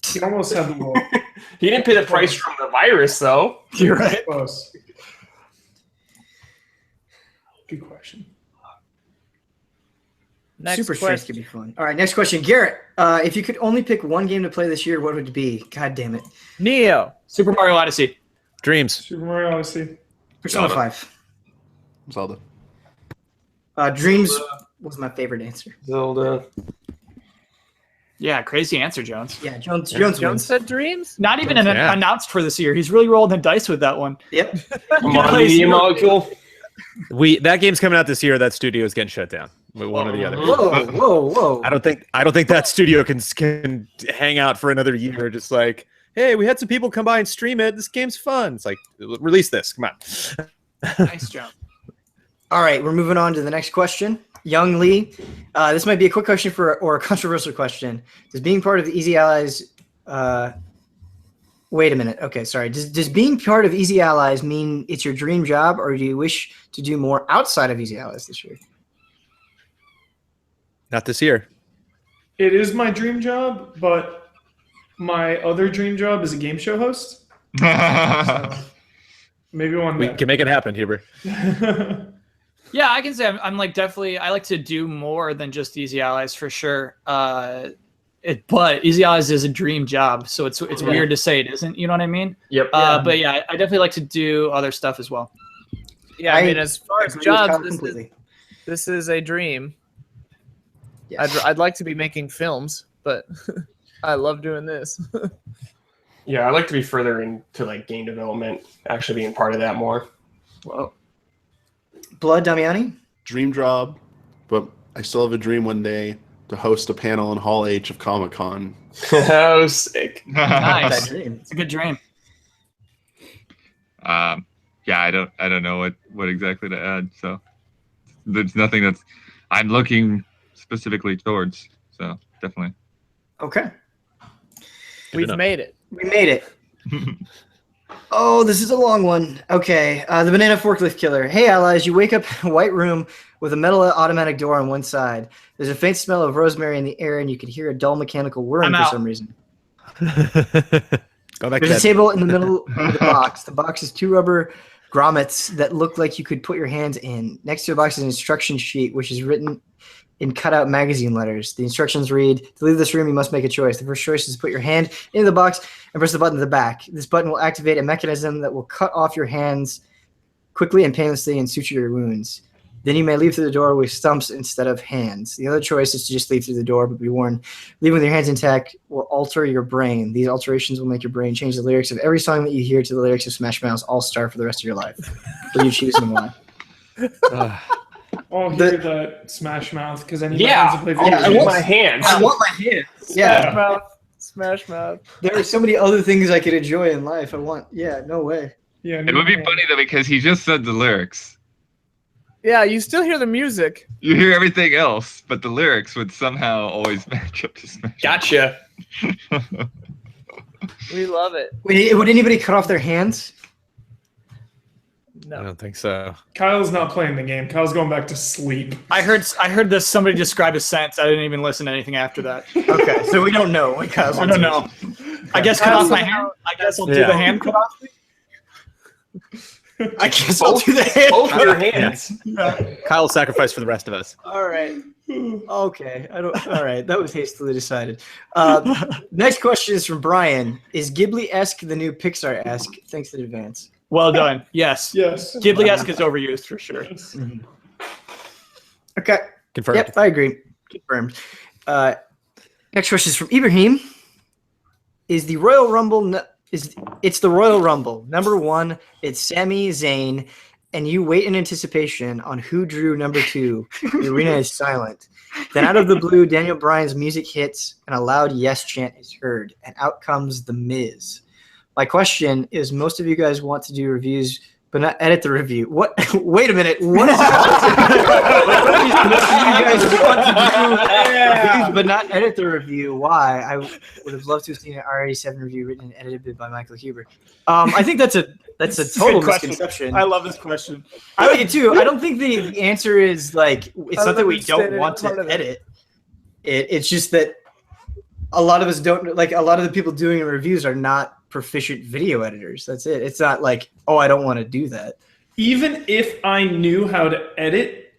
He almost had the little He didn't pay the price from the virus though. You're right. close. Good question. Next Super strength question. could be fun. All right, next question. Garrett, if you could only pick one game to play this year, what would it be? God damn it. Neo. Super Mario Odyssey. Dreams. Super Mario Odyssey. Persona Zelda. 5. Zelda. Dreams was my favorite answer. Zelda. Yeah, crazy answer, Jones. Yeah, Jones Jones wins. said dreams. Not even Yeah. announced for this year. He's really rolling the dice with that one. Yep. Come on, play Media Zero. Molecule. That game's coming out this year. That studio is getting shut down. One or the other. Whoa. I don't think that studio can hang out for another year. Just like, hey, we had some people come by and stream it. This game's fun. It's like, release this. Come on. Nice, Jones. All right, we're moving on to the next question. Young Lee, this might be a quick question or a controversial question. Does being part of the Easy Allies... wait a minute. Okay, sorry. Does being part of Easy Allies mean it's your dream job, or do you wish to do more outside of Easy Allies this year? Not this year. It is my dream job, but my other dream job is a game show host. So maybe one We day. can make it happen, Huber. Yeah, I can say I'm like definitely. I like to do more than just Easy Allies for sure. But Easy Allies is a dream job, so it's weird to say it isn't. You know what I mean? Yep. But yeah, I definitely like to do other stuff as well. Yeah, I mean, as far as agree with Kyle jobs, completely. this is a dream. Yes. I'd like to be making films, but I love doing this. Yeah, I'd like to be further into like game development, actually being part of that more. Whoa. Blood Damiani? Dream job, but I still have a dream one day to host a panel in Hall H of Comic-Con. Oh, sick. Nice. dream. It's a good dream. Yeah, I don't know what exactly to add. So there's nothing that's I'm looking specifically towards. So definitely. Okay. We've made it. We made it. Oh, this is a long one. Okay. The banana forklift killer. Hey, allies, you wake up in a white room with a metal automatic door on one side. There's a faint smell of rosemary in the air, and you can hear a dull mechanical whirring I'm for out. some reason. Go back There's to a table in the middle of the box. The box is 2 rubber grommets that look like you could put your hands in. Next to the box is an instruction sheet, which is written in cutout magazine letters. The instructions read, to leave this room, you must make a choice. The first choice is to put your hand into the box and press the button at the back. This button will activate a mechanism that will cut off your hands quickly and painlessly and suture your wounds. Then you may leave through the door with stumps instead of hands. The other choice is to just leave through the door, but be warned, leaving with your hands intact will alter your brain. These alterations will make your brain change the lyrics of every song that you hear to the lyrics of Smash Mouth's All-Star for the rest of your life. What do you choose and why? Oh, hear that Smash Mouth because I need my Yeah. hands to play I video games. want my hands. I want my hands. Yeah. Smash Mouth. There are so many other things I could enjoy in life. No way. Yeah, It would be funny though because he just said the lyrics. Yeah, you still hear the music. You hear everything else, but the lyrics would somehow always match up to Smash. Gotcha. We love it. Would anybody cut off their hands? I No. don't think so. Kyle's not playing the game. Kyle's going back to sleep. I heard this somebody describe a sentence. I didn't even listen to anything after that. Okay, so we don't know. I don't know. I guess cut off my hand. I guess I'll do Yeah. the hand cut off. I guess I'll do the hand. Both your hands. Kyle will sacrifice for the rest of us. All right. Okay. All right. That was hastily decided. Next question is from Brian. Is Ghibli-esque the new Pixar-esque? Thanks in advance. Well done. Yes. Yes. Ghibli-esque is overused for sure. Okay. Confirmed. Yep, I agree. Confirmed. Next question is from Ibrahim. Is the Royal Rumble it's the Royal Rumble. Number 1, it's Sami Zayn, and you wait in anticipation on who drew number 2. The arena is silent. Then out of the blue, Daniel Bryan's music hits, and a loud yes chant is heard, and out comes The Miz. My question is, most of you guys want to do reviews but not edit the review. What? Wait a minute. What is you guys want to do reviews but not edit the review? Why? I would have loved to have seen an RE7 review written and edited by Michael Huber. I think that's a total misconception. I love this question. I like it too. I don't think the answer is like it's not that we don't want to edit. It's just that a lot of us don't like. A lot of the people doing reviews are not proficient video editors. That's it. It's not like, oh, I don't want to do that. Even if I knew how to edit,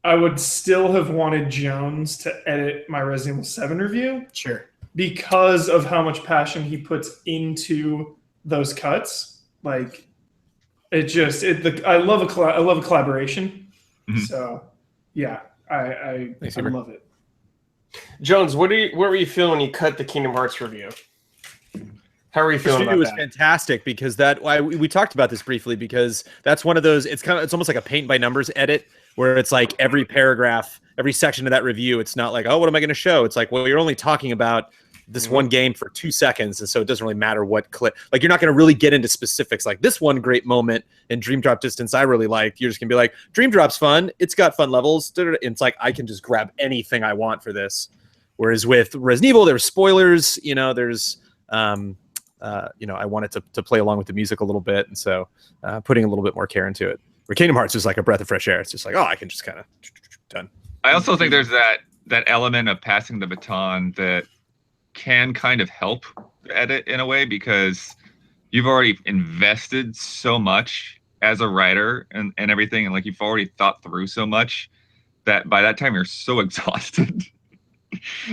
I would still have wanted Jones to edit my Resident Evil 7 review. Sure. Because of how much passion he puts into those cuts. Like, I love a collaboration. Mhm. So, yeah, I love it. Jones, what were you feeling when you cut the Kingdom Hearts review? How are you feeling about It was that? fantastic because we talked about this briefly because that's one of those. It's almost like a paint by numbers edit where it's like every paragraph, every section of that review. It's not like, oh, what am I going to show? It's like, well, you're only talking about this one game for 2 seconds, and so it doesn't really matter what clip. Like, you're not going to really get into specifics. Like this one great moment in Dream Drop Distance I really liked. You're just gonna be like, Dream Drop's fun. It's got fun levels. It's like I can just grab anything I want for this. Whereas with Resident Evil, there's spoilers. There's I wanted to play along with the music a little bit, and so putting a little bit more care into it. Where Kingdom Hearts is like a breath of fresh air. It's just like, oh, I can just kind of done. I also think there's that element of passing the baton that can kind of help the edit in a way because you've already invested so much as a writer and everything, and like you've already thought through so much that by that time you're so exhausted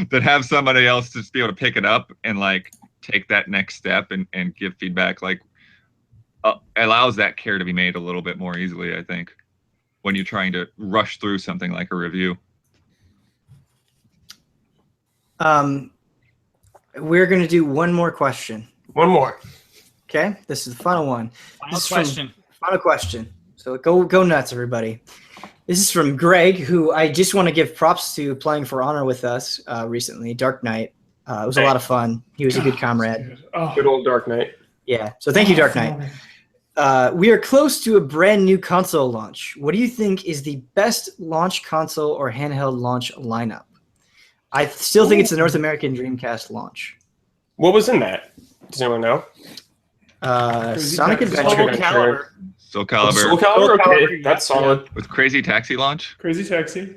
that have somebody else just be able to pick it up and like take that next step and give feedback like allows that care to be made a little bit more easily, I think, when you're trying to rush through something like a review. We're going to do one more question. One more. Okay? This is the final one. Final question. So go nuts, everybody. This is from Greg, who I just want to give props to playing For Honor with us recently, Dark Knight. It was a lot of fun. He was a good comrade. Good old Dark Knight. Yeah. So thank you, Dark Knight. We are close to a brand new console launch. What do you think is the best launch console or handheld launch lineup? I still think it's the North American Dreamcast launch. What was in that? Does anyone know? Sonic Adventure. Soul Calibur. Soul Calibur? Okay, that's solid. With Crazy Taxi launch? Crazy Taxi.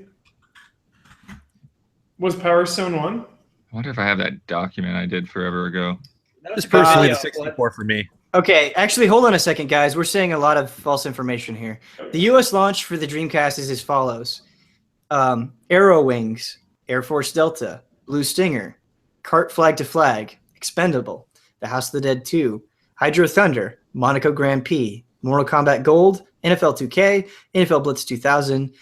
Was Power Stone 1? I wonder if I have that document I did forever ago. That was personally the 64 for me. Okay, actually, hold on a second, guys. We're saying a lot of false information here. The U.S. launch for the Dreamcast is as follows. Arrow Wings, Air Force Delta, Blue Stinger, Cart Flag to Flag, Expendable, The House of the Dead 2, Hydro Thunder, Monaco Grand Prix, Mortal Kombat Gold, NFL 2K, NFL Blitz 2000,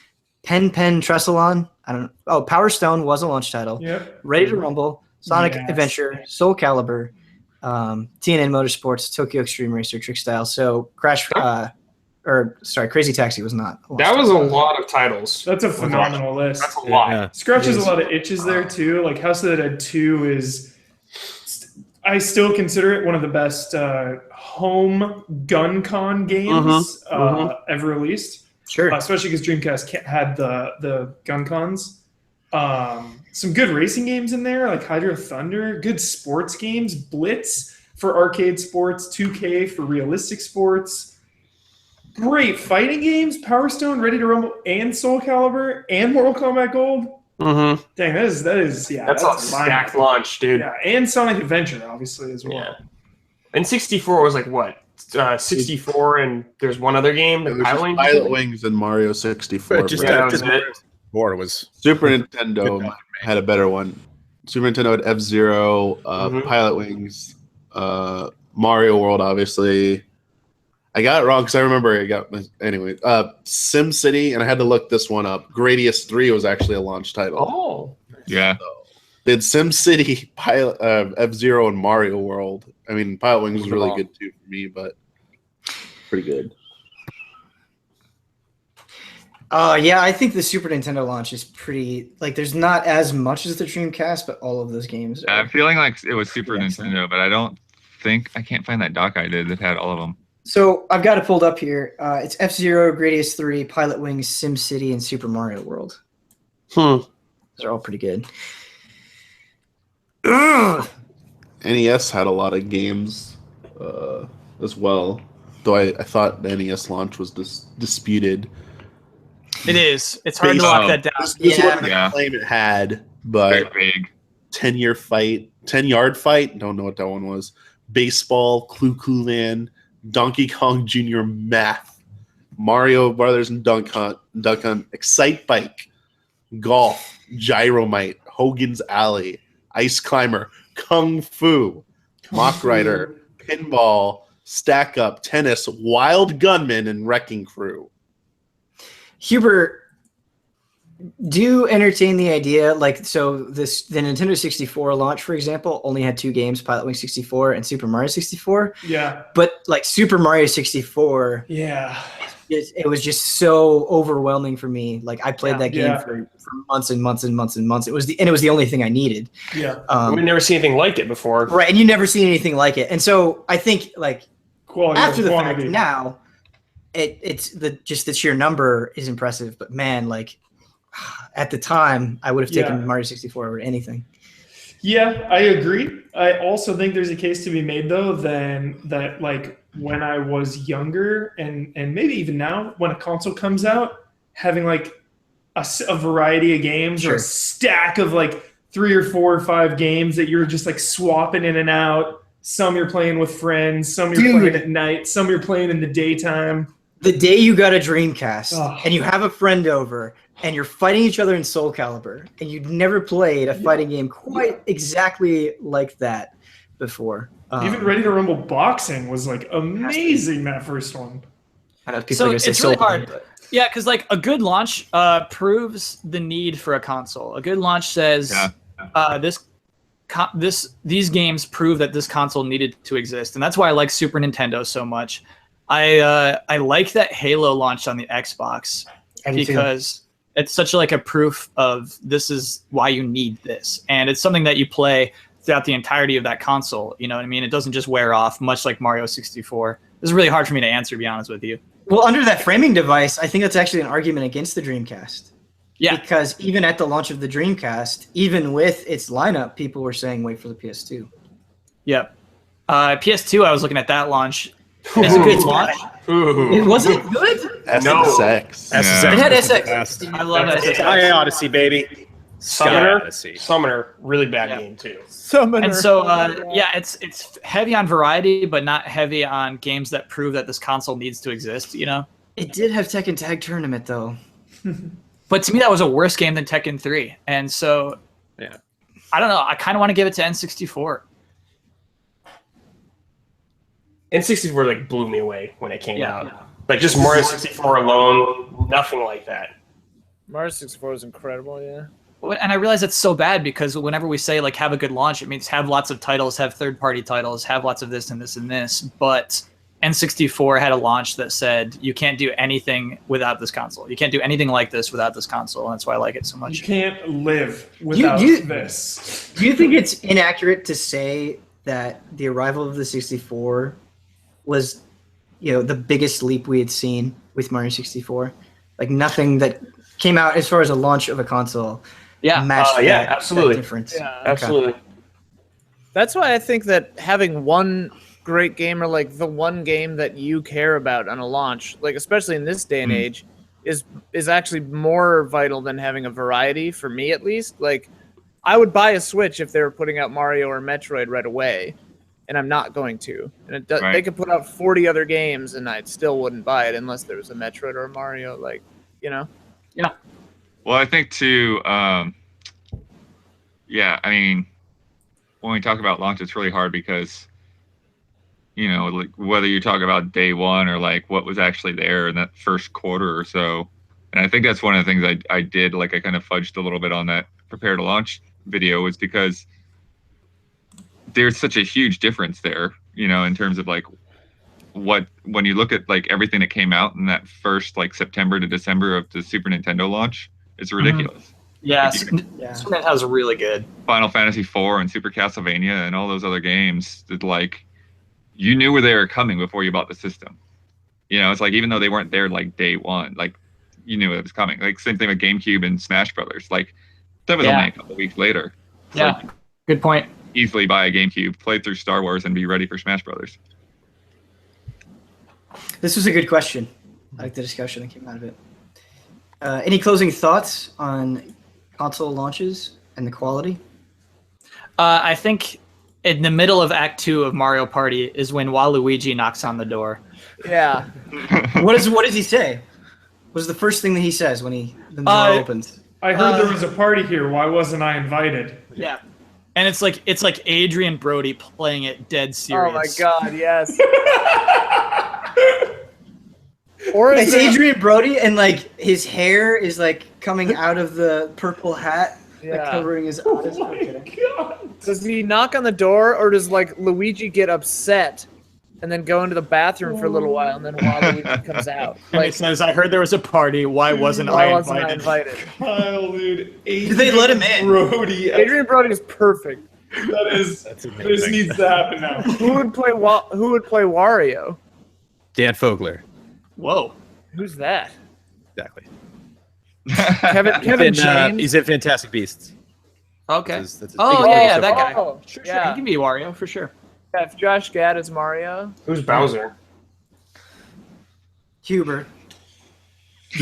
Pen Tressalon. I don't know. Oh, Power Stone was a launch title. Yep. Ready to Rumble, Sonic Yes. Adventure, Soul Calibur, TNN Motorsports, Tokyo Extreme Racer, Trick Style. So Crazy Taxi was not. That was a lot of titles. That's a phenomenal list. That's a lot. Yeah. Scratches a lot of itches there too. Like House of the Dead 2 is, I still consider it one of the best home gun con games ever released. Sure. Especially because Dreamcast had the gun cons. Some good racing games in there, like Hydro Thunder. Good sports games, Blitz for arcade sports, 2K for realistic sports. Great fighting games, Power Stone, Ready to Rumble, and Soul Calibur, and Mortal Kombat Gold. Mm-hmm. Dang, that is That's a stacked launch, dude. Yeah, and Sonic Adventure, obviously, as well. Yeah. And 64 was like what? 64, and there's one other game. It was just Pilot Wings and Mario 64. Just Yeah, that just was it. more was Super Nintendo had a better one. Super Nintendo had F-Zero, Pilot Wings, Mario World, obviously. I got it wrong because I remember anyway. SimCity, and I had to look this one up. Gradius 3 was actually a launch title. Oh. Yeah. Did SimCity, F-Zero, and Mario World. I mean, Pilot Wings was really good too for me, but pretty good. Yeah, I think the Super Nintendo launch is pretty, like, there's not as much as the Dreamcast, but all of those games are. I'm feeling like it was Super excellent. Nintendo, but I can't find that doc I did that had all of them. So I've got it pulled up here. It's F-Zero, Gradius 3, Pilot Wings, SimCity, and Super Mario World. Those are all pretty good. Ugh. NES had a lot of games as well, though I thought the NES launch was disputed. It is. It's hard to Based lock on- that down. This Yeah. one I Yeah. claim it had, Very but big. 10-yard fight, don't know what that one was. Baseball, Clue Land, Donkey Kong Jr. Math, Mario Brothers and Duck Hunt, Excite Bike, Golf, Gyromite, Hogan's Alley, Ice Climber, Kung Fu, Mock Rider, Pinball, Stack Up, Tennis, Wild Gunman, and Wrecking Crew. Hubert, do you entertain the idea, like, so the Nintendo 64 launch, for example, only had 2 games, Pilot Wings 64 and Super Mario 64, Yeah. but like Super Mario 64, Yeah. it was just so overwhelming for me. Like, I played that game Yeah. for months and months and months and months. It was the only thing I needed. Yeah. We've never seen anything like it before. Right, and you never seen anything like it. And so I think, like, Quality after over the fact quantity. now, it's the sheer number is impressive, but man, like, at the time, I would have taken Yeah. Mario 64 over anything. Yeah, I agree. I also think there's a case to be made though that like when I was younger and maybe even now when a console comes out, having like a variety of games or Sure. a stack of like 3 or 4 or 5 games that you're just like swapping in and out. Some you're playing with friends, some you're Dude. playing at night, some you're playing in the daytime. The day you got a Dreamcast Oh. and you have a friend over and you're fighting each other in Soul Calibur and you'd never played a fighting game quite exactly like that before. Even Ready to Rumble Boxing was like amazing that first one. I know people So are gonna say it's really Soul hard. Calibur, but Yeah, because like a good launch proves the need for a console. A good launch says these games prove that this console needed to exist, and that's why I like Super Nintendo so much. I like that Halo launched on the Xbox I do too. because it's such like a proof of this is why you need this, and it's something that you play throughout the entirety of that console. You know what I mean? It doesn't just wear off, much like Mario 64. This is really hard for me to answer, to be honest with you. Well, under that framing device, I think that's actually an argument against the Dreamcast. Yeah. Because even at the launch of the Dreamcast, even with its lineup, people were saying, wait for the PS2. Yep. PS2, I was looking at that launch. It's a good launch. It wasn't good? SSX. Yeah. It had was the SX. best. I love SX. Sky Odyssey, baby. Sky Odyssey. Summoner, really bad Yeah. game too. Summoner. And so, yeah, it's heavy on variety, but not heavy on games that prove that this console needs to exist, you know? It did have Tekken Tag Tournament, though. But to me, that was a worse game than Tekken 3. And so, Yeah. I don't know. I kind of want to give it to N64. N64 like blew me away when it came Yeah. out. Like just Mario 64 alone, nothing like that. Mario 64 is incredible, yeah. And I realize it's so bad because whenever we say like have a good launch, it means have lots of titles, have third-party titles, have lots of this and this and this. But N64 had a launch that said you can't do anything without this console. You can't do anything like this without this console, and that's why I like it so much. You can't live without this. Do you think it's inaccurate to say that the arrival of the 64 was, the biggest leap we had seen with Mario 64? Like nothing that came out as far as a launch of a console. Yeah. Matched that absolutely. difference. Yeah, Absolutely. That's why I think that having one great game, or like the one game that you care about on a launch, like especially in this day and age, is actually more vital than having a variety, for me at least. Like I would buy a Switch if they were putting out Mario or Metroid right away, and I'm not going to. And they could put out 40 other games and I still wouldn't buy it unless there was a Metroid or a Mario, like, Yeah. Well, I think too. Yeah, I mean, when we talk about launch, it's really hard because, like whether you talk about day one or like what was actually there in that first quarter or so. And I think that's one of the things I did. Like I kind of fudged a little bit on that prepare to launch video, is because there's such a huge difference there, in terms of like when you look at like everything that came out in that first like September to December of the Super Nintendo launch, it's ridiculous. Yeah, Yeah. Super Nintendo's really good. Final Fantasy IV and Super Castlevania and all those other games that like you knew where they were coming before you bought the system. It's like even though they weren't there like day one, like you knew it was coming. Like same thing with GameCube and Smash Brothers. Like that was only a couple weeks later. It's Yeah, like, good point. easily buy a GameCube, play through Star Wars, and be ready for Smash Brothers. This was a good question. I like the discussion that came out of it. Any closing thoughts on console launches and the quality? I think in the middle of Act 2 of Mario Party is when Waluigi knocks on the door. yeah. What does he say? What is the first thing that he says when the door opens? I heard there was a party here. Why wasn't I invited? Yeah. And it's like Adrian Brody playing it dead serious. Oh my god, yes. Or It's Adrian Brody, and like his hair is like coming out of the purple hat, like covering his eyes. Oh my god. does he knock on the door, or does like Luigi get upset and then go into the bathroom for a little while, and then Waluigi comes out? And Like, it says, I heard there was a party. Why wasn't I invited? Kyle, dude. Did they let him in? Brody. Adrian Brody is perfect. That's amazing. this needs to happen now. Who would play Wario? Dan Fogler. Whoa. Who's that? Exactly. Kevin James. He's in Fantastic Beasts. Okay. That's his Oh, biggest yeah, role so that far. guy. Oh, Sure. yeah. He can be Wario, for sure. Yeah, if Josh Gad is Mario. Who's Bowser? Huber.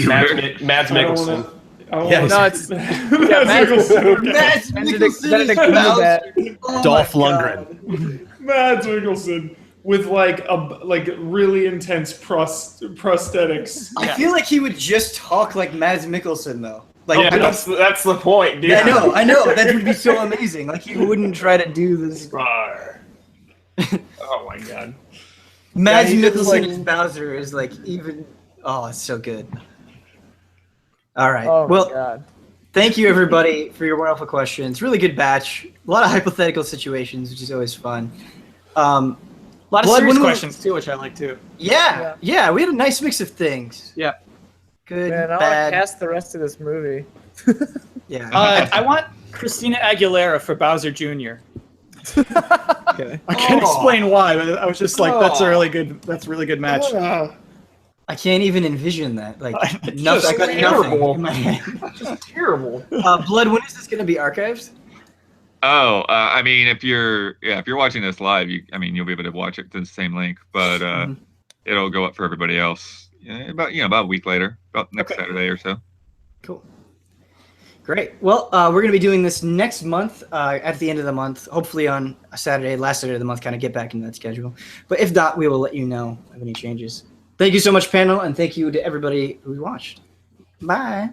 Mads Mikkelsen. Yeah, No, it's Mads Mikkelsen. Mads Benedict Mikkelsen Cumberbatch. Oh Dolph my God. Lundgren. Mads Mikkelsen with like really intense prosthetics. I feel like he would just talk like Mads Mikkelsen though. Like Yeah, that's the point, dude. I know. That would be so amazing. Like he wouldn't try to do this. Rawr. Oh my god. Mads he just, Mikkelsen like- as Bowser is like even. Oh, it's so good. All right. Oh my well, god. thank you everybody for your wonderful questions. Really good batch. A lot of hypothetical situations, which is always fun. A lot of Blood, serious when we- questions, too, which I like, too. Yeah. We had a nice mix of things. Yeah. Good, Man, I want bad. to cast the rest of this movie. Yeah. I want Christina Aguilera for Bowser Jr. Okay. I can't Oh. explain why, but I was just like, that's a really good match. I can't even envision that. Like, It's nothing. I got nothing terrible. in my head. Just terrible. Blood, when is this going to be archived? Oh, I mean, if you're watching this live, you'll be able to watch it to the same link, but it'll go up for everybody else about a week later, about next Saturday or so. Cool. Great. Well, we're going to be doing this next month at the end of the month, hopefully on a Saturday, last Saturday of the month, kind of get back into that schedule. But if not, we will let you know of any changes. Thank you so much, panel, and thank you to everybody who watched. Bye.